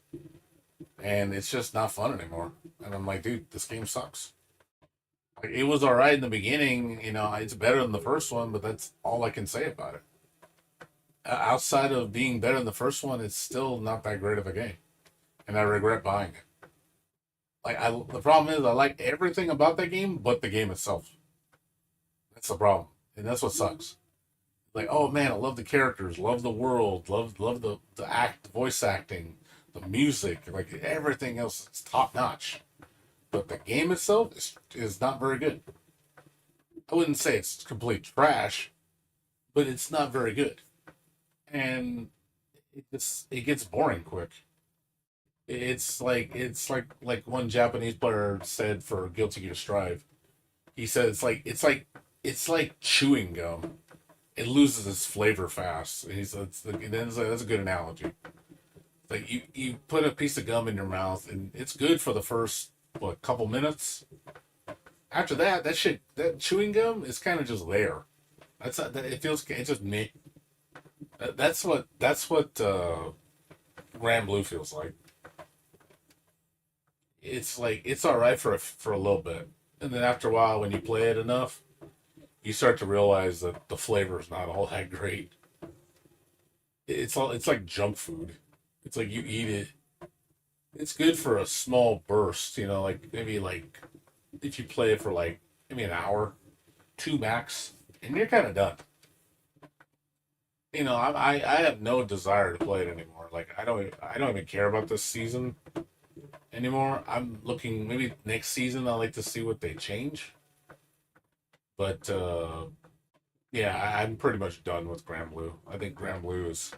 And it's just not fun anymore. And I'm like, dude, this game sucks. Like it was alright in the beginning, it's better than the first one, but that's all I can say about it. Outside of being better than the first one, it's still not that great of a game. And I regret buying it. The problem is I like everything about that game but the game itself. That's the problem. And that's what sucks. Like, oh man, I love the characters, love the world, love the voice acting, the music, like everything else is top notch. but the game itself is not very good. I wouldn't say it's complete trash, but it's not very good, and it gets boring quick. It's like one Japanese player said for Guilty Gear Strive. He said it's like chewing gum. It loses its flavor fast. And he said that's a good analogy. Like you put a piece of gum in your mouth and it's good for the first couple minutes. After that, that chewing gum is kind of just there. That's not, it feels it's just me. That's what Grand Blue feels like. It's like it's all right for a little bit, and then after a while, when you play it enough, you start to realize that the flavor is not all that great. It's like junk food. It's like you eat it. It's good for a small burst, like maybe like if you play it for like maybe an hour, two max, and you're kind of done. I have no desire to play it anymore. Like I don't even care about this season anymore. I'm looking maybe next season. I like to see what they change, but yeah, I'm pretty much done with Grand Blue. I think Grand Blue is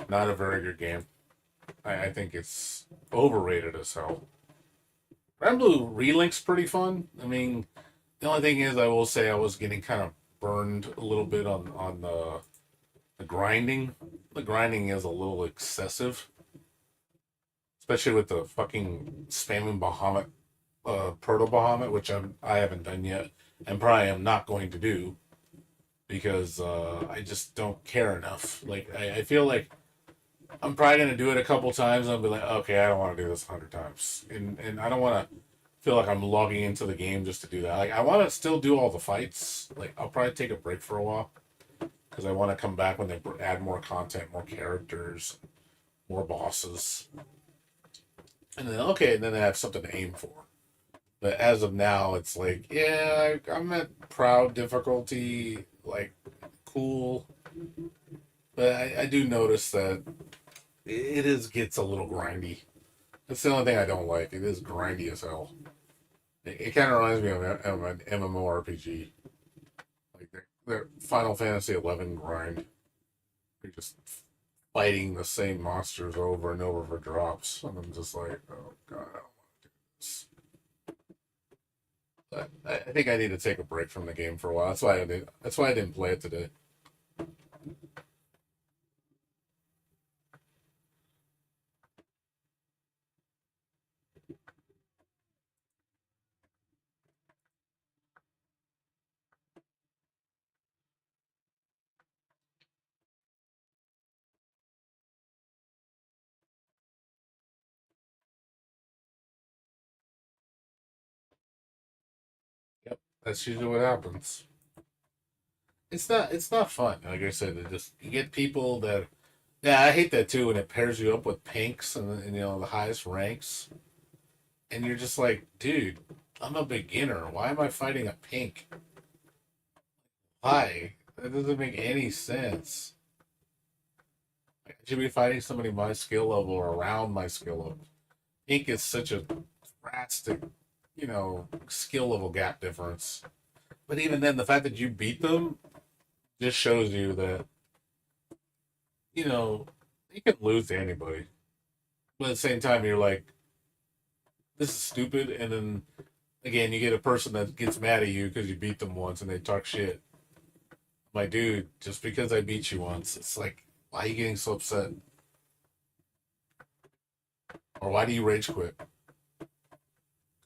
not a very good game. I think it's overrated as hell. Grand Blue Relink's pretty fun. I mean, the only thing is, I will say I was getting kind of burned a little bit on the grinding. The grinding is a little excessive, especially with the fucking spamming Bahamut, Proto Bahamut, which I haven't done yet, and probably am not going to do because I just don't care enough. Like I feel like I'm probably gonna do it a couple times and I'll be like, okay, I don't want to do this 100 times, and I don't want to feel like I'm logging into the game just to do that. Like I want to still do all the fights. Like I'll probably take a break for a while because I want to come back when they add more content, more characters, more bosses, and then I have something to aim for. But as of now, it's like, yeah, I'm at proud difficulty, like cool. But I do notice that gets a little grindy. That's the only thing I don't like. It is grindy as hell. It kind of reminds me of an MMORPG, like their Final Fantasy 11 grind. You're just fighting the same monsters over and over for drops, and I'm just like, oh god, I don't want to do this. But I think I need to take a break from the game for a while. That's why I did. That's why I didn't play it today. Yep, that's usually what happens. It's not fun. Like I said, it just you get people that yeah, I hate that too when it pairs you up with pinks and the highest ranks, and you're just like, dude, I'm a beginner. Why am I fighting a pink? Why? That doesn't make any sense. I should be fighting somebody my skill level or around my skill level. Pink is such a drastic, skill level gap difference. But even then, the fact that you beat them just shows you that you know you can lose to anybody. But at the same time, you're like, this is stupid. And then again, you get a person that gets mad at you because you beat them once and they talk shit. My dude, just because I beat you once, it's like, why are you getting so upset? Or why do you rage quit?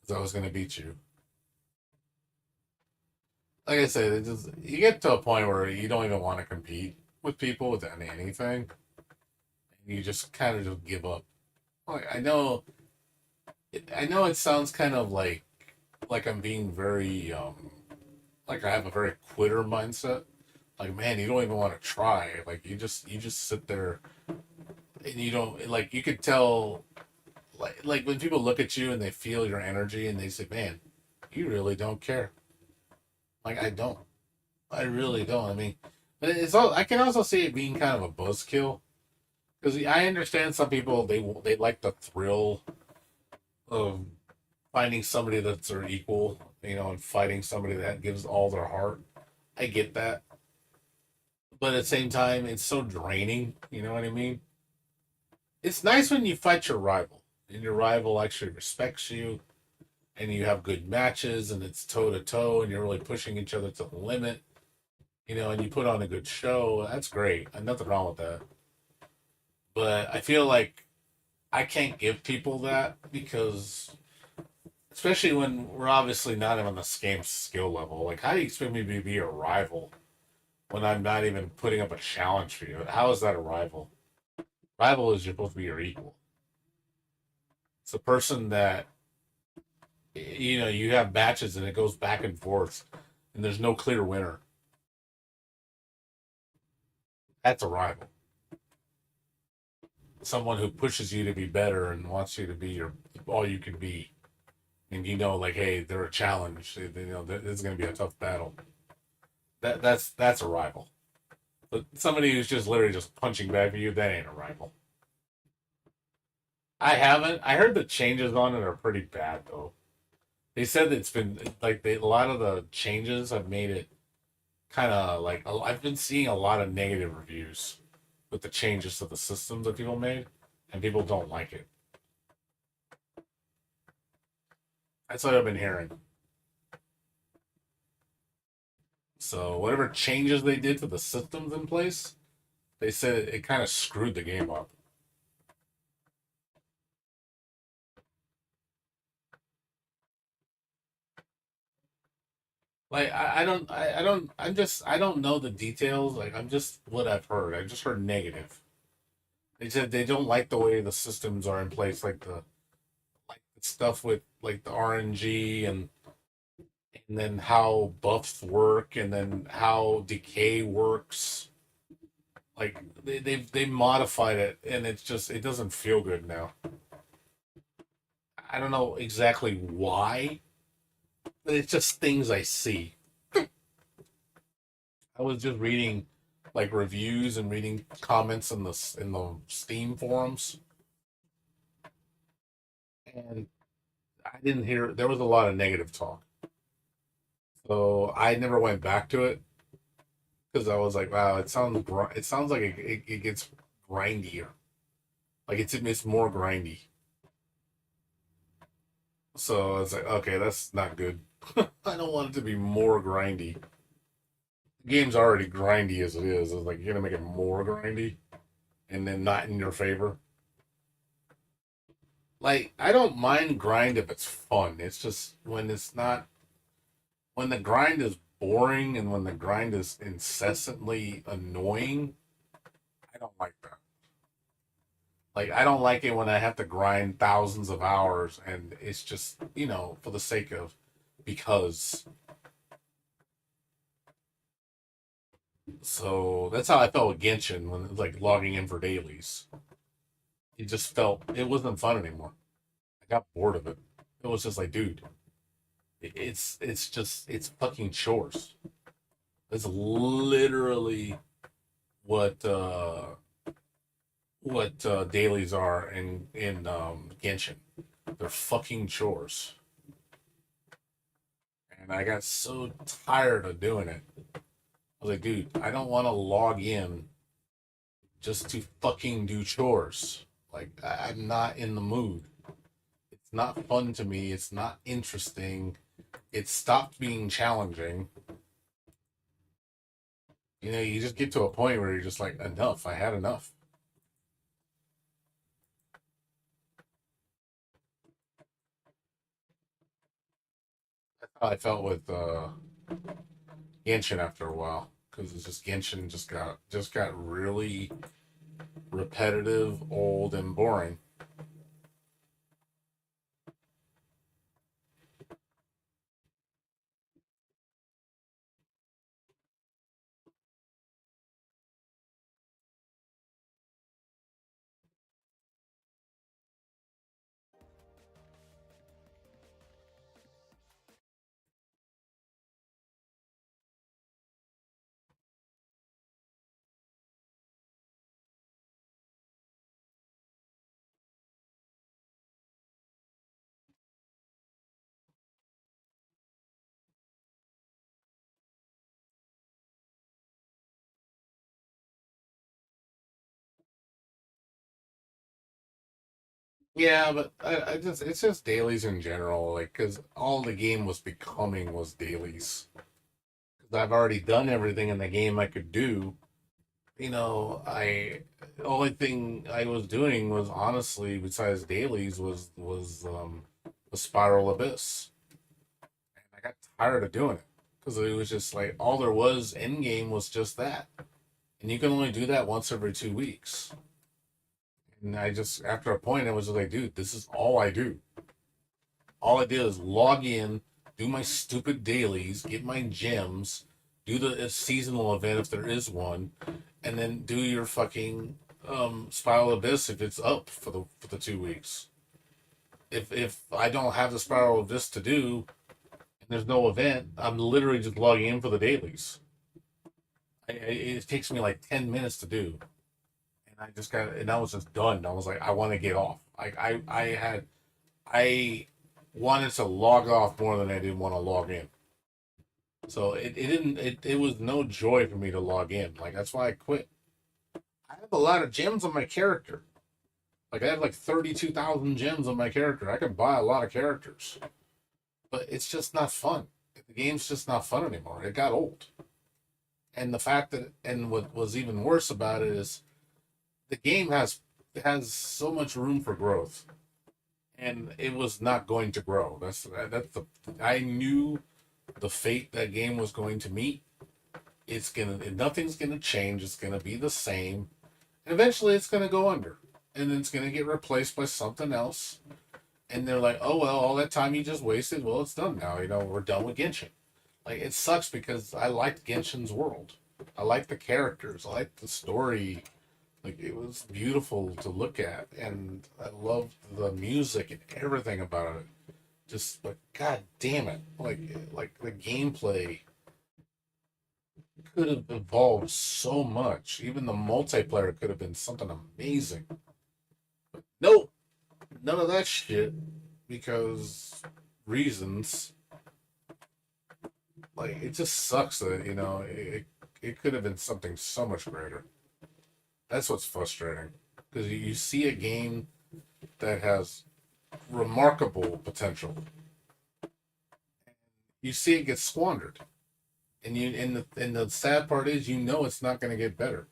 Because I was going to beat you. Like I said, you get to a point where you don't even want to compete with people with anything. And you just kind of just give up. Like, I know it sounds kind of like I'm being very like I have a very quitter mindset. Like, man, you don't even want to try. Like you just sit there and you don't like you could tell like when people look at you and they feel your energy and they say, "Man, you really don't care." Like I don't. I really don't. I mean, but it's all I can also see it being kind of a buzzkill because I understand some people they like the thrill of finding somebody that's their equal, and fighting somebody that gives all their heart. I get that, but at the same time, it's so draining. You know what I mean? It's nice when you fight your rival, and your rival actually respects you, and you have good matches, and it's toe to toe, and you're really pushing each other to the limit. And you put on a good show. That's great. And nothing wrong with that. But I feel like I can't give people that because, especially when we're obviously not even on the same skill level. Like, how do you expect me to be a rival when I'm not even putting up a challenge for you? How is that a rival? Rival is you're supposed to be your equal. It's a person that you have matches and it goes back and forth, and there's no clear winner. That's a rival. Someone who pushes you to be better and wants you to be your all you can be, and like, hey, they're a challenge. This is going to be a tough battle. That's a rival. But somebody who's just literally just punching back at you, that ain't a rival. I haven't. I heard the changes on it are pretty bad though. They said it's been like a lot of the changes have made it kind of like I've been seeing a lot of negative reviews with the changes to the systems that people made, and people don't like it. That's what I've been hearing. So whatever changes they did to the systems in place, they said it kind of screwed the game up. Like I don't know the details. Like I'm just what I've heard. I just heard negative. They said they don't like the way the systems are in place, like the stuff with like the RNG and then how buffs work and then how decay works. Like they modified it and it doesn't feel good now. I don't know exactly why, but it's just things I see. I was just reading like reviews and reading comments in the Steam forums, and I didn't hear there was a lot of negative talk. So I never went back to it because I was like, wow, it sounds like it gets grindier. Like it's more grindy. So it's like, okay, that's not good. I don't want it to be more grindy. The game's already grindy as it is. It's like you're gonna make it more grindy and then not in your favor. Like I don't mind grind if it's fun. It's just when the grind is boring and when the grind is incessantly annoying, I don't like that. Like I don't like it when I have to grind thousands of hours and it's just, for the sake of because. So that's how I felt with Genshin when it was like logging in for dailies. It just felt it wasn't fun anymore. I got bored of it. It was just like, dude, it's fucking chores. It's literally what uh what dailies are in Genshin. They're fucking chores, and I got so tired of doing it. I was like, dude, I don't want to log in just to fucking do chores. Like I'm not in the mood. It's not fun to me. It's not interesting. It stopped being challenging. You just get to a point where you're just like, enough. I had enough. That's how I felt with Genshin after a while because it's just Genshin just got really repetitive, old, and boring. Yeah, but I just it's just dailies in general, like because all the game was becoming was dailies. 'Cause I've already done everything in the game I could do. The only thing I was doing was honestly, besides dailies, was Spiral Abyss. And I got tired of doing it because it was just like all there was in game was just that, and you can only do that once every 2 weeks. And I just after a point, I was just like, dude, this is all I do. All I did is log in, do my stupid dailies, get my gems, do the seasonal event if there is one, and then do your fucking Spiral Abyss if it's up for the 2 weeks. If I don't have the Spiral Abyss to do and there's no event, I'm literally just logging in for the dailies. It takes me like 10 minutes to do, and I was just done. I was like, I want to get off. I wanted to log off more than I didn't want to log in. So it was no joy for me to log in. Like that's why I quit. I have a lot of gems on my character. Like I have like 32,000 gems on my character. I can buy a lot of characters. But it's just not fun. The game's just not fun anymore. It got old. And the fact that and what was even worse about it is the game has so much room for growth. And it was not going to grow. That's the I knew the fate that game was going to meet. Nothing's gonna change. It's gonna be the same. And eventually, it's gonna go under, and then it's gonna get replaced by something else. And they're like, "Oh well, all that time you just wasted. Well, it's done now. We're done with Genshin." Like it sucks because I liked Genshin's world. I liked the characters. I liked the story. Like it was beautiful to look at, and I loved the music and everything about it. Just but god damn it, like the gameplay could have evolved so much. Even the multiplayer could have been something amazing. Nope, none of that shit because reasons. Like it just sucks that it could have been something so much greater. That's what's frustrating because you see a game that has remarkable potential, you see it get squandered, and the sad part is it's not going to get better.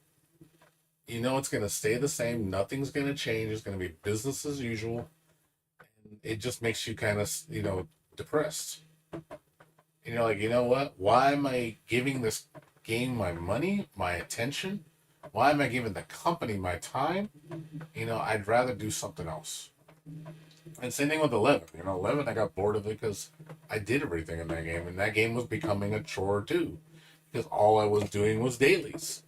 It's going to stay the same. Nothing's going to change. It's going to be business as usual. And it just makes you kind of, depressed. And you're like, you know what? Why am I giving this game my money, my attention? Why am I giving the company my time? I'd rather do something else. And same thing with 11. 11, I got bored of it because I did everything in that game. And that game was becoming a chore too. Because all I was doing was dailies.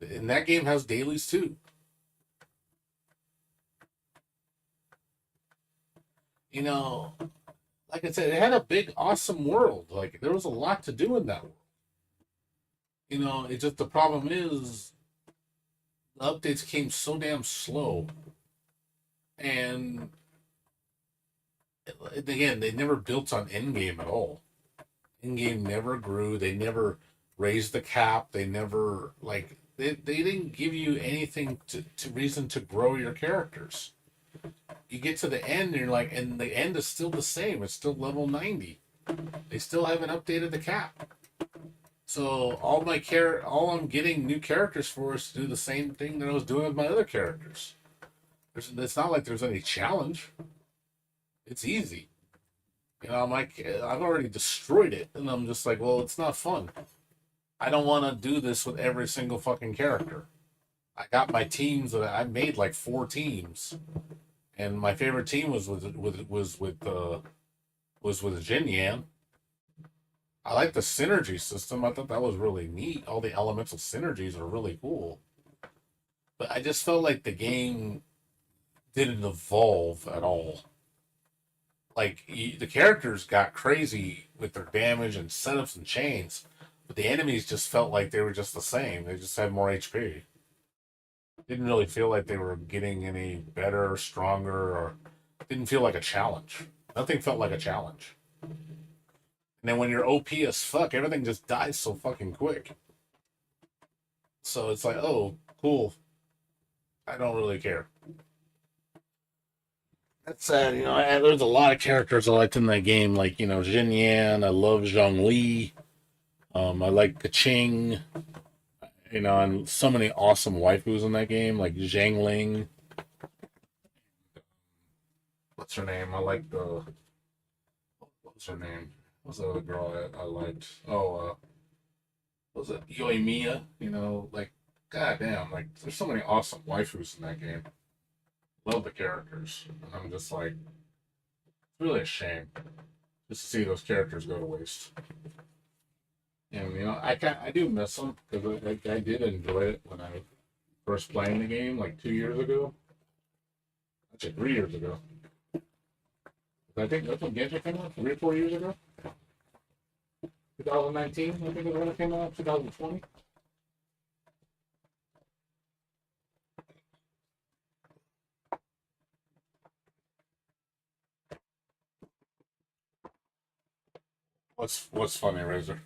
And that game has dailies too. you know, like I said, it had a big, awesome world. Like there was a lot to do in that world. It just the problem is the updates came so damn slow, and again, they never built on Endgame at all. Endgame never grew. They never raised the cap. They never they didn't give you anything to reason to grow your characters. You get to the end, and you're like, and the end is still the same. It's still level 90. They still haven't updated the cap. So all I'm getting new characters for is to do the same thing that I was doing with my other characters. It's not like there's any challenge. It's easy. I'm like, I've already destroyed it, and I'm just like, well, it's not fun. I don't want to do this with every single fucking character. I got my teams that I made like 4 teams, and my favorite team was with Jin Yan. I like the synergy system. I thought that was really neat. All the elemental synergies are really cool. But I just felt like the game didn't evolve at all. Like the characters got crazy with their damage and setups and chains, but the enemies just felt like they were just the same. They just had more HP. Didn't really feel like they were getting any better or stronger, or didn't feel like a challenge. Nothing felt like a challenge. And then when you're OP as fuck, everything just dies so fucking quick. So it's like, oh, cool. I don't really care. That's sad. There's a lot of characters I liked in that game, like Jin Yan. I love Zhang Li. I like Kaching. And so many awesome waifus in that game, like Zhang Ling. What's her name? I like the. What's her name? What's the other girl I liked? Oh, was it Yoimiya? Like, goddamn, like there's so many awesome waifus in that game. Love the characters. And I'm just like, it's really a shame just to see those characters go to waste. And I do miss them because I did enjoy it when I first playing the game like 2 years ago. Actually, 3 years ago. I think that's when Genshin came out, 3 or 4 years ago. 2019, I think is when it came out. 2020. What's funny, Razor?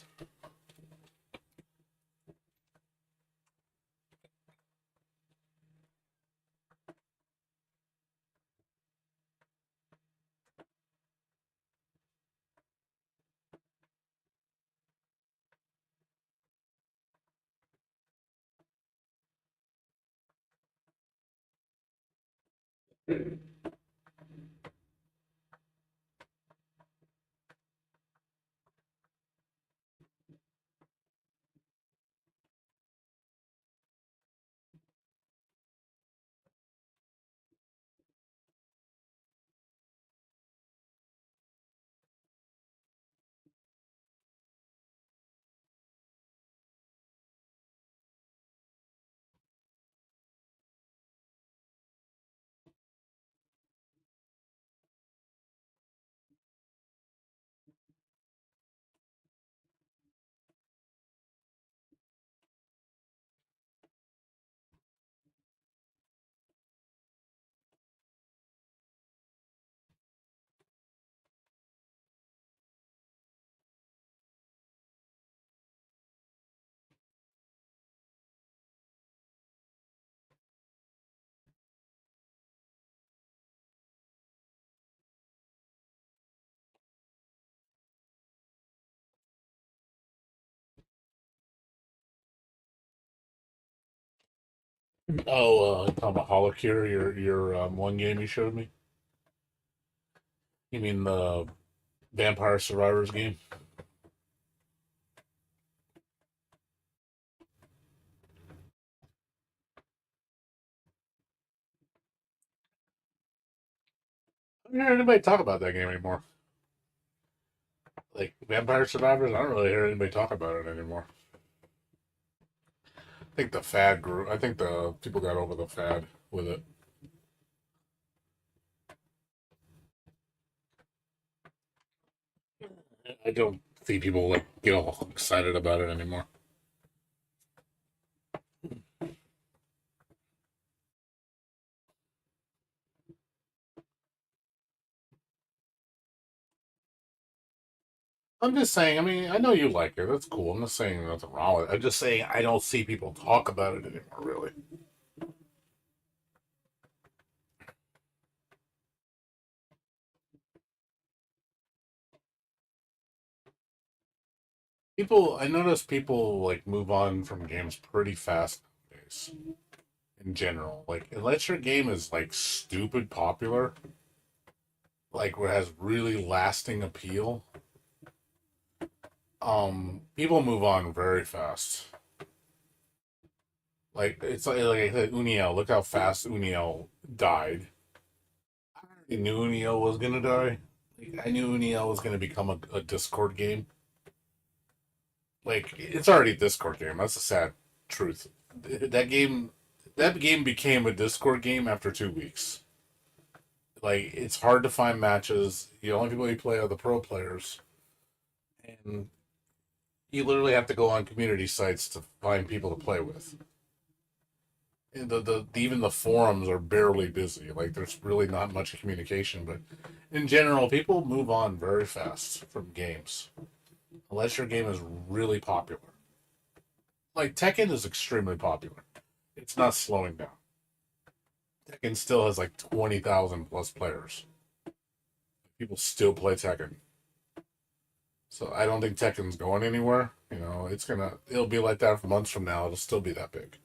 Oh, talking about Holocure, your one game you showed me. You mean the Vampire Survivors game? I don't hear anybody talk about that game anymore. Like Vampire Survivors, I don't really hear anybody talk about it anymore. I think the fad grew. I think the people got over the fad with it. I don't see people like get all excited about it anymore. I'm just saying. I mean, I know you like it. That's cool. I'm not saying there's nothing wrong with it. I'm just saying I don't see people talk about it anymore. Really, people. I notice people like move on from games pretty fast nowadays. In general, like unless your game is like stupid popular, like what has really lasting appeal, people move on very fast. Like it's like I said, Uniel. Look how fast Uniel died. I already knew Uniel was gonna die. Like, I knew Uniel was gonna become a Discord game. Like it's already a Discord game. That's the sad truth. That game, that game became a Discord game after 2 weeks. Like it's hard to find matches. The only people you play are the pro players, and you literally have to go on community sites to find people to play with. And even the forums are barely busy. Like there's really not much communication. But in general, people move on very fast from games unless your game is really popular. Like Tekken is extremely popular. It's not slowing down. Tekken still has like 20,000 plus players. People still play Tekken. So I don't think Tekken's going anywhere. It'll be like that for months from now. It'll still be that big.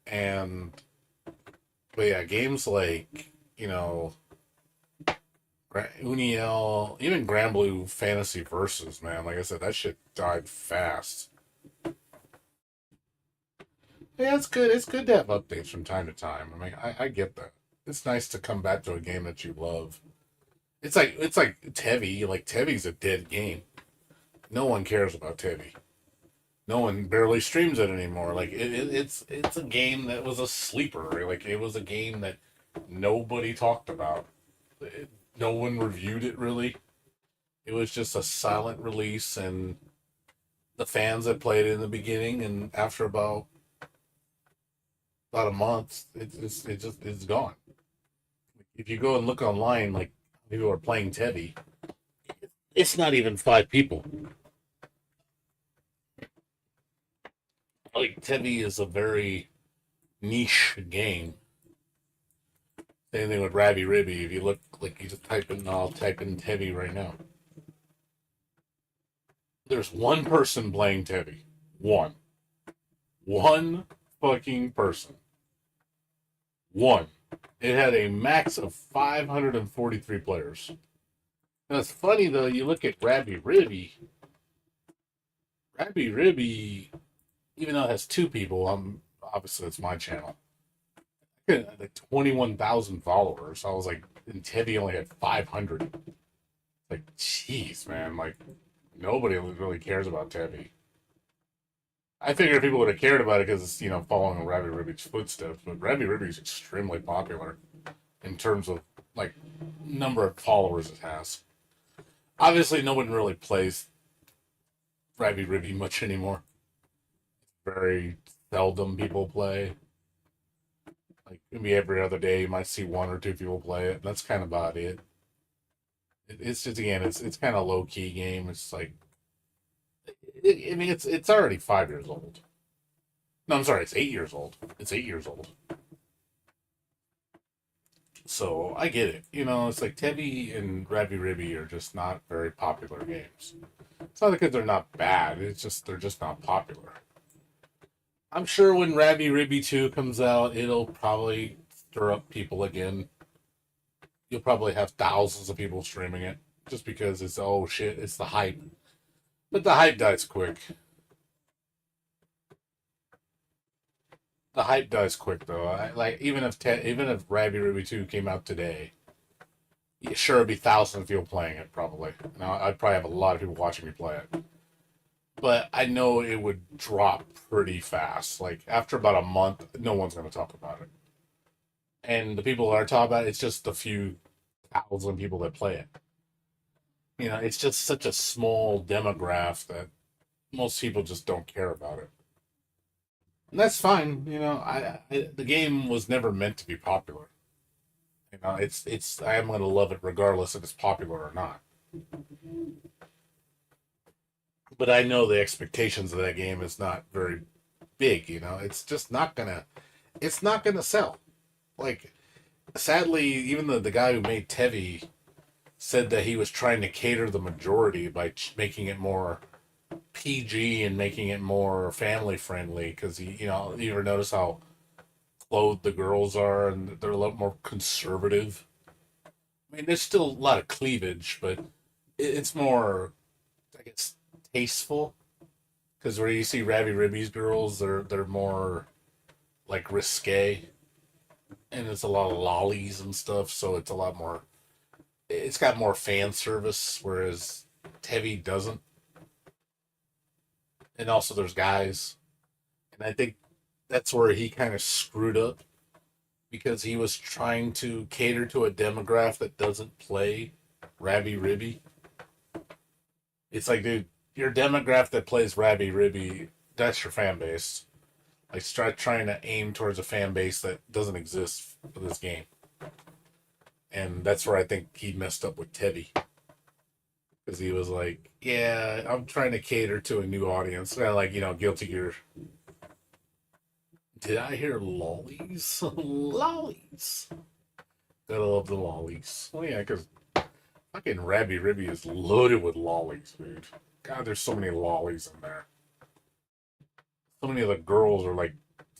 And, but yeah, games like, Uniel, even Grand Blue Fantasy Versus, man. Like I said, that shit died fast. Yeah, it's good. It's good to have updates from time to time. I mean, I get that. It's nice to come back to a game that you love. It's like Tevi. Like Tevi's a dead game. No one cares about Tevi. No one barely streams it anymore. Like it's a game that was a sleeper. Like it was a game that nobody talked about. No one reviewed it really. It was just a silent release, and the fans that played it in the beginning, and after about a month, it's gone. If you go and look online, like people are playing Tevi, it's not even 5 people. Like Tevi is a very niche game. Same thing with Rabi-Ribi. If you look, like you just type in, I'll type in Tevi right now. There's one person playing Tevi. One fucking person. One. It had a max of 543 players. Now it's funny though, you look at Rabi-Ribi. Rabi-Ribi, even though it has 2 people, obviously it's my channel. It had like 21,000 followers. I was like, and Tevi only had 500. Like, jeez, man. Like, nobody really cares about Tevi. I figured people would have cared about it because it's, following Rabi-Ribi's footsteps, but Rabi-Ribi is extremely popular in terms of, like, number of followers it has. Obviously, no one really plays Rabi-Ribi much anymore. Very seldom people play. Like, maybe every other day you might see 1 or 2 people play it. That's kind of about it. It's just, again, it's kind of low-key game. It's like, I mean, it's already 5 years old. No, I'm sorry, it's 8 years old. It's 8 years old. So I get it. It's like Tevi and Rabi-Ribi are just not very popular games. It's not because they're not bad. It's just they're just not popular. I'm sure when Rabi-Ribi 2 comes out, it'll probably stir up people again. You'll probably have thousands of people streaming it just because it's, oh shit, it's the hype. But the hype dies quick. The hype dies quick though. Even if Rabi-Ribi 2 came out today, sure it'd be thousands of people playing it probably. Now I'd probably have a lot of people watching me play it. But I know it would drop pretty fast. Like after about a month, no one's going to talk about it. And the people that are talking about it, it's just a few thousand people that play it. It's just such a small demographic that most people just don't care about it. And that's fine. The game was never meant to be popular. I am going to love it regardless if it's popular or not. But I know the expectations of that game is not very big. It's just it's not gonna sell. Like, sadly, even the guy who made Tevi said that he was trying to cater the majority by making it more PG and making it more family friendly. Because you ever notice how clothed the girls are, and they're a lot more conservative. I mean, there's still a lot of cleavage, but it's more, I guess, tasteful. Because where you see Rabi-Ribi's girls, they're more like risque, and it's a lot of lollies and stuff. So it's a lot more. It's got more fan service, whereas Tevi doesn't. And also, there's guys, and I think that's where he kind of screwed up because he was trying to cater to a demographic that doesn't play Rabi-Ribi. It's like, dude, your demographic that plays Rabi-Ribi, that's your fan base. Like, start trying to aim towards a fan base that doesn't exist for this game. And that's where I think he messed up with Tevi. Because he was like, yeah, I'm trying to cater to a new audience. Kind of like, Guilty Gear. Did I hear lollies? Lollies. Gotta love the lollies. Well, yeah, because Fucking Rabi-Ribi is loaded with lollies, dude. God, there's so many lollies in there. So many of the girls are like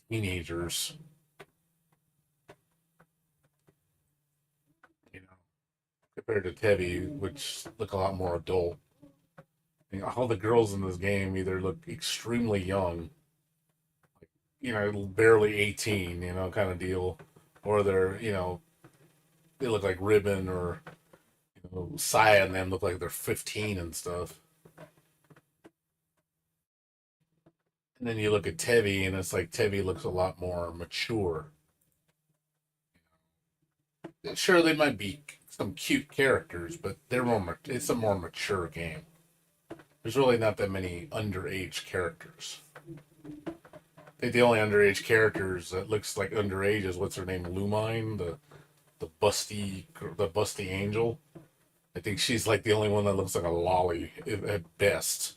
teenagers, you know, compared to Tevi, which look a lot more adult. You know, all the girls in this game either look extremely young, barely 18, kind of deal, or they're, they look like Ribbon or Saya and them look like they're 15 and stuff. And then you look at Tevi, and it's like Tevi looks a lot more mature. Sure, they might be some cute characters, but it's a more mature game. There's really not that many underage characters. I think the only underage characters that looks like underage is what's her name, Lumine, the busty angel. I think she's like the only one that looks like a lolly at best.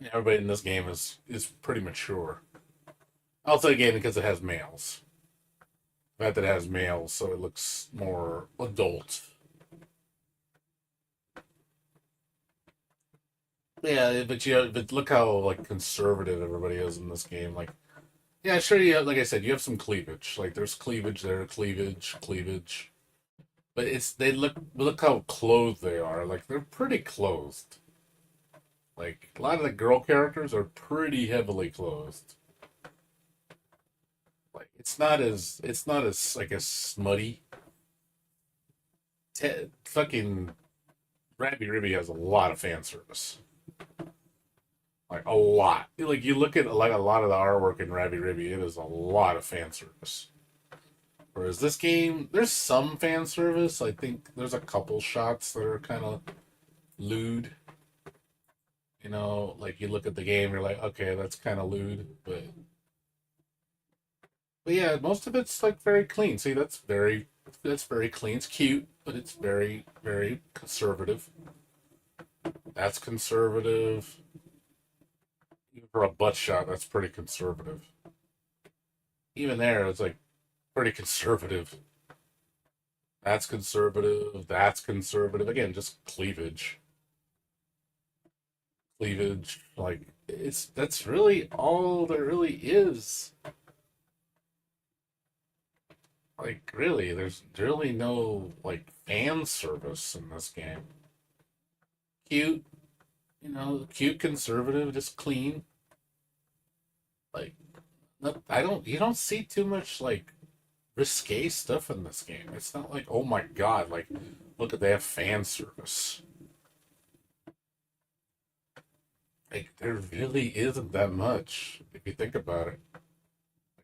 Everybody in this game is pretty mature. Also, again, because it has males. The fact that it has males, so it looks more adult. Yeah, but look how like conservative everybody is in this game. Like, yeah, sure, like I said, you have some cleavage. Like, there's cleavage there, cleavage. But look how clothed they are. Like, they're pretty clothed. Like, a lot of the girl characters are pretty heavily clothed. Like, it's not as like as smutty. Fucking Rabi-Ribi has a lot of fan service. Like a lot. Like you look at like a lot of the artwork in Rabi-Ribi, it is a lot of fan service. Whereas this game, there's some fan service. I think there's a couple shots that are kind of lewd. Like you look at the game, you're like, okay, that's kind of lewd, but yeah, most of it's like very clean. See, that's very clean. It's cute, but it's very very conservative. That's conservative. Even for a butt shot, that's pretty conservative. Even there, it's like pretty conservative. That's conservative. That's conservative. Again, just cleavage. Like that's really all there really is. Like really, there's really no like fan service in this game. Cute, cute, conservative, just clean. Like you don't see too much like risque stuff in this game. It's not like, oh my god, like look at they have fan service. Like there really isn't that much if you think about it. Like,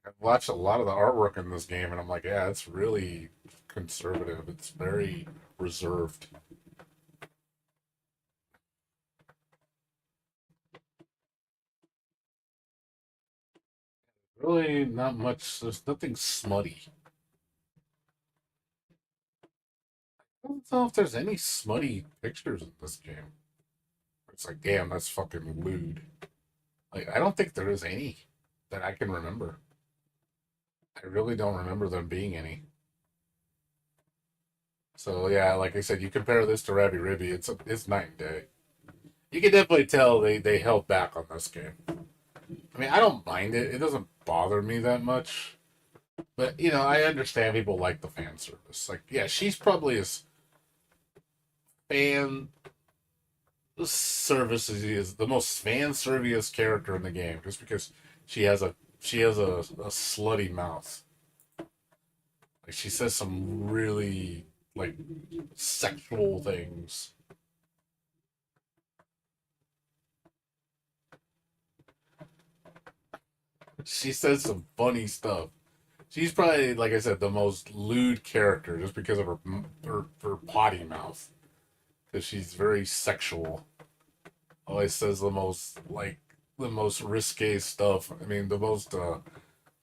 I've watched a lot of the artwork in this game, and I'm like, yeah, it's really conservative. It's very reserved. Really, not much. There's nothing smutty. I don't know if there's any smutty pictures in this game. It's like, damn, that's fucking lewd. Like, I don't think there is any that I can remember. I really don't remember them being any. So yeah, like I said, you compare this to Rabi-Ribi, it's night and day. You can definitely tell they held back on this game. I mean, I don't mind it. It doesn't bother me that much. But I understand people like the fan service. Like, yeah, she's probably as fan service is the most fan service character in the game, just because she has a slutty mouth. Like she says some really like sexual things. She says some funny stuff. She's probably, like I said, the most lewd character just because of her potty mouth. Because she's very sexual. Always says the most risque stuff. I mean, the most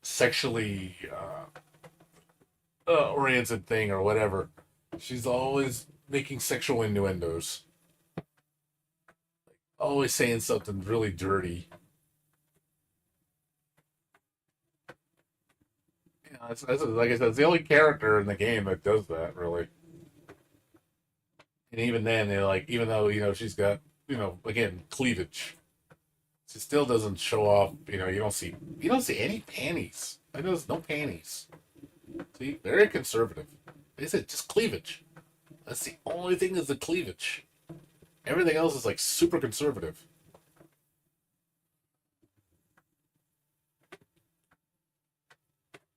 sexually oriented thing or whatever. She's always making sexual innuendos. Always saying something really dirty. Like I said, it's the only character in the game that does that, really. And even then, they're like, even though she's got again cleavage, she still doesn't show off. You don't see any panties. I noticed no panties. See, very conservative. They said just cleavage. That's the only thing is the cleavage. Everything else is like super conservative.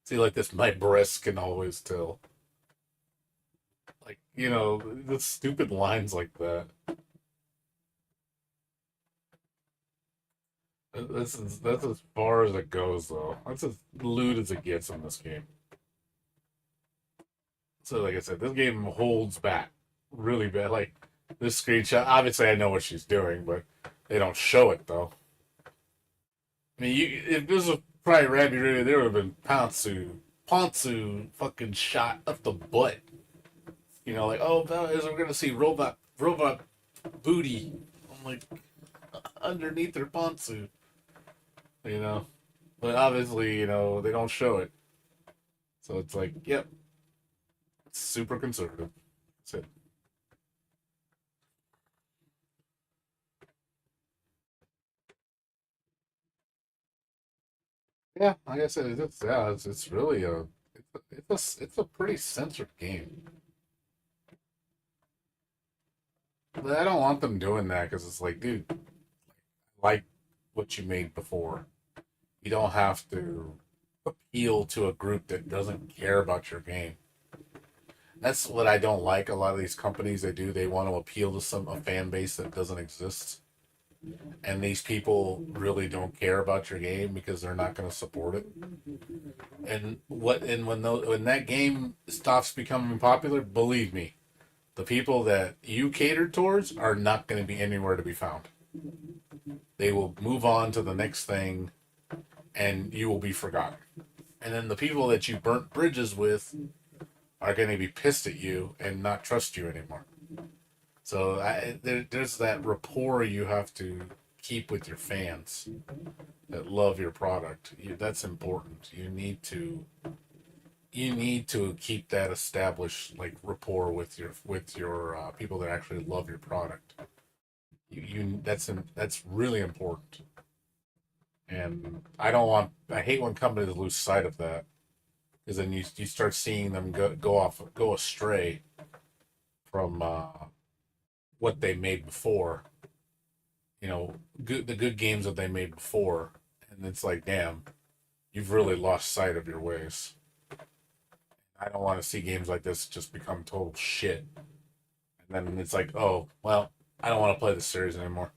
See, like this, my breasts can always tell. Like, the stupid lines like that. That's as far as it goes, though. That's as lewd as it gets in this game. So, like I said, this game holds back really bad. Like this screenshot, obviously, I know what she's doing, but they don't show it though. I mean, if this was probably Rabi-Ribi, there would have been Ponsu, fucking shot up the butt. Like, oh, we're gonna see robot booty. I'm like, underneath her Ponsu. You know, but obviously, they don't show it. So it's like, yep, it's super conservative. That's it. Yeah, like I said, it's really it's a pretty censored game. But I don't want them doing that because it's like, dude, like what you made before. You don't have to appeal to a group that doesn't care about your game. That's what I don't like. A lot of these companies they do. They want to appeal to a fan base that doesn't exist, and these people really don't care about your game because they're not going to support it. And when that game stops becoming popular, believe me, the people that you catered towards are not going to be anywhere to be found. They will move on to the next thing, and you will be forgotten. And then the people that you burnt bridges with are going to be pissed at you and not trust you anymore. So there's that rapport you have to keep with your fans that love your product. That's important. You need to keep that established like rapport with your people that actually love your product. That's really important. And I hate when companies lose sight of that because then you start seeing them go astray from what they made before. The good games that they made before, and it's like, damn, you've really lost sight of your ways. I don't want to see games like this just become total shit, and then it's like, oh well, I don't want to play this series anymore.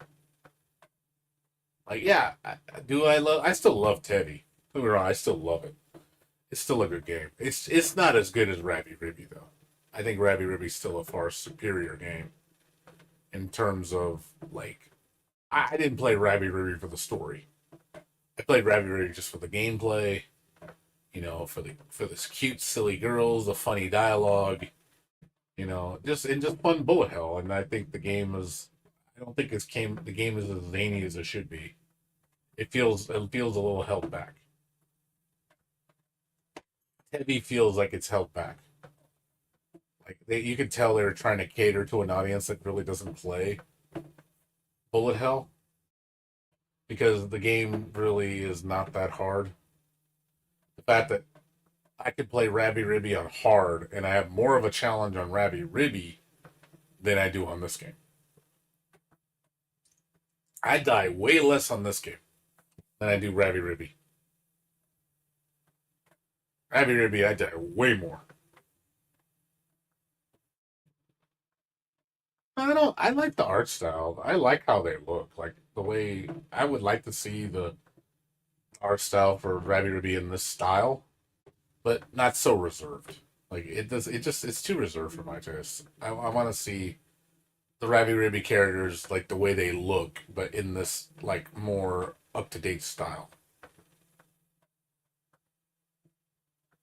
Like, yeah, I still love Teddy. Don't get me wrong, I still love it. It's still a good game. It's not as good as Rabi-Ribi though. I think Rabi-Ribi's still a far superior game in terms of like I didn't play Rabi-Ribi for the story. I played Rabi-Ribi just for the gameplay, for this cute, silly girls, the funny dialogue, just fun bullet hell. And I think I don't think the game is as zany as it should be. It feels a little held back. Tevi feels like it's held back. Like you could tell they were trying to cater to an audience that really doesn't play bullet hell because the game really is not that hard. The fact that I could play Rabi-Ribi on hard and I have more of a challenge on Rabi-Ribi than I do on this game. I die way less on this game than I do Rabi-Ribi. Rabi-Ribi, I die way more. I don't. I like the art style. I like how they look. Like the way I would like to see the art style for Rabi-Ribi in this style, but not so reserved. Like it does. It's too reserved for my taste. I want to see the Rabi-Ribi characters like the way they look, but in this like more up to date style.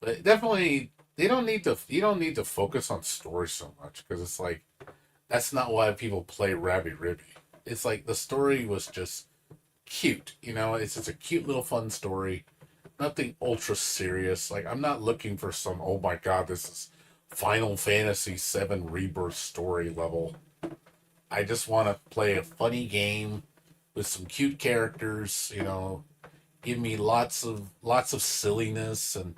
But definitely, they don't need to. You don't need to focus on story so much because it's like that's not why people play Rabi-Ribi. It's like the story was just cute. It's just a cute little fun story. nothing ultra serious. Like I'm not looking for some, oh my god, this is Final Fantasy VII Rebirth story level. I just want to play a funny game with some cute characters, give me lots of silliness, and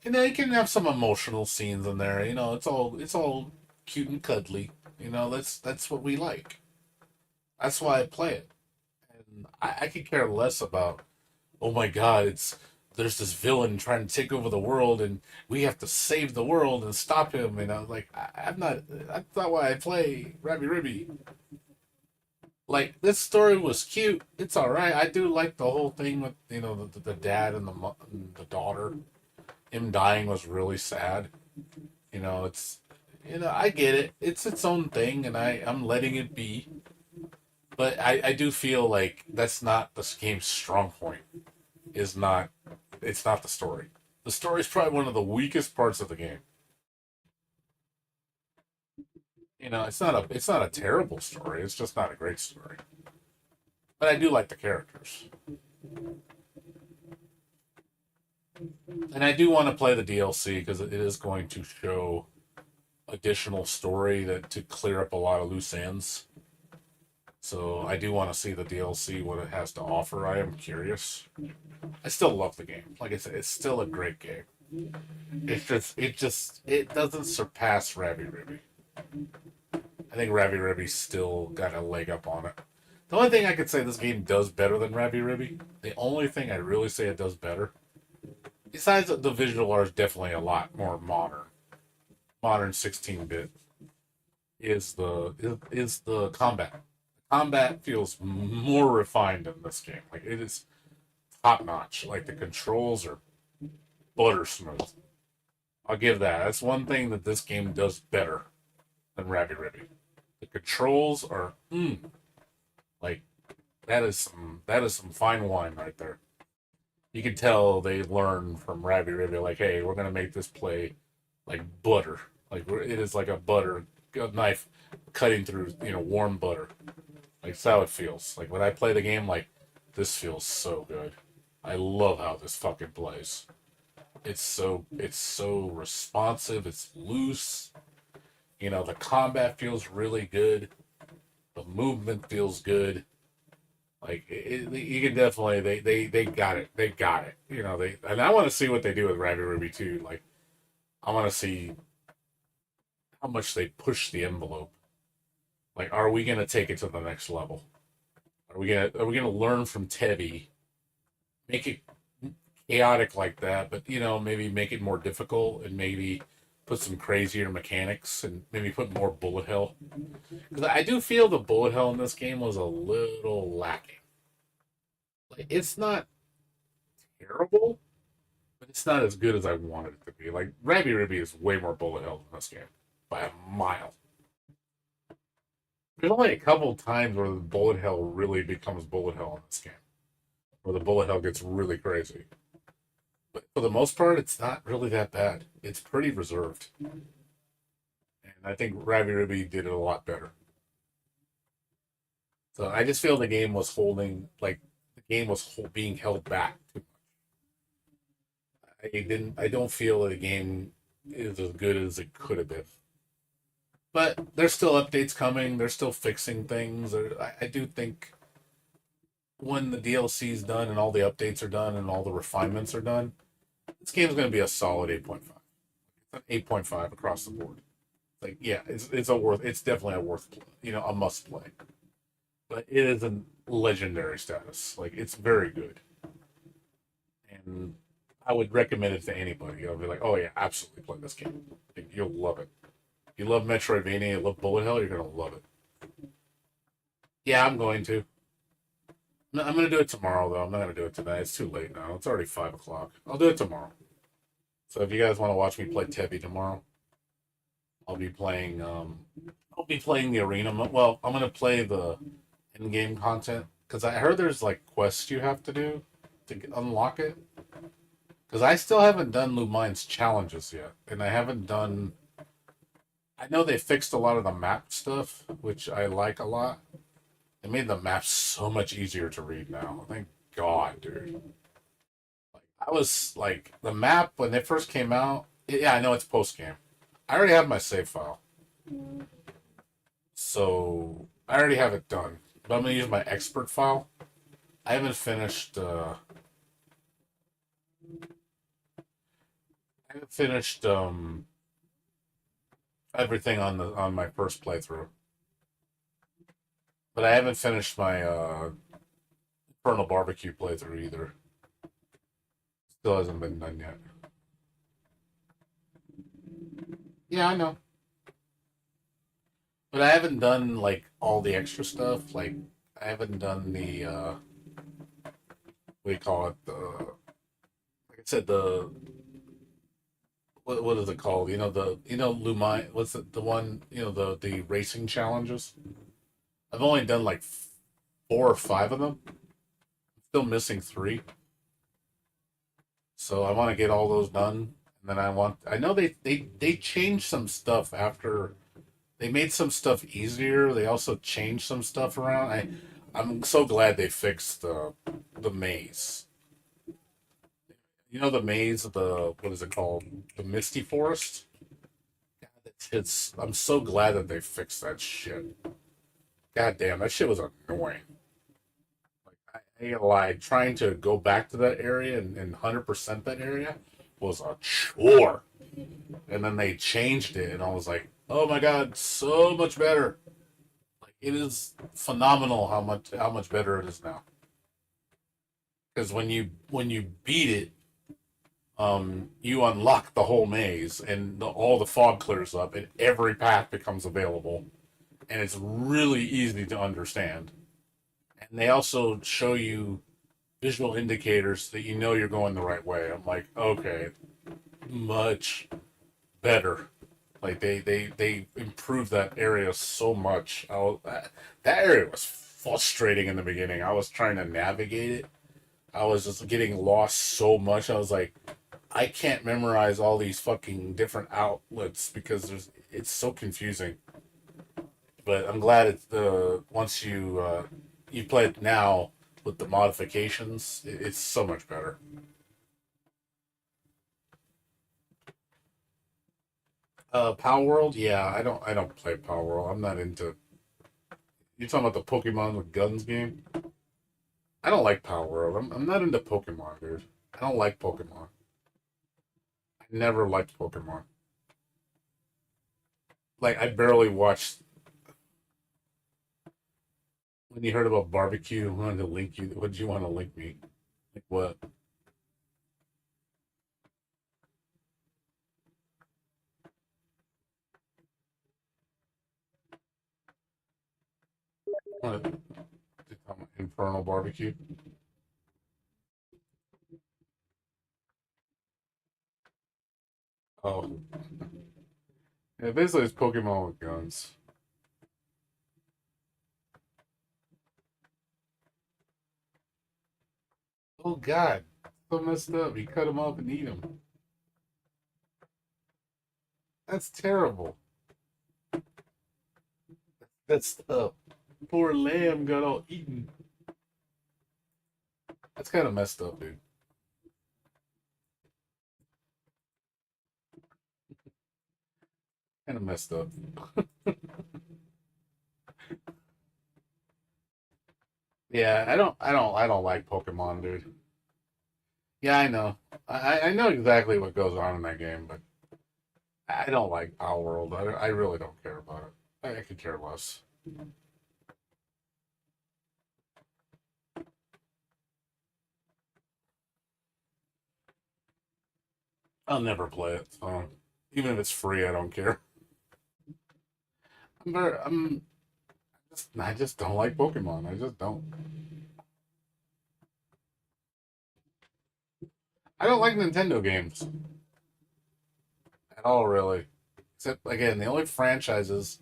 you can have some emotional scenes in there. It's all cute and cuddly. That's what we like. That's why I play it. And I could care less about, oh my god, it's there's this villain trying to take over the world and we have to save the world and stop him. Like I'm not. That's not why I play Rabi-Ribi. Like this story was cute. It's all right. I do like the whole thing with the dad and and the daughter. Him dying was really sad. It's I get it. It's its own thing, and I'm letting it be. But I do feel like that's not the game's strong point. Is not It's not the story. The story is probably one of the weakest parts of the game. It's not a terrible story. It's just not a great story. But I do like the characters, and I do want to play the DLC because it is going to show additional story that to clear up a lot of loose ends. So I do want to see the DLC, what it has to offer. I am curious. I still love the game. Like I said, it's still a great game. It doesn't surpass Rabi-Ribi. I think Rabi-Ribi still got a leg up on it. The only thing I could say this game does better than Rabi-Ribi, the only thing I really say it does better, besides the visual art is definitely a lot more modern 16-bit, is the combat. Combat feels more refined in this game. Like it is top notch. Like the controls are butter smooth. I'll give that. That's one thing that this game does better than Rabi-Ribi. The controls are like that is some fine wine right there. You can tell they learned from Rabi-Ribi. Like, hey, we're gonna make this play like butter. Like it is like a butter a knife cutting through warm butter. Like that's how it feels. Like when I play the game, like this feels so good. I love how this fucking plays. It's so responsive. It's loose. The combat feels really good. The movement feels good. Like you can definitely they got it. They got it. And I want to see what they do with Rabi-Ribi too. Like I want to see how much they push the envelope. Like, are we gonna take it to the next level? Are we gonna learn from Tevi, make it chaotic like that, but maybe make it more difficult and maybe put some crazier mechanics and maybe put more bullet hell. Because I do feel the bullet hell in this game was a little lacking. Like, it's not terrible, but it's not as good as I wanted it to be. Like Rabi-Ribi is way more bullet hell in this game by a mile. There's only a couple times where the bullet hell really becomes bullet hell in this game, where the bullet hell gets really crazy. But for the most part, it's not really that bad. It's pretty reserved, and I think Rabi-Ribi did it a lot better. So I just feel the game was being held back too much. I don't feel the game is as good as it could have been. But there's still updates coming. They're still fixing things. I do think when the DLC is done and all the updates are done and all the refinements are done, this game is going to be a solid 8.5. It's an 8.5 across the board. Like, yeah, it's definitely a must play. But it is a legendary status. Like, it's very good, and I would recommend it to anybody. I'll be like, oh yeah, absolutely play this game. Like, you'll love it. If you love Metroidvania, you love Bullet Hell, you're gonna love it. Yeah, I'm going to. No, I'm gonna do it tomorrow though. I'm not gonna do it tonight. It's too late now. It's already 5 o'clock. I'll do it tomorrow. So if you guys want to watch me play Tevi tomorrow, I'll be playing. I'll be playing the arena. Well, I'm gonna play the in-game content because I heard there's like quests you have to do to unlock it. Because I still haven't done Lumine's challenges yet, and I haven't done. I know they fixed a lot of the map stuff, which I like a lot. They made the maps so much easier to read now. Thank God, dude. Like I was like the map when they first came out. Yeah, I know it's post game. I already have my save file, so I already have it done. But I'm gonna use my expert file. I haven't finished. I haven't finished everything on my first playthrough, but I haven't finished my Infernal Barbecue playthrough either. Still hasn't been done yet. Yeah, I know, but I haven't done like all the extra stuff. Like I haven't done the what do you call it? The like I said the what is it called? Lumine. What's it? The one the racing challenges. I've only done like 4 or 5 of them. Still missing 3. So I want to get all those done, and then I know they changed some stuff after they made some stuff easier. They also changed some stuff around. I'm so glad they fixed the maze. You know the maze of the what is it called? The Misty Forest. God, it's I'm so glad that they fixed that shit. God damn, that shit was annoying. I ain't gonna lie, trying to go back to that area and 100% that area was a chore. And then they changed it, and I was like, oh my god, so much better. Like it is phenomenal how much better it is now. Because when you beat it, you unlock the whole maze, and all the fog clears up, and every path becomes available, and it's really easy to understand. And they also show you visual indicators that you know you're going the right way. I'm like, okay, much better. Like they improved that area so much. That area was frustrating in the beginning. I was trying to navigate it. I was just getting lost so much. I was like, I can't memorize all these fucking different outlets because it's so confusing. But I'm glad it's once you play it now with the modifications, it's so much better. Power World, yeah, I don't play Power World. I'm not into. You talking about the Pokemon with guns game? I don't like Power World. I'm not into Pokemon, dude. I don't like Pokemon. I never liked Pokemon. Like I barely watched when you heard about barbecue. I wanted to link you. What did you want to link me? Like what? What? Infernal barbecue. Oh, yeah. Basically, it's Pokemon with guns. Oh God, so messed up. You cut them up and eat them. That's terrible. That's poor lamb got all eaten. That's kind of messed up, dude. Kind of messed up. Yeah, I don't like Pokemon, dude. Yeah, I know. I know exactly what goes on in that game, but I don't like Power World. I really don't care about it. I could care less. I'll never play it. So even if it's free, I don't care. I just don't like Pokemon. I just don't. I don't like Nintendo games at all, really. Except again, the only franchises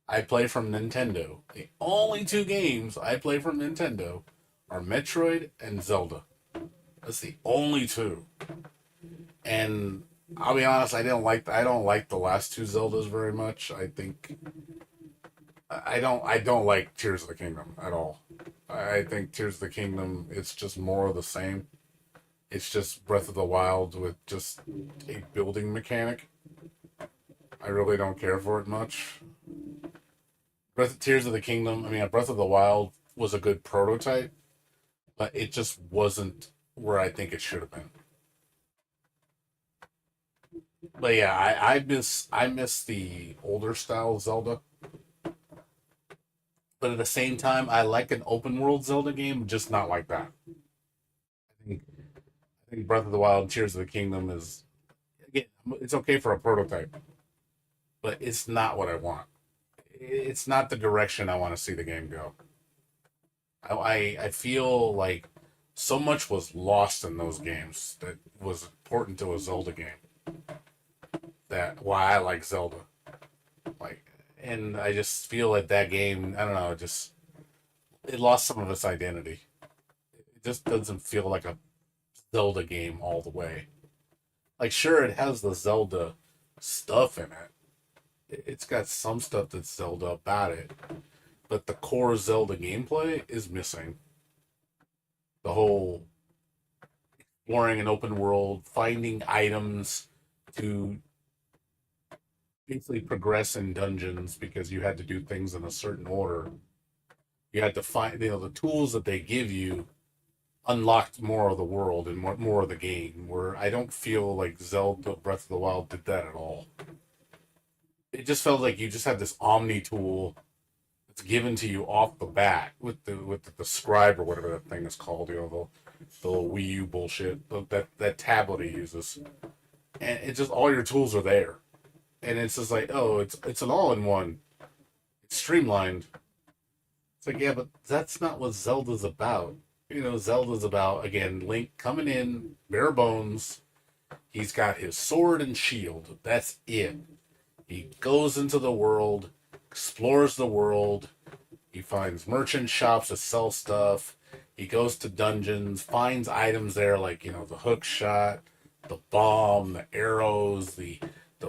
I play from Nintendo, the only 2 games I play from Nintendo are Metroid and Zelda. That's the only 2. And I'll be honest, I don't like the last 2 Zeldas very much. I don't like Tears of the Kingdom at all. I think Tears of the Kingdom it's just more of the same. It's just Breath of the Wild with just a building mechanic. I really don't care for it much. Tears of the Kingdom. I mean, Breath of the Wild was a good prototype, but it just wasn't where I think it should have been. But yeah, I miss the older style Zelda. But at the same time, I like an open world Zelda game, just not like that. I think Breath of the Wild, and Tears of the Kingdom is again, it's okay for a prototype, but it's not what I want. It's not the direction I want to see the game go. I feel like so much was lost in those games that was important to a Zelda game. That why I like Zelda. Like, and I just feel like that game. I don't know. Just it lost some of its identity. It just doesn't feel like a Zelda game all the way. Like, sure, it has the Zelda stuff in it. It's got some stuff that's Zelda about it, but the core Zelda gameplay is missing. The whole exploring an open world, finding items to basically progress in dungeons because you had to do things in a certain order. You had to find, the tools that they give you unlocked more of the world and more of the game. Where I don't feel like Zelda Breath of the Wild did that at all. It just felt like you just had this Omni tool that's given to you off the bat with the scribe or whatever that thing is called. The little Wii U bullshit that tablet he uses, and it's just all your tools are there, and it's just like, oh, it's an all in one. It's streamlined. It's like, yeah, but that's not what Zelda's about. Zelda's about, again, Link coming in bare bones. He's got his sword and shield. That's it. He goes into the world, explores the world. He finds merchant shops that sell stuff. He goes to dungeons, finds items there like, the hook shot, the bomb, the arrows, the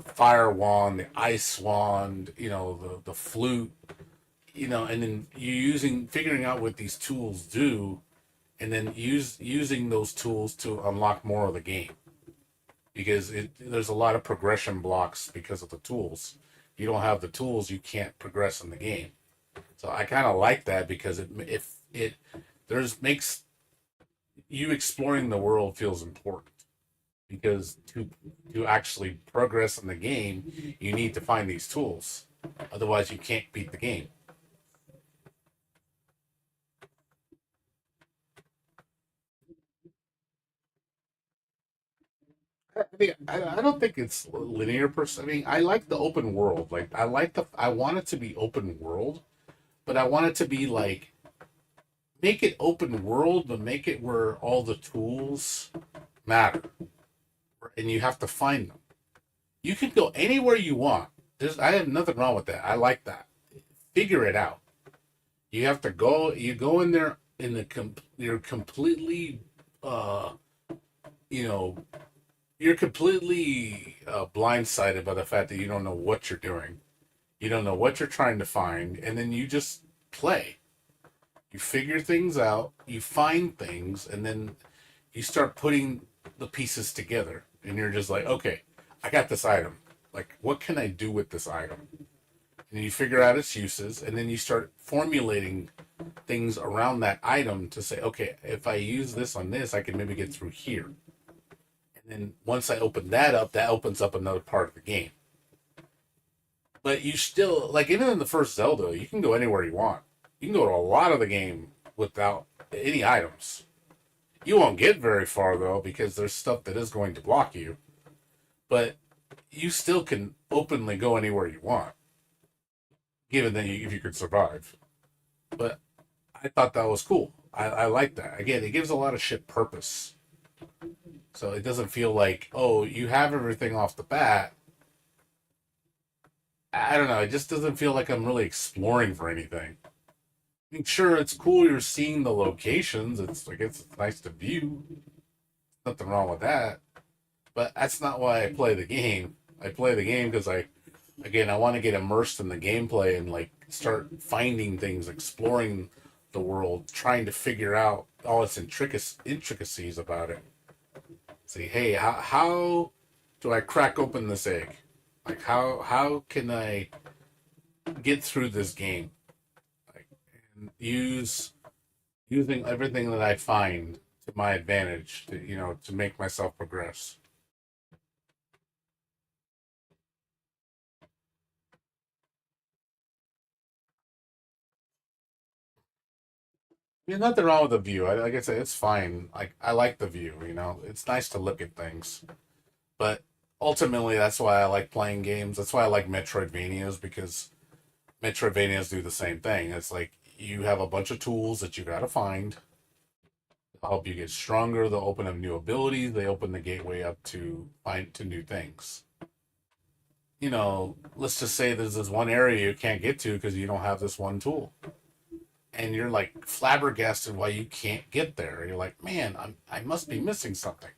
fire wand, the ice wand, the flute, and then figuring out what these tools do, and then using those tools to unlock more of the game. Because there's a lot of progression blocks because of the tools. You don't have the tools, you can't progress in the game. So I kind of like that because it makes you exploring the world feels important. Because to actually progress in the game, you need to find these tools. Otherwise, you can't beat the game. I don't think it's linear per se. I mean, I like the open world. Like, I want it to be open world, but I want it to be like, make it open world, but make it where all the tools matter, and you have to find them. You can go anywhere you want. I have nothing wrong with that. I like that. Figure it out. You have to go. You go in there in you're completely, uh, you know, you're completely blindsided by the fact that you don't know what you're doing. You don't know what you're trying to find, and then you just play. You figure things out, you find things, and then you start putting the pieces together. And you're just like, okay, I got this item. Like, what can I do with this item? And you figure out its uses, and then you start formulating things around that item to say, okay, if I use this on this, I can maybe get through here. And then once I open that up, that opens up another part of the game. But you still, like, even in the first Zelda, you can go anywhere you want. You can go to a lot of the game without any items. You won't get very far, though, because there's stuff that is going to block you. But you still can openly go anywhere you want, given that if you could survive. But I thought that was cool. I like that. Again, it gives a lot of shit purpose. So it doesn't feel like, oh, you have everything off the bat. I don't know. It just doesn't feel like I'm really exploring for anything. I mean, sure, it's cool you're seeing the locations. It's nice to view. Nothing wrong with that. But that's not why I play the game. I play the game because I want to get immersed in the gameplay and like start finding things, exploring the world, trying to figure out all its intricacies about it. See, hey, how do I crack open this egg? Like how can I get through this game? Like, and using everything that I find to my advantage to to make myself progress. There's nothing wrong with the view. Like I said, it's fine. Like I like the view. It's nice to look at things. But ultimately, that's why I like playing games. That's why I like Metroidvanias because Metroidvanias do the same thing. It's like you have a bunch of tools that you got to find to help you get stronger. They'll open up new abilities. They open the gateway up to find to new things. Let's just say there's this one area you can't get to because you don't have this one tool, and you're like flabbergasted why you can't get there. You're like, man, I must be missing something.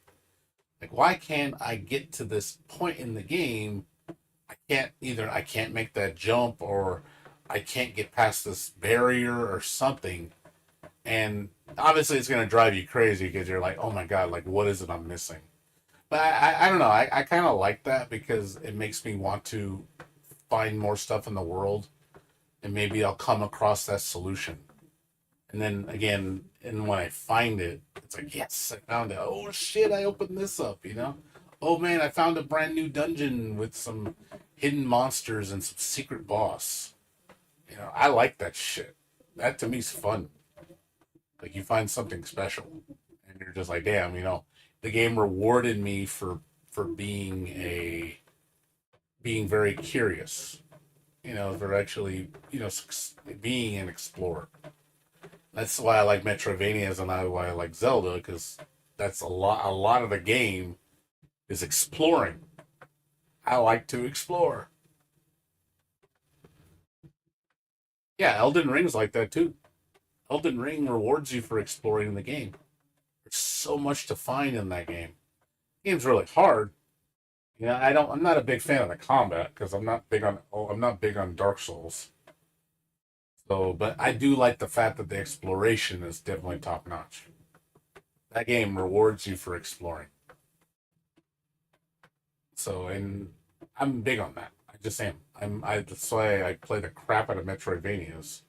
Like, why can't I get to this point in the game? I can't make that jump or I can't get past this barrier or something. And obviously it's gonna drive you crazy because you're like, oh my god, like what is it I'm missing? But I don't know, I kinda like that because it makes me want to find more stuff in the world and maybe I'll come across that solution. And then again, and when I find it, it's like, yes, I found it. Oh shit, I opened this up. Oh man, I found a brand new dungeon with some hidden monsters and some secret boss. I like that shit. That to me is fun. Like you find something special, and you're just like, damn, the game rewarded me for being very curious. For actually being an explorer. That's why I like Metrovanias and why I like Zelda because that's a lot. A lot of the game is exploring. I like to explore. Yeah, Elden Ring's like that too. Elden Ring rewards you for exploring the game. There's so much to find in that game. The game's really hard. I'm not a big fan of the combat because I'm not big on Dark Souls. So, but I do like the fact that the exploration is definitely top notch. That game rewards you for exploring. So, and I'm big on that. I just am. That's why I play the crap out of Metroidvanias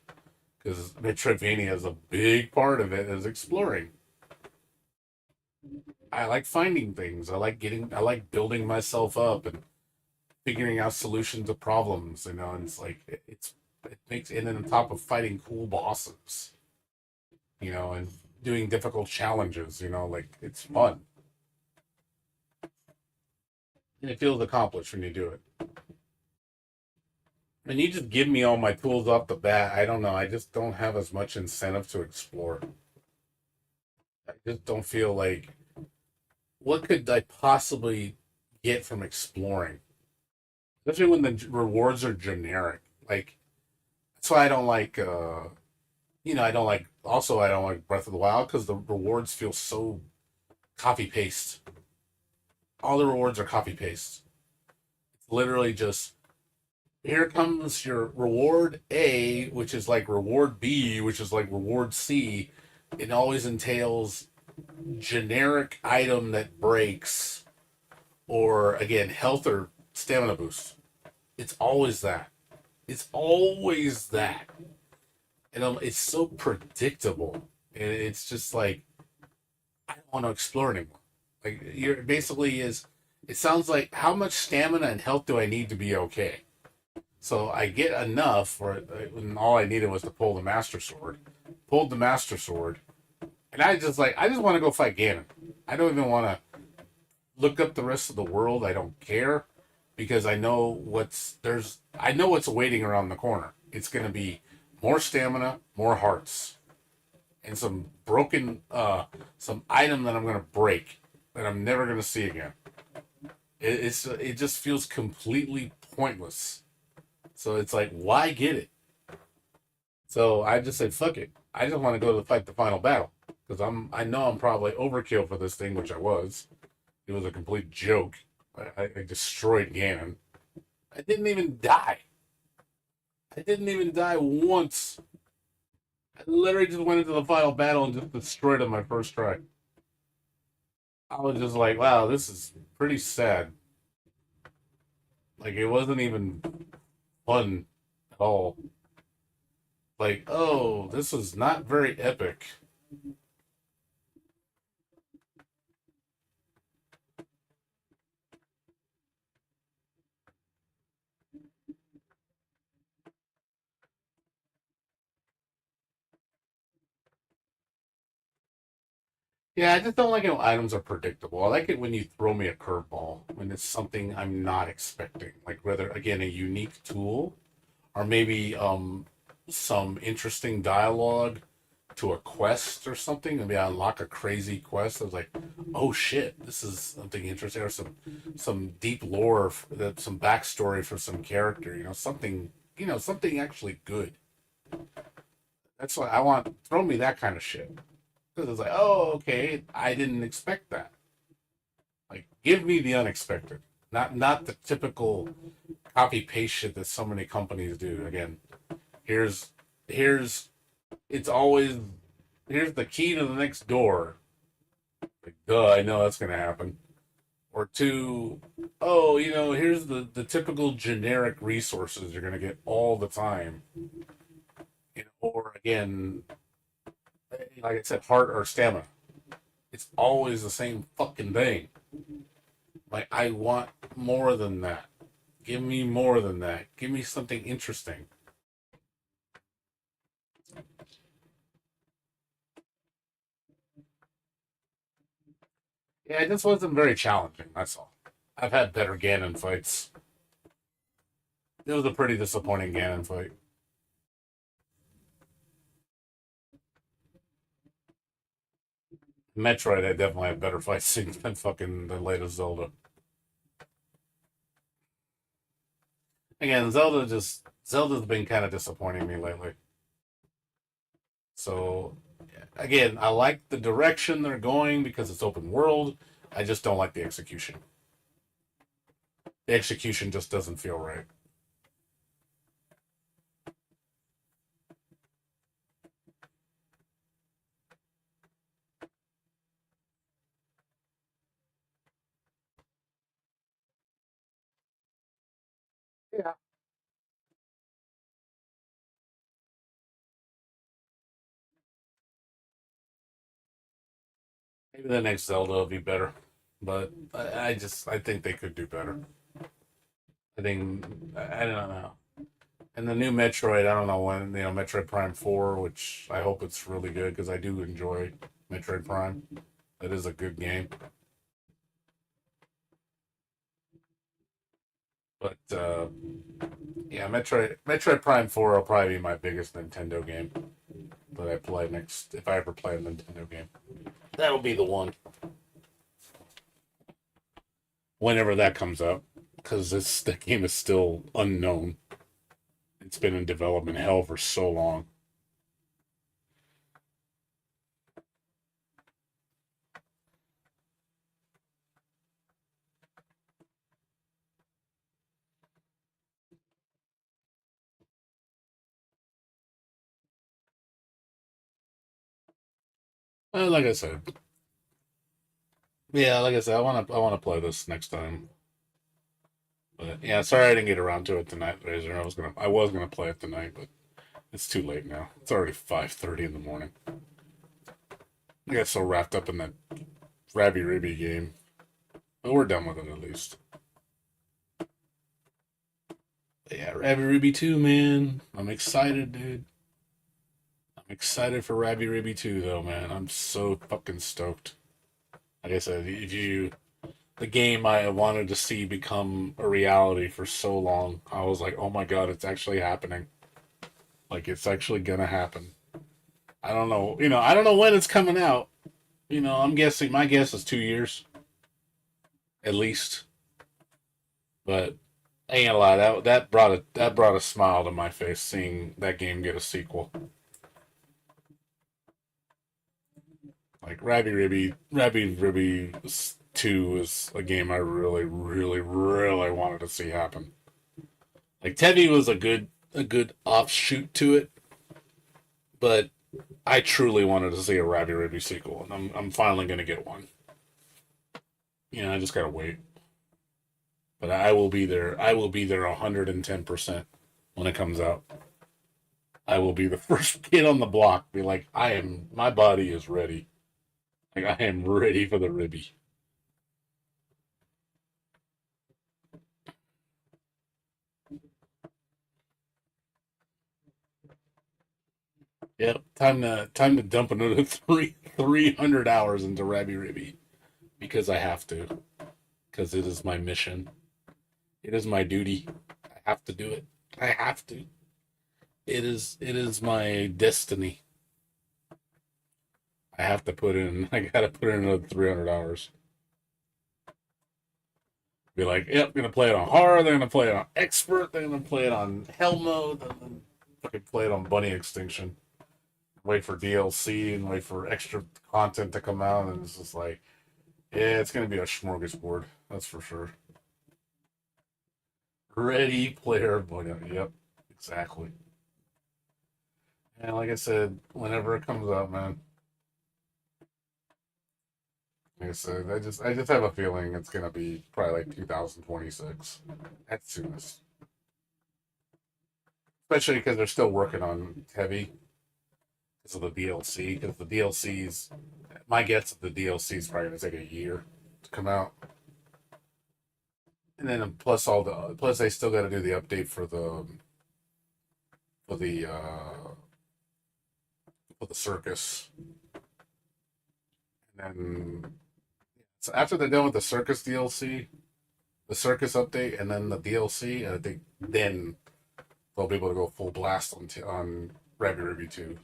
because Metroidvania is a big part of it is exploring. I like finding things. I like building myself up and figuring out solutions to problems. And it's like it makes, and then on top of fighting cool bosses, and doing difficult challenges. Like it's fun and it feels accomplished when you do it. And you just give me all my tools off the bat. I don't know. I just don't have as much incentive to explore. I just don't feel like what could I possibly get from exploring, especially when the rewards are generic. Like that's why I don't like. I don't like. Also, I don't like Breath of the Wild because the rewards feel so copy paste. All the rewards are copy paste. It's literally just here comes your reward A, which is like reward B, which is like reward C. It always entails generic item that breaks, or again, health or stamina boost. It's always that. It's always that. And it's so predictable. And it's just like, I don't want to explore anymore. Like, you're basically is, it sounds like how much stamina and health do I need to be okay? So I get enough, and all I needed was to pull the Master Sword. Pulled the Master Sword, and I just want to go fight Ganon. I don't even want to look up the rest of the world. I don't care because I know what's waiting around the corner. It's gonna be more stamina, more hearts, and some item that I'm gonna break that I'm never gonna see again. It just feels completely pointless. So it's like, why get it? So I just said, fuck it. I just want to go to fight the final battle because I know I'm probably overkill for this thing, which I was. It was a complete joke. I destroyed Ganon. I didn't even die. I didn't even die once. I literally just went into the final battle and just destroyed him my first try. I was just like, wow, this is pretty sad. Like it wasn't even fun at all. Like, oh, this is not very epic. Yeah, I just don't like it when items are predictable. I like it when you throw me a curveball, when it's something I'm not expecting. Like whether again a unique tool or maybe some interesting dialogue to a quest or something. Maybe I unlock a crazy quest. I was like, oh shit, this is something interesting, or some deep lore, that some backstory for some character. Something actually good. That's what I want. Throw me that kind of shit. Because it's like, oh, okay, I didn't expect that. Like, give me the unexpected, not the typical copy paste shit that so many companies do. Again, here's here's it's always here's the key to the next door. Like, duh, I know that's gonna happen. Or two, oh, here's the typical generic resources you're gonna get all the time. Or again, like I said, heart or stamina. It's always the same fucking thing. Like I want more than that. Give me more than that. Give me something interesting. Yeah, it just wasn't very challenging. That's all. I've had better Ganon fights. It was a pretty disappointing Ganon fight. Metroid, I definitely had better fight scenes than fucking the latest Zelda. Again, Zelda's been kind of disappointing me lately. So again, I like the direction they're going because it's open world. I just don't like the execution. The execution just doesn't feel right. Yeah. Maybe the next Zelda will be better, but I think they could do better. I think I don't know. And the new Metroid, I don't know when, Metroid Prime 4, which I hope it's really good because I do enjoy Metroid Prime. That is a good game. But yeah, Metroid Prime 4 will probably be my biggest Nintendo game that I play next if I ever play a Nintendo game. That'll be the one whenever that comes out because the game is still unknown. It's been in development hell for so long. Like I said, yeah, like I said, I want to play this next time. But yeah, sorry I didn't get around to it tonight, Razor. I was gonna play it tonight, but it's too late now. It's already 5:30 in the morning. I got so wrapped up in that Rabi-Ribi game, but we're done with it at least. But yeah, Rabi-Ribi 2, man. I'm excited, dude. I'm excited for Rabi-Ribi 2, though, man. I'm so fucking stoked. Like I said, the game I wanted to see become a reality for so long, I was like, oh my god, it's actually happening. Like, it's actually gonna happen. I don't know when it's coming out. I'm guessing, my guess is 2 years, at least. But I ain't gonna lie, that brought a smile to my face seeing that game get a sequel. Like Rabi Ribi 2 is a game I really, really, really wanted to see happen. Like Tevi was a good offshoot to it, but I truly wanted to see a Rabi Ribi sequel, and I'm finally gonna get one. I just gotta wait. But I will be there. I will be there 110% when it comes out. I will be the first kid on the block. Be like, my body is ready. Like I am ready for the ribby. Yep, time to dump another 300 hours into Rabi-Ribi because I have to. Because it is my mission. It is my duty. I have to do it. I have to. It is my destiny. I have to put in. I gotta put in another 300 hours. Be like, yep, gonna play it on hard. They're gonna play it on expert. They're gonna play it on hell mode. And then fucking play it on bunny extinction. Wait for DLC and wait for extra content to come out. And it's just like, yeah, it's gonna be a smorgasbord. That's for sure. Ready player bunny. Yep, exactly. And like I said, whenever it comes out, man. Like I said, I just have a feeling it's gonna be probably like 2026 at soonest. Especially because they're still working on Heavy because of the DLC. Because the DLCs, my guess is the DLC is probably gonna take a year to come out, and then plus they still got to do the update for the uh for the circus, and then so after they're done with the circus DLC, the circus update, and then the DLC, and I think then they'll be able to go full blast on Rabi-Ribi 2.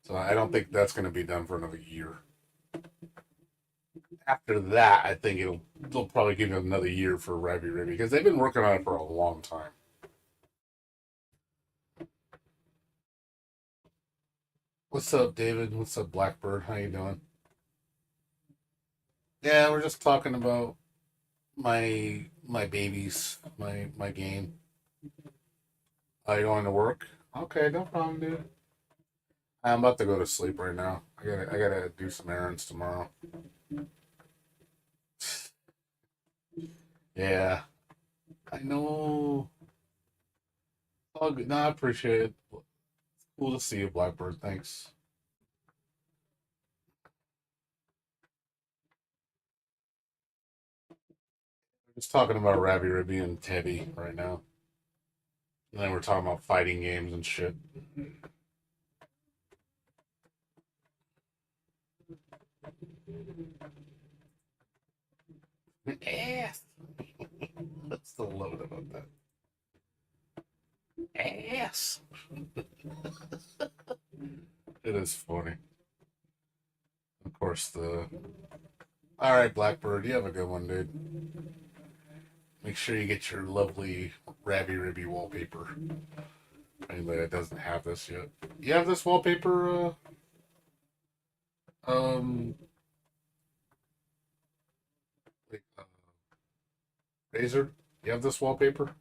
So I don't think that's going to be done for another year. After that, I think they'll probably give it another year for Rabi-Ribi because they've been working on it for a long time. What's up, David? What's up, Blackbird? How you doing? Yeah, we're just talking about my babies, my game. Are you going to work? Okay, no problem, dude. I'm about to go to sleep right now. I gotta do some errands tomorrow. Yeah, I know. All good. No, I appreciate it. Cool to see you, Blackbird. Thanks. We're just talking about Rabi-Ribi and Tevi right now. And then we're talking about fighting games and shit. Ass. That's the load about that. Ass. It is funny. Of course, the. All right, Blackbird. You have a good one, dude. Make sure you get your lovely Rabi-Ribi wallpaper. Anybody that doesn't have this yet. You have this wallpaper, um, like, Razor? You have this wallpaper?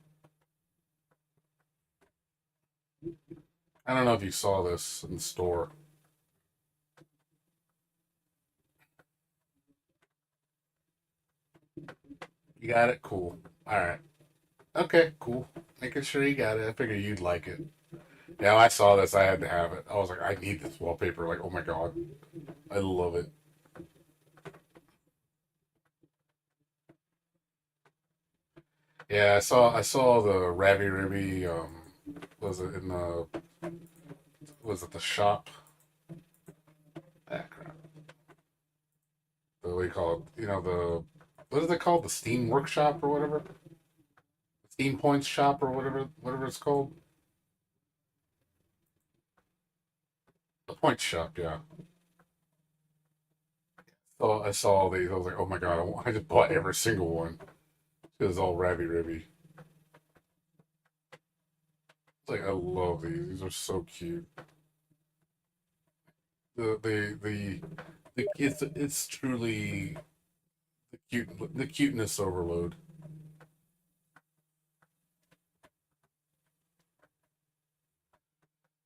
I don't know if you saw this in the store. You got it? Cool. All right. Okay, cool. Making sure you got it. I figured you'd like it. Yeah, I saw this. I had to have it. I was like, I need this wallpaper. Like, oh my god, I love it. Yeah, I saw the Rabi-Ribi. Was it in the was it the shop? Ah, crap. What do you call it? The what is it called? The Steam Workshop or whatever? Steam Points Shop or whatever it's called. The Points Shop, yeah. So I saw all these. I was like, oh my god, I just bought every single one. It was all Rabi-Ribi. It's like I love these. These are so cute. It's truly the cuteness overload.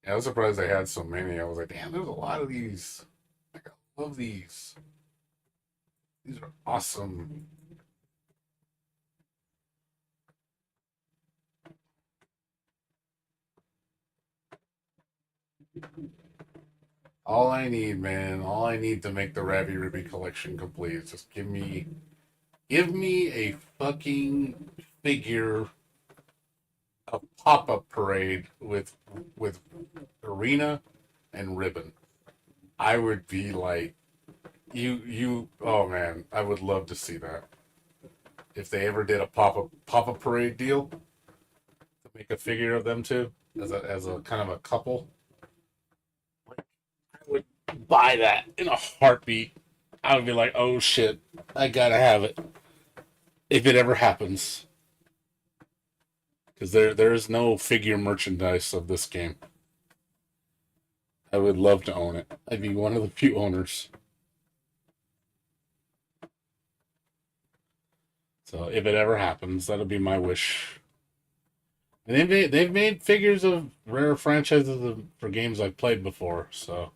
Yeah, I was surprised they had so many. I was like, damn, there's a lot of these. Like, I love these. These are awesome. All I need, man, all I need to make the Rabi-Ribi collection complete is just give me a fucking figure a pop-up parade with arena and ribbon. I would be like you oh man, I would love to see that. If they ever did a pop-up parade deal to make a figure of them two as a kind of a couple, I would buy that in a heartbeat. I would be like, "Oh shit, I got to have it if it ever happens." Cuz there is no figure merchandise of this game. I would love to own it. I'd be one of the few owners. So if it ever happens, that'll be my wish. And they've made figures of rare franchises for games I've played before. So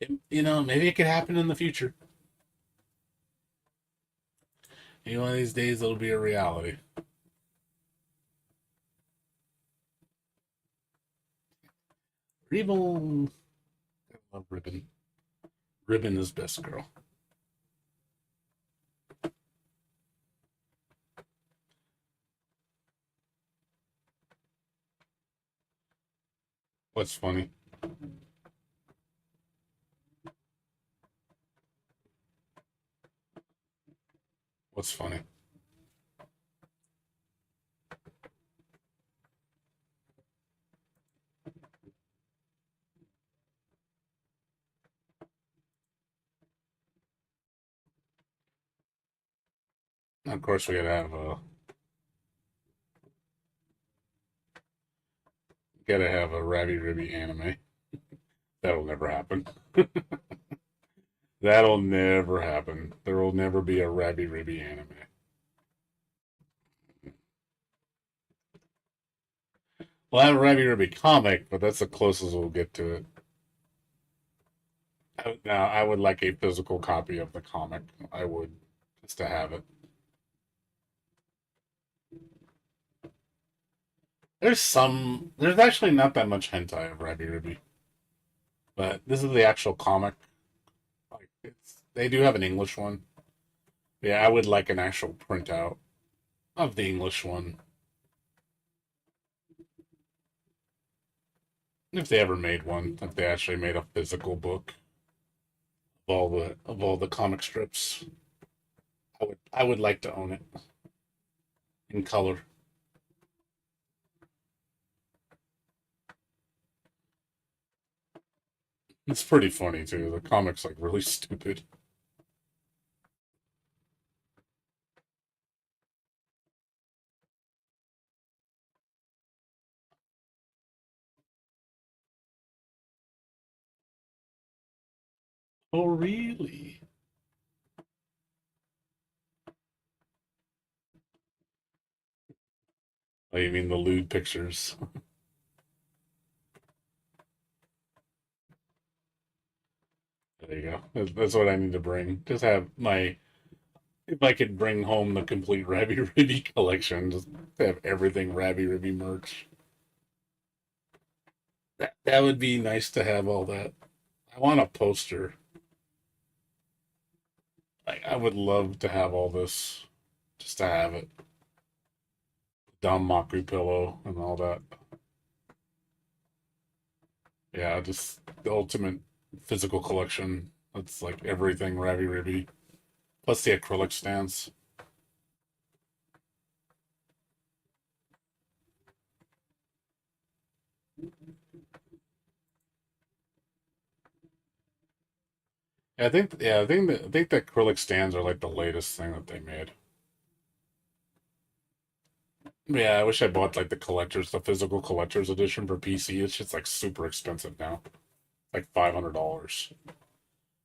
maybe it could happen in the future. Maybe one of these days it'll be a reality. Ribbon, I love Ribbon. Ribbon is best girl. What's funny? What's funny? Of course, we gotta have a Rabi-Ribi anime. That'll never happen. That'll never happen. There will never be a Rabi-Ribi anime. We'll have a Rabi-Ribi comic, but that's the closest we'll get to it. Now, I would like a physical copy of the comic. I would, just to have it. There's actually not that much hentai of Rabi-Ribi, but this is the actual comic. Like, they do have an English one. Yeah, I would like an actual printout of the English one if they ever made one. If they actually made a physical book of all the comic strips, I would like to own it in color. It's pretty funny too. The comic's like really stupid. Oh really? Oh, you mean the lewd pictures? There you go. That's what I need to bring. Just have my if I could bring home the complete Rabi-Ribi collection, just have everything Rabi-Ribi merch. That would be nice to have all that. I want a poster. I would love to have all this, just to have it. Dumb Maku pillow and all that. Yeah, just the ultimate physical collection. That's like everything Rabi-Ribi. Plus the acrylic stands. I think the acrylic stands are like the latest thing that they made. Yeah, I wish I bought like the physical collector's edition for PC. It's just like super expensive now, like $500.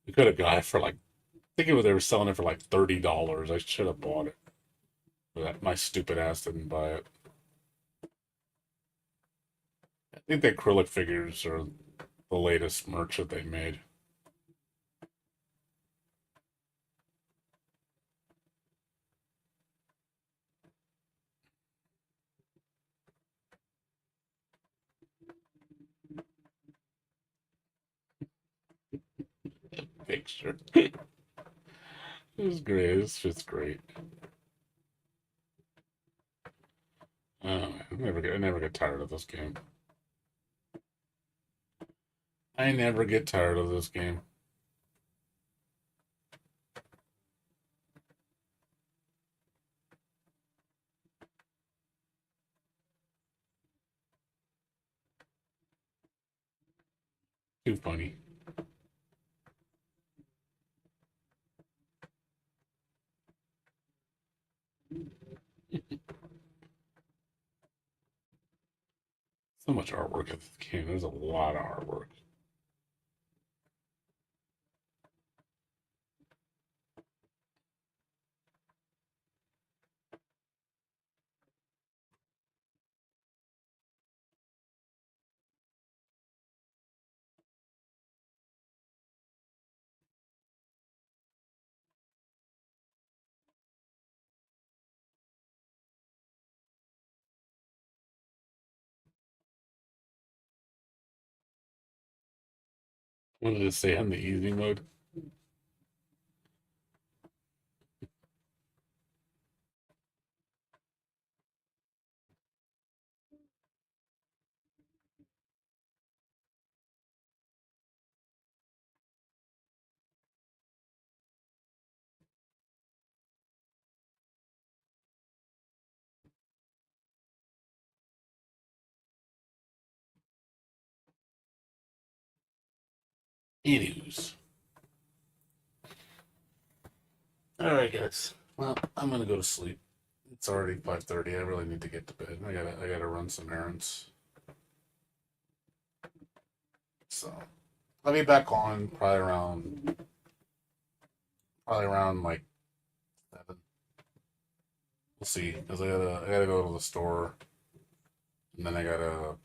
We could have got it for like, I think they were selling it for like $30. I should have bought it, but my stupid ass didn't buy it. I think the acrylic figures are the latest merch that they made. picture. It was great. It's just great. Oh, I never get tired of this game. I never get tired of this game. Too funny. So much artwork in this game. There's a lot of artwork. What did it say on the easy mode? Anywho's. All right, guys. Well, I'm gonna go to sleep. It's already 5:30. I really need to get to bed. I gotta run some errands. So I'll be back on probably around like 7. We'll see. Cause I gotta go to the store, and then I gotta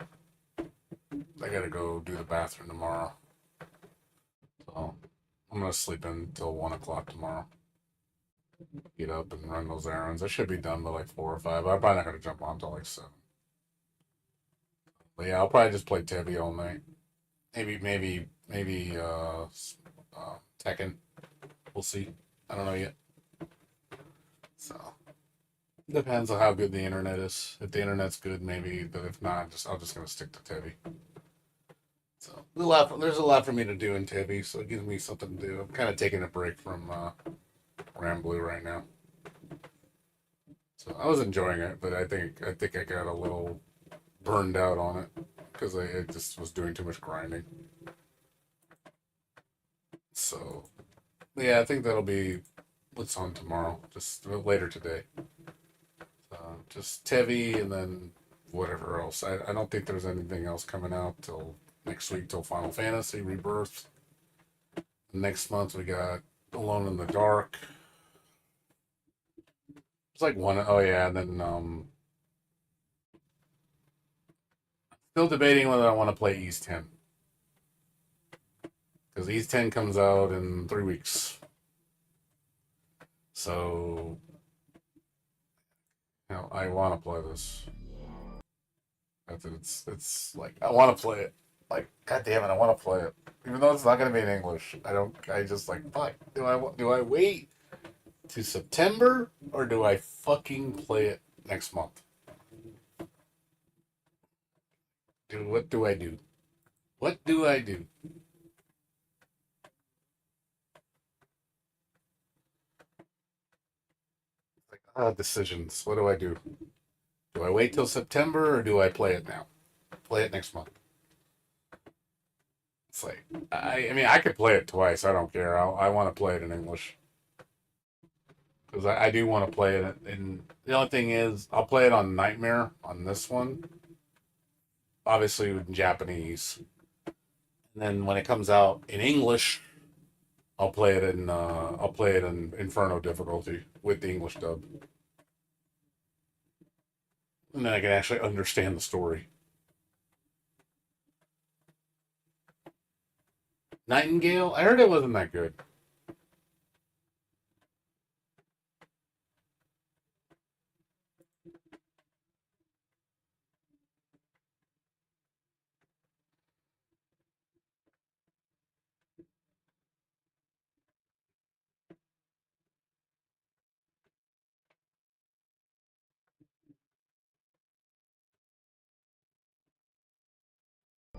go do the bathroom tomorrow. So I'm gonna sleep until 1 o'clock tomorrow. Get up and run those errands. I should be done by like 4 or 5. I'm probably not gonna jump on until like 7. But yeah, I'll probably just play Tevi all night. Maybe Tekken. We'll see. I don't know yet. So depends on how good the internet is. If the internet's good, maybe. But if not, I'll just gonna stick to Tevi. So there's a lot for me to do in Tevi, so it gives me something to do. I'm kind of taking a break from Ram Blue right now. So I was enjoying it, but I think I got a little burned out on it because I just was doing too much grinding. So yeah, I think that'll be what's on tomorrow, just later today. Just Tevi and then whatever else. I don't think there's anything else coming out till next week, till Final Fantasy Rebirth. Next month we got Alone in the Dark. It's like one. Oh yeah, and then still debating whether I want to play East 10 because East 10 comes out in 3 weeks. So I want to play this. It's like I want to play it. Like God damn it, I want to play it. Even though it's not going to be in English, I don't. I just like fuck. Do I wait to September or do I fucking play it next month? Dude, what do I do? What do I do? Like decisions. What do I do? Do I wait till September or do I play it now? Play it next month. It's like I mean I could play it twice. I don't care. I want to play it in English because I do want to play it. And the only thing is I'll play it on Nightmare on this one, obviously in Japanese. And then when it comes out in English, I'll play it in Inferno difficulty with the English dub, and then I can actually understand the story. Nightingale, I heard it wasn't that good.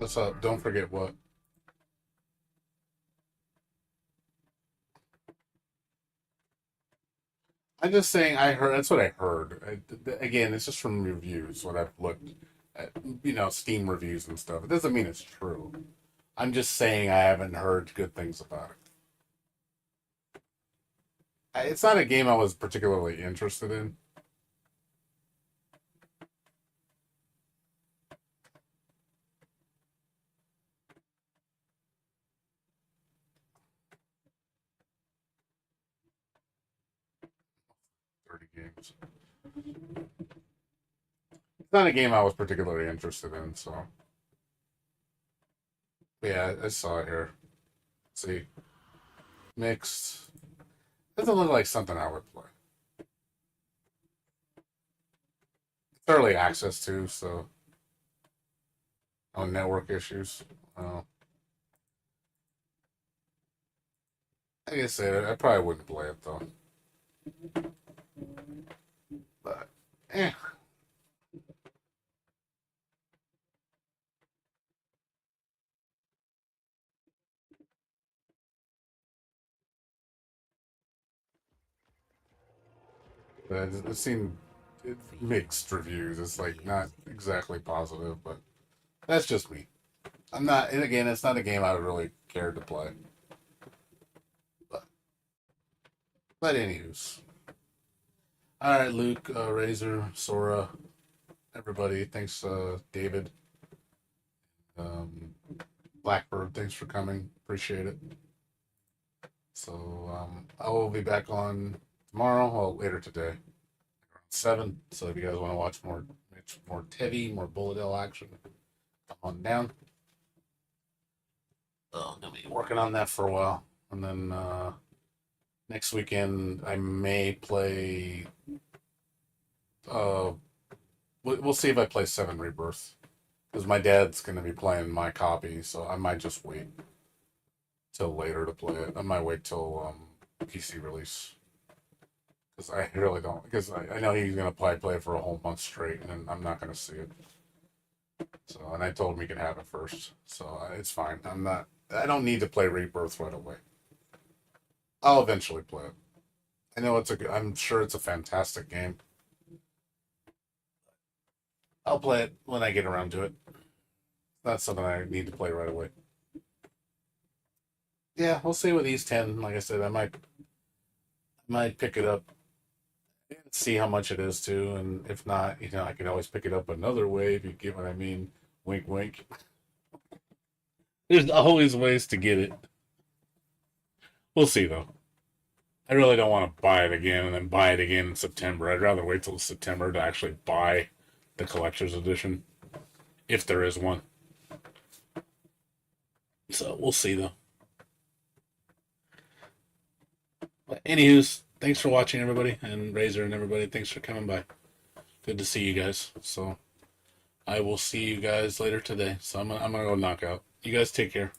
What's up? Don't forget what. I'm just saying. I heard. That's what I heard. Again, it's just from reviews. What I've looked at, Steam reviews and stuff. It doesn't mean it's true. I'm just saying I haven't heard good things about it. It's not a game I was particularly interested in. Games. It's not a game I was particularly interested in. So yeah, I saw it here. Let's see, mixed. Doesn't look like something I would play. It's early access too, so on network issues. Uh, I guess I probably wouldn't play it though. But eh. But it seemed mixed reviews. It's like not exactly positive, but that's just me. I'm not. And again, it's not a game I would really care to play. But anywho's. All right, Luke, Razor, Sora, everybody. Thanks, David, um, Blackbird. Thanks for coming. Appreciate it. So I will be back on tomorrow. Well, later today, around 7. So if you guys want to watch more Tevi, more Bullet Hell action, come on down. I'm gonna be working on that for a while, and then next weekend I may play. Uh, we'll see if I play Seven Rebirth because my dad's gonna be playing my copy, so I might just wait till later to play it. I might wait till PC release because I really don't because I know he's gonna play it for a whole month straight, and I'm not gonna see it. So, and I told him he can have it first, so it's fine. I'm not. I don't need to play Rebirth right away. I'll eventually play it. I know I'm sure it's a fantastic game. I'll play it when I get around to it. That's something I need to play right away. Yeah, we'll see with these 10. Like I said, I might pick it up and see how much it is too, and if not, I can always pick it up another way if you get what I mean. Wink, wink. There's always ways to get it. We'll see though. I really don't want to buy it again and then buy it again in September. I'd rather wait till September to actually buy the collector's edition, if there is one. So we'll see though. But anywho's, thanks for watching everybody, and Razor and everybody, thanks for coming by. Good to see you guys. So I will see you guys later today. So I'm gonna go knock out. You guys take care.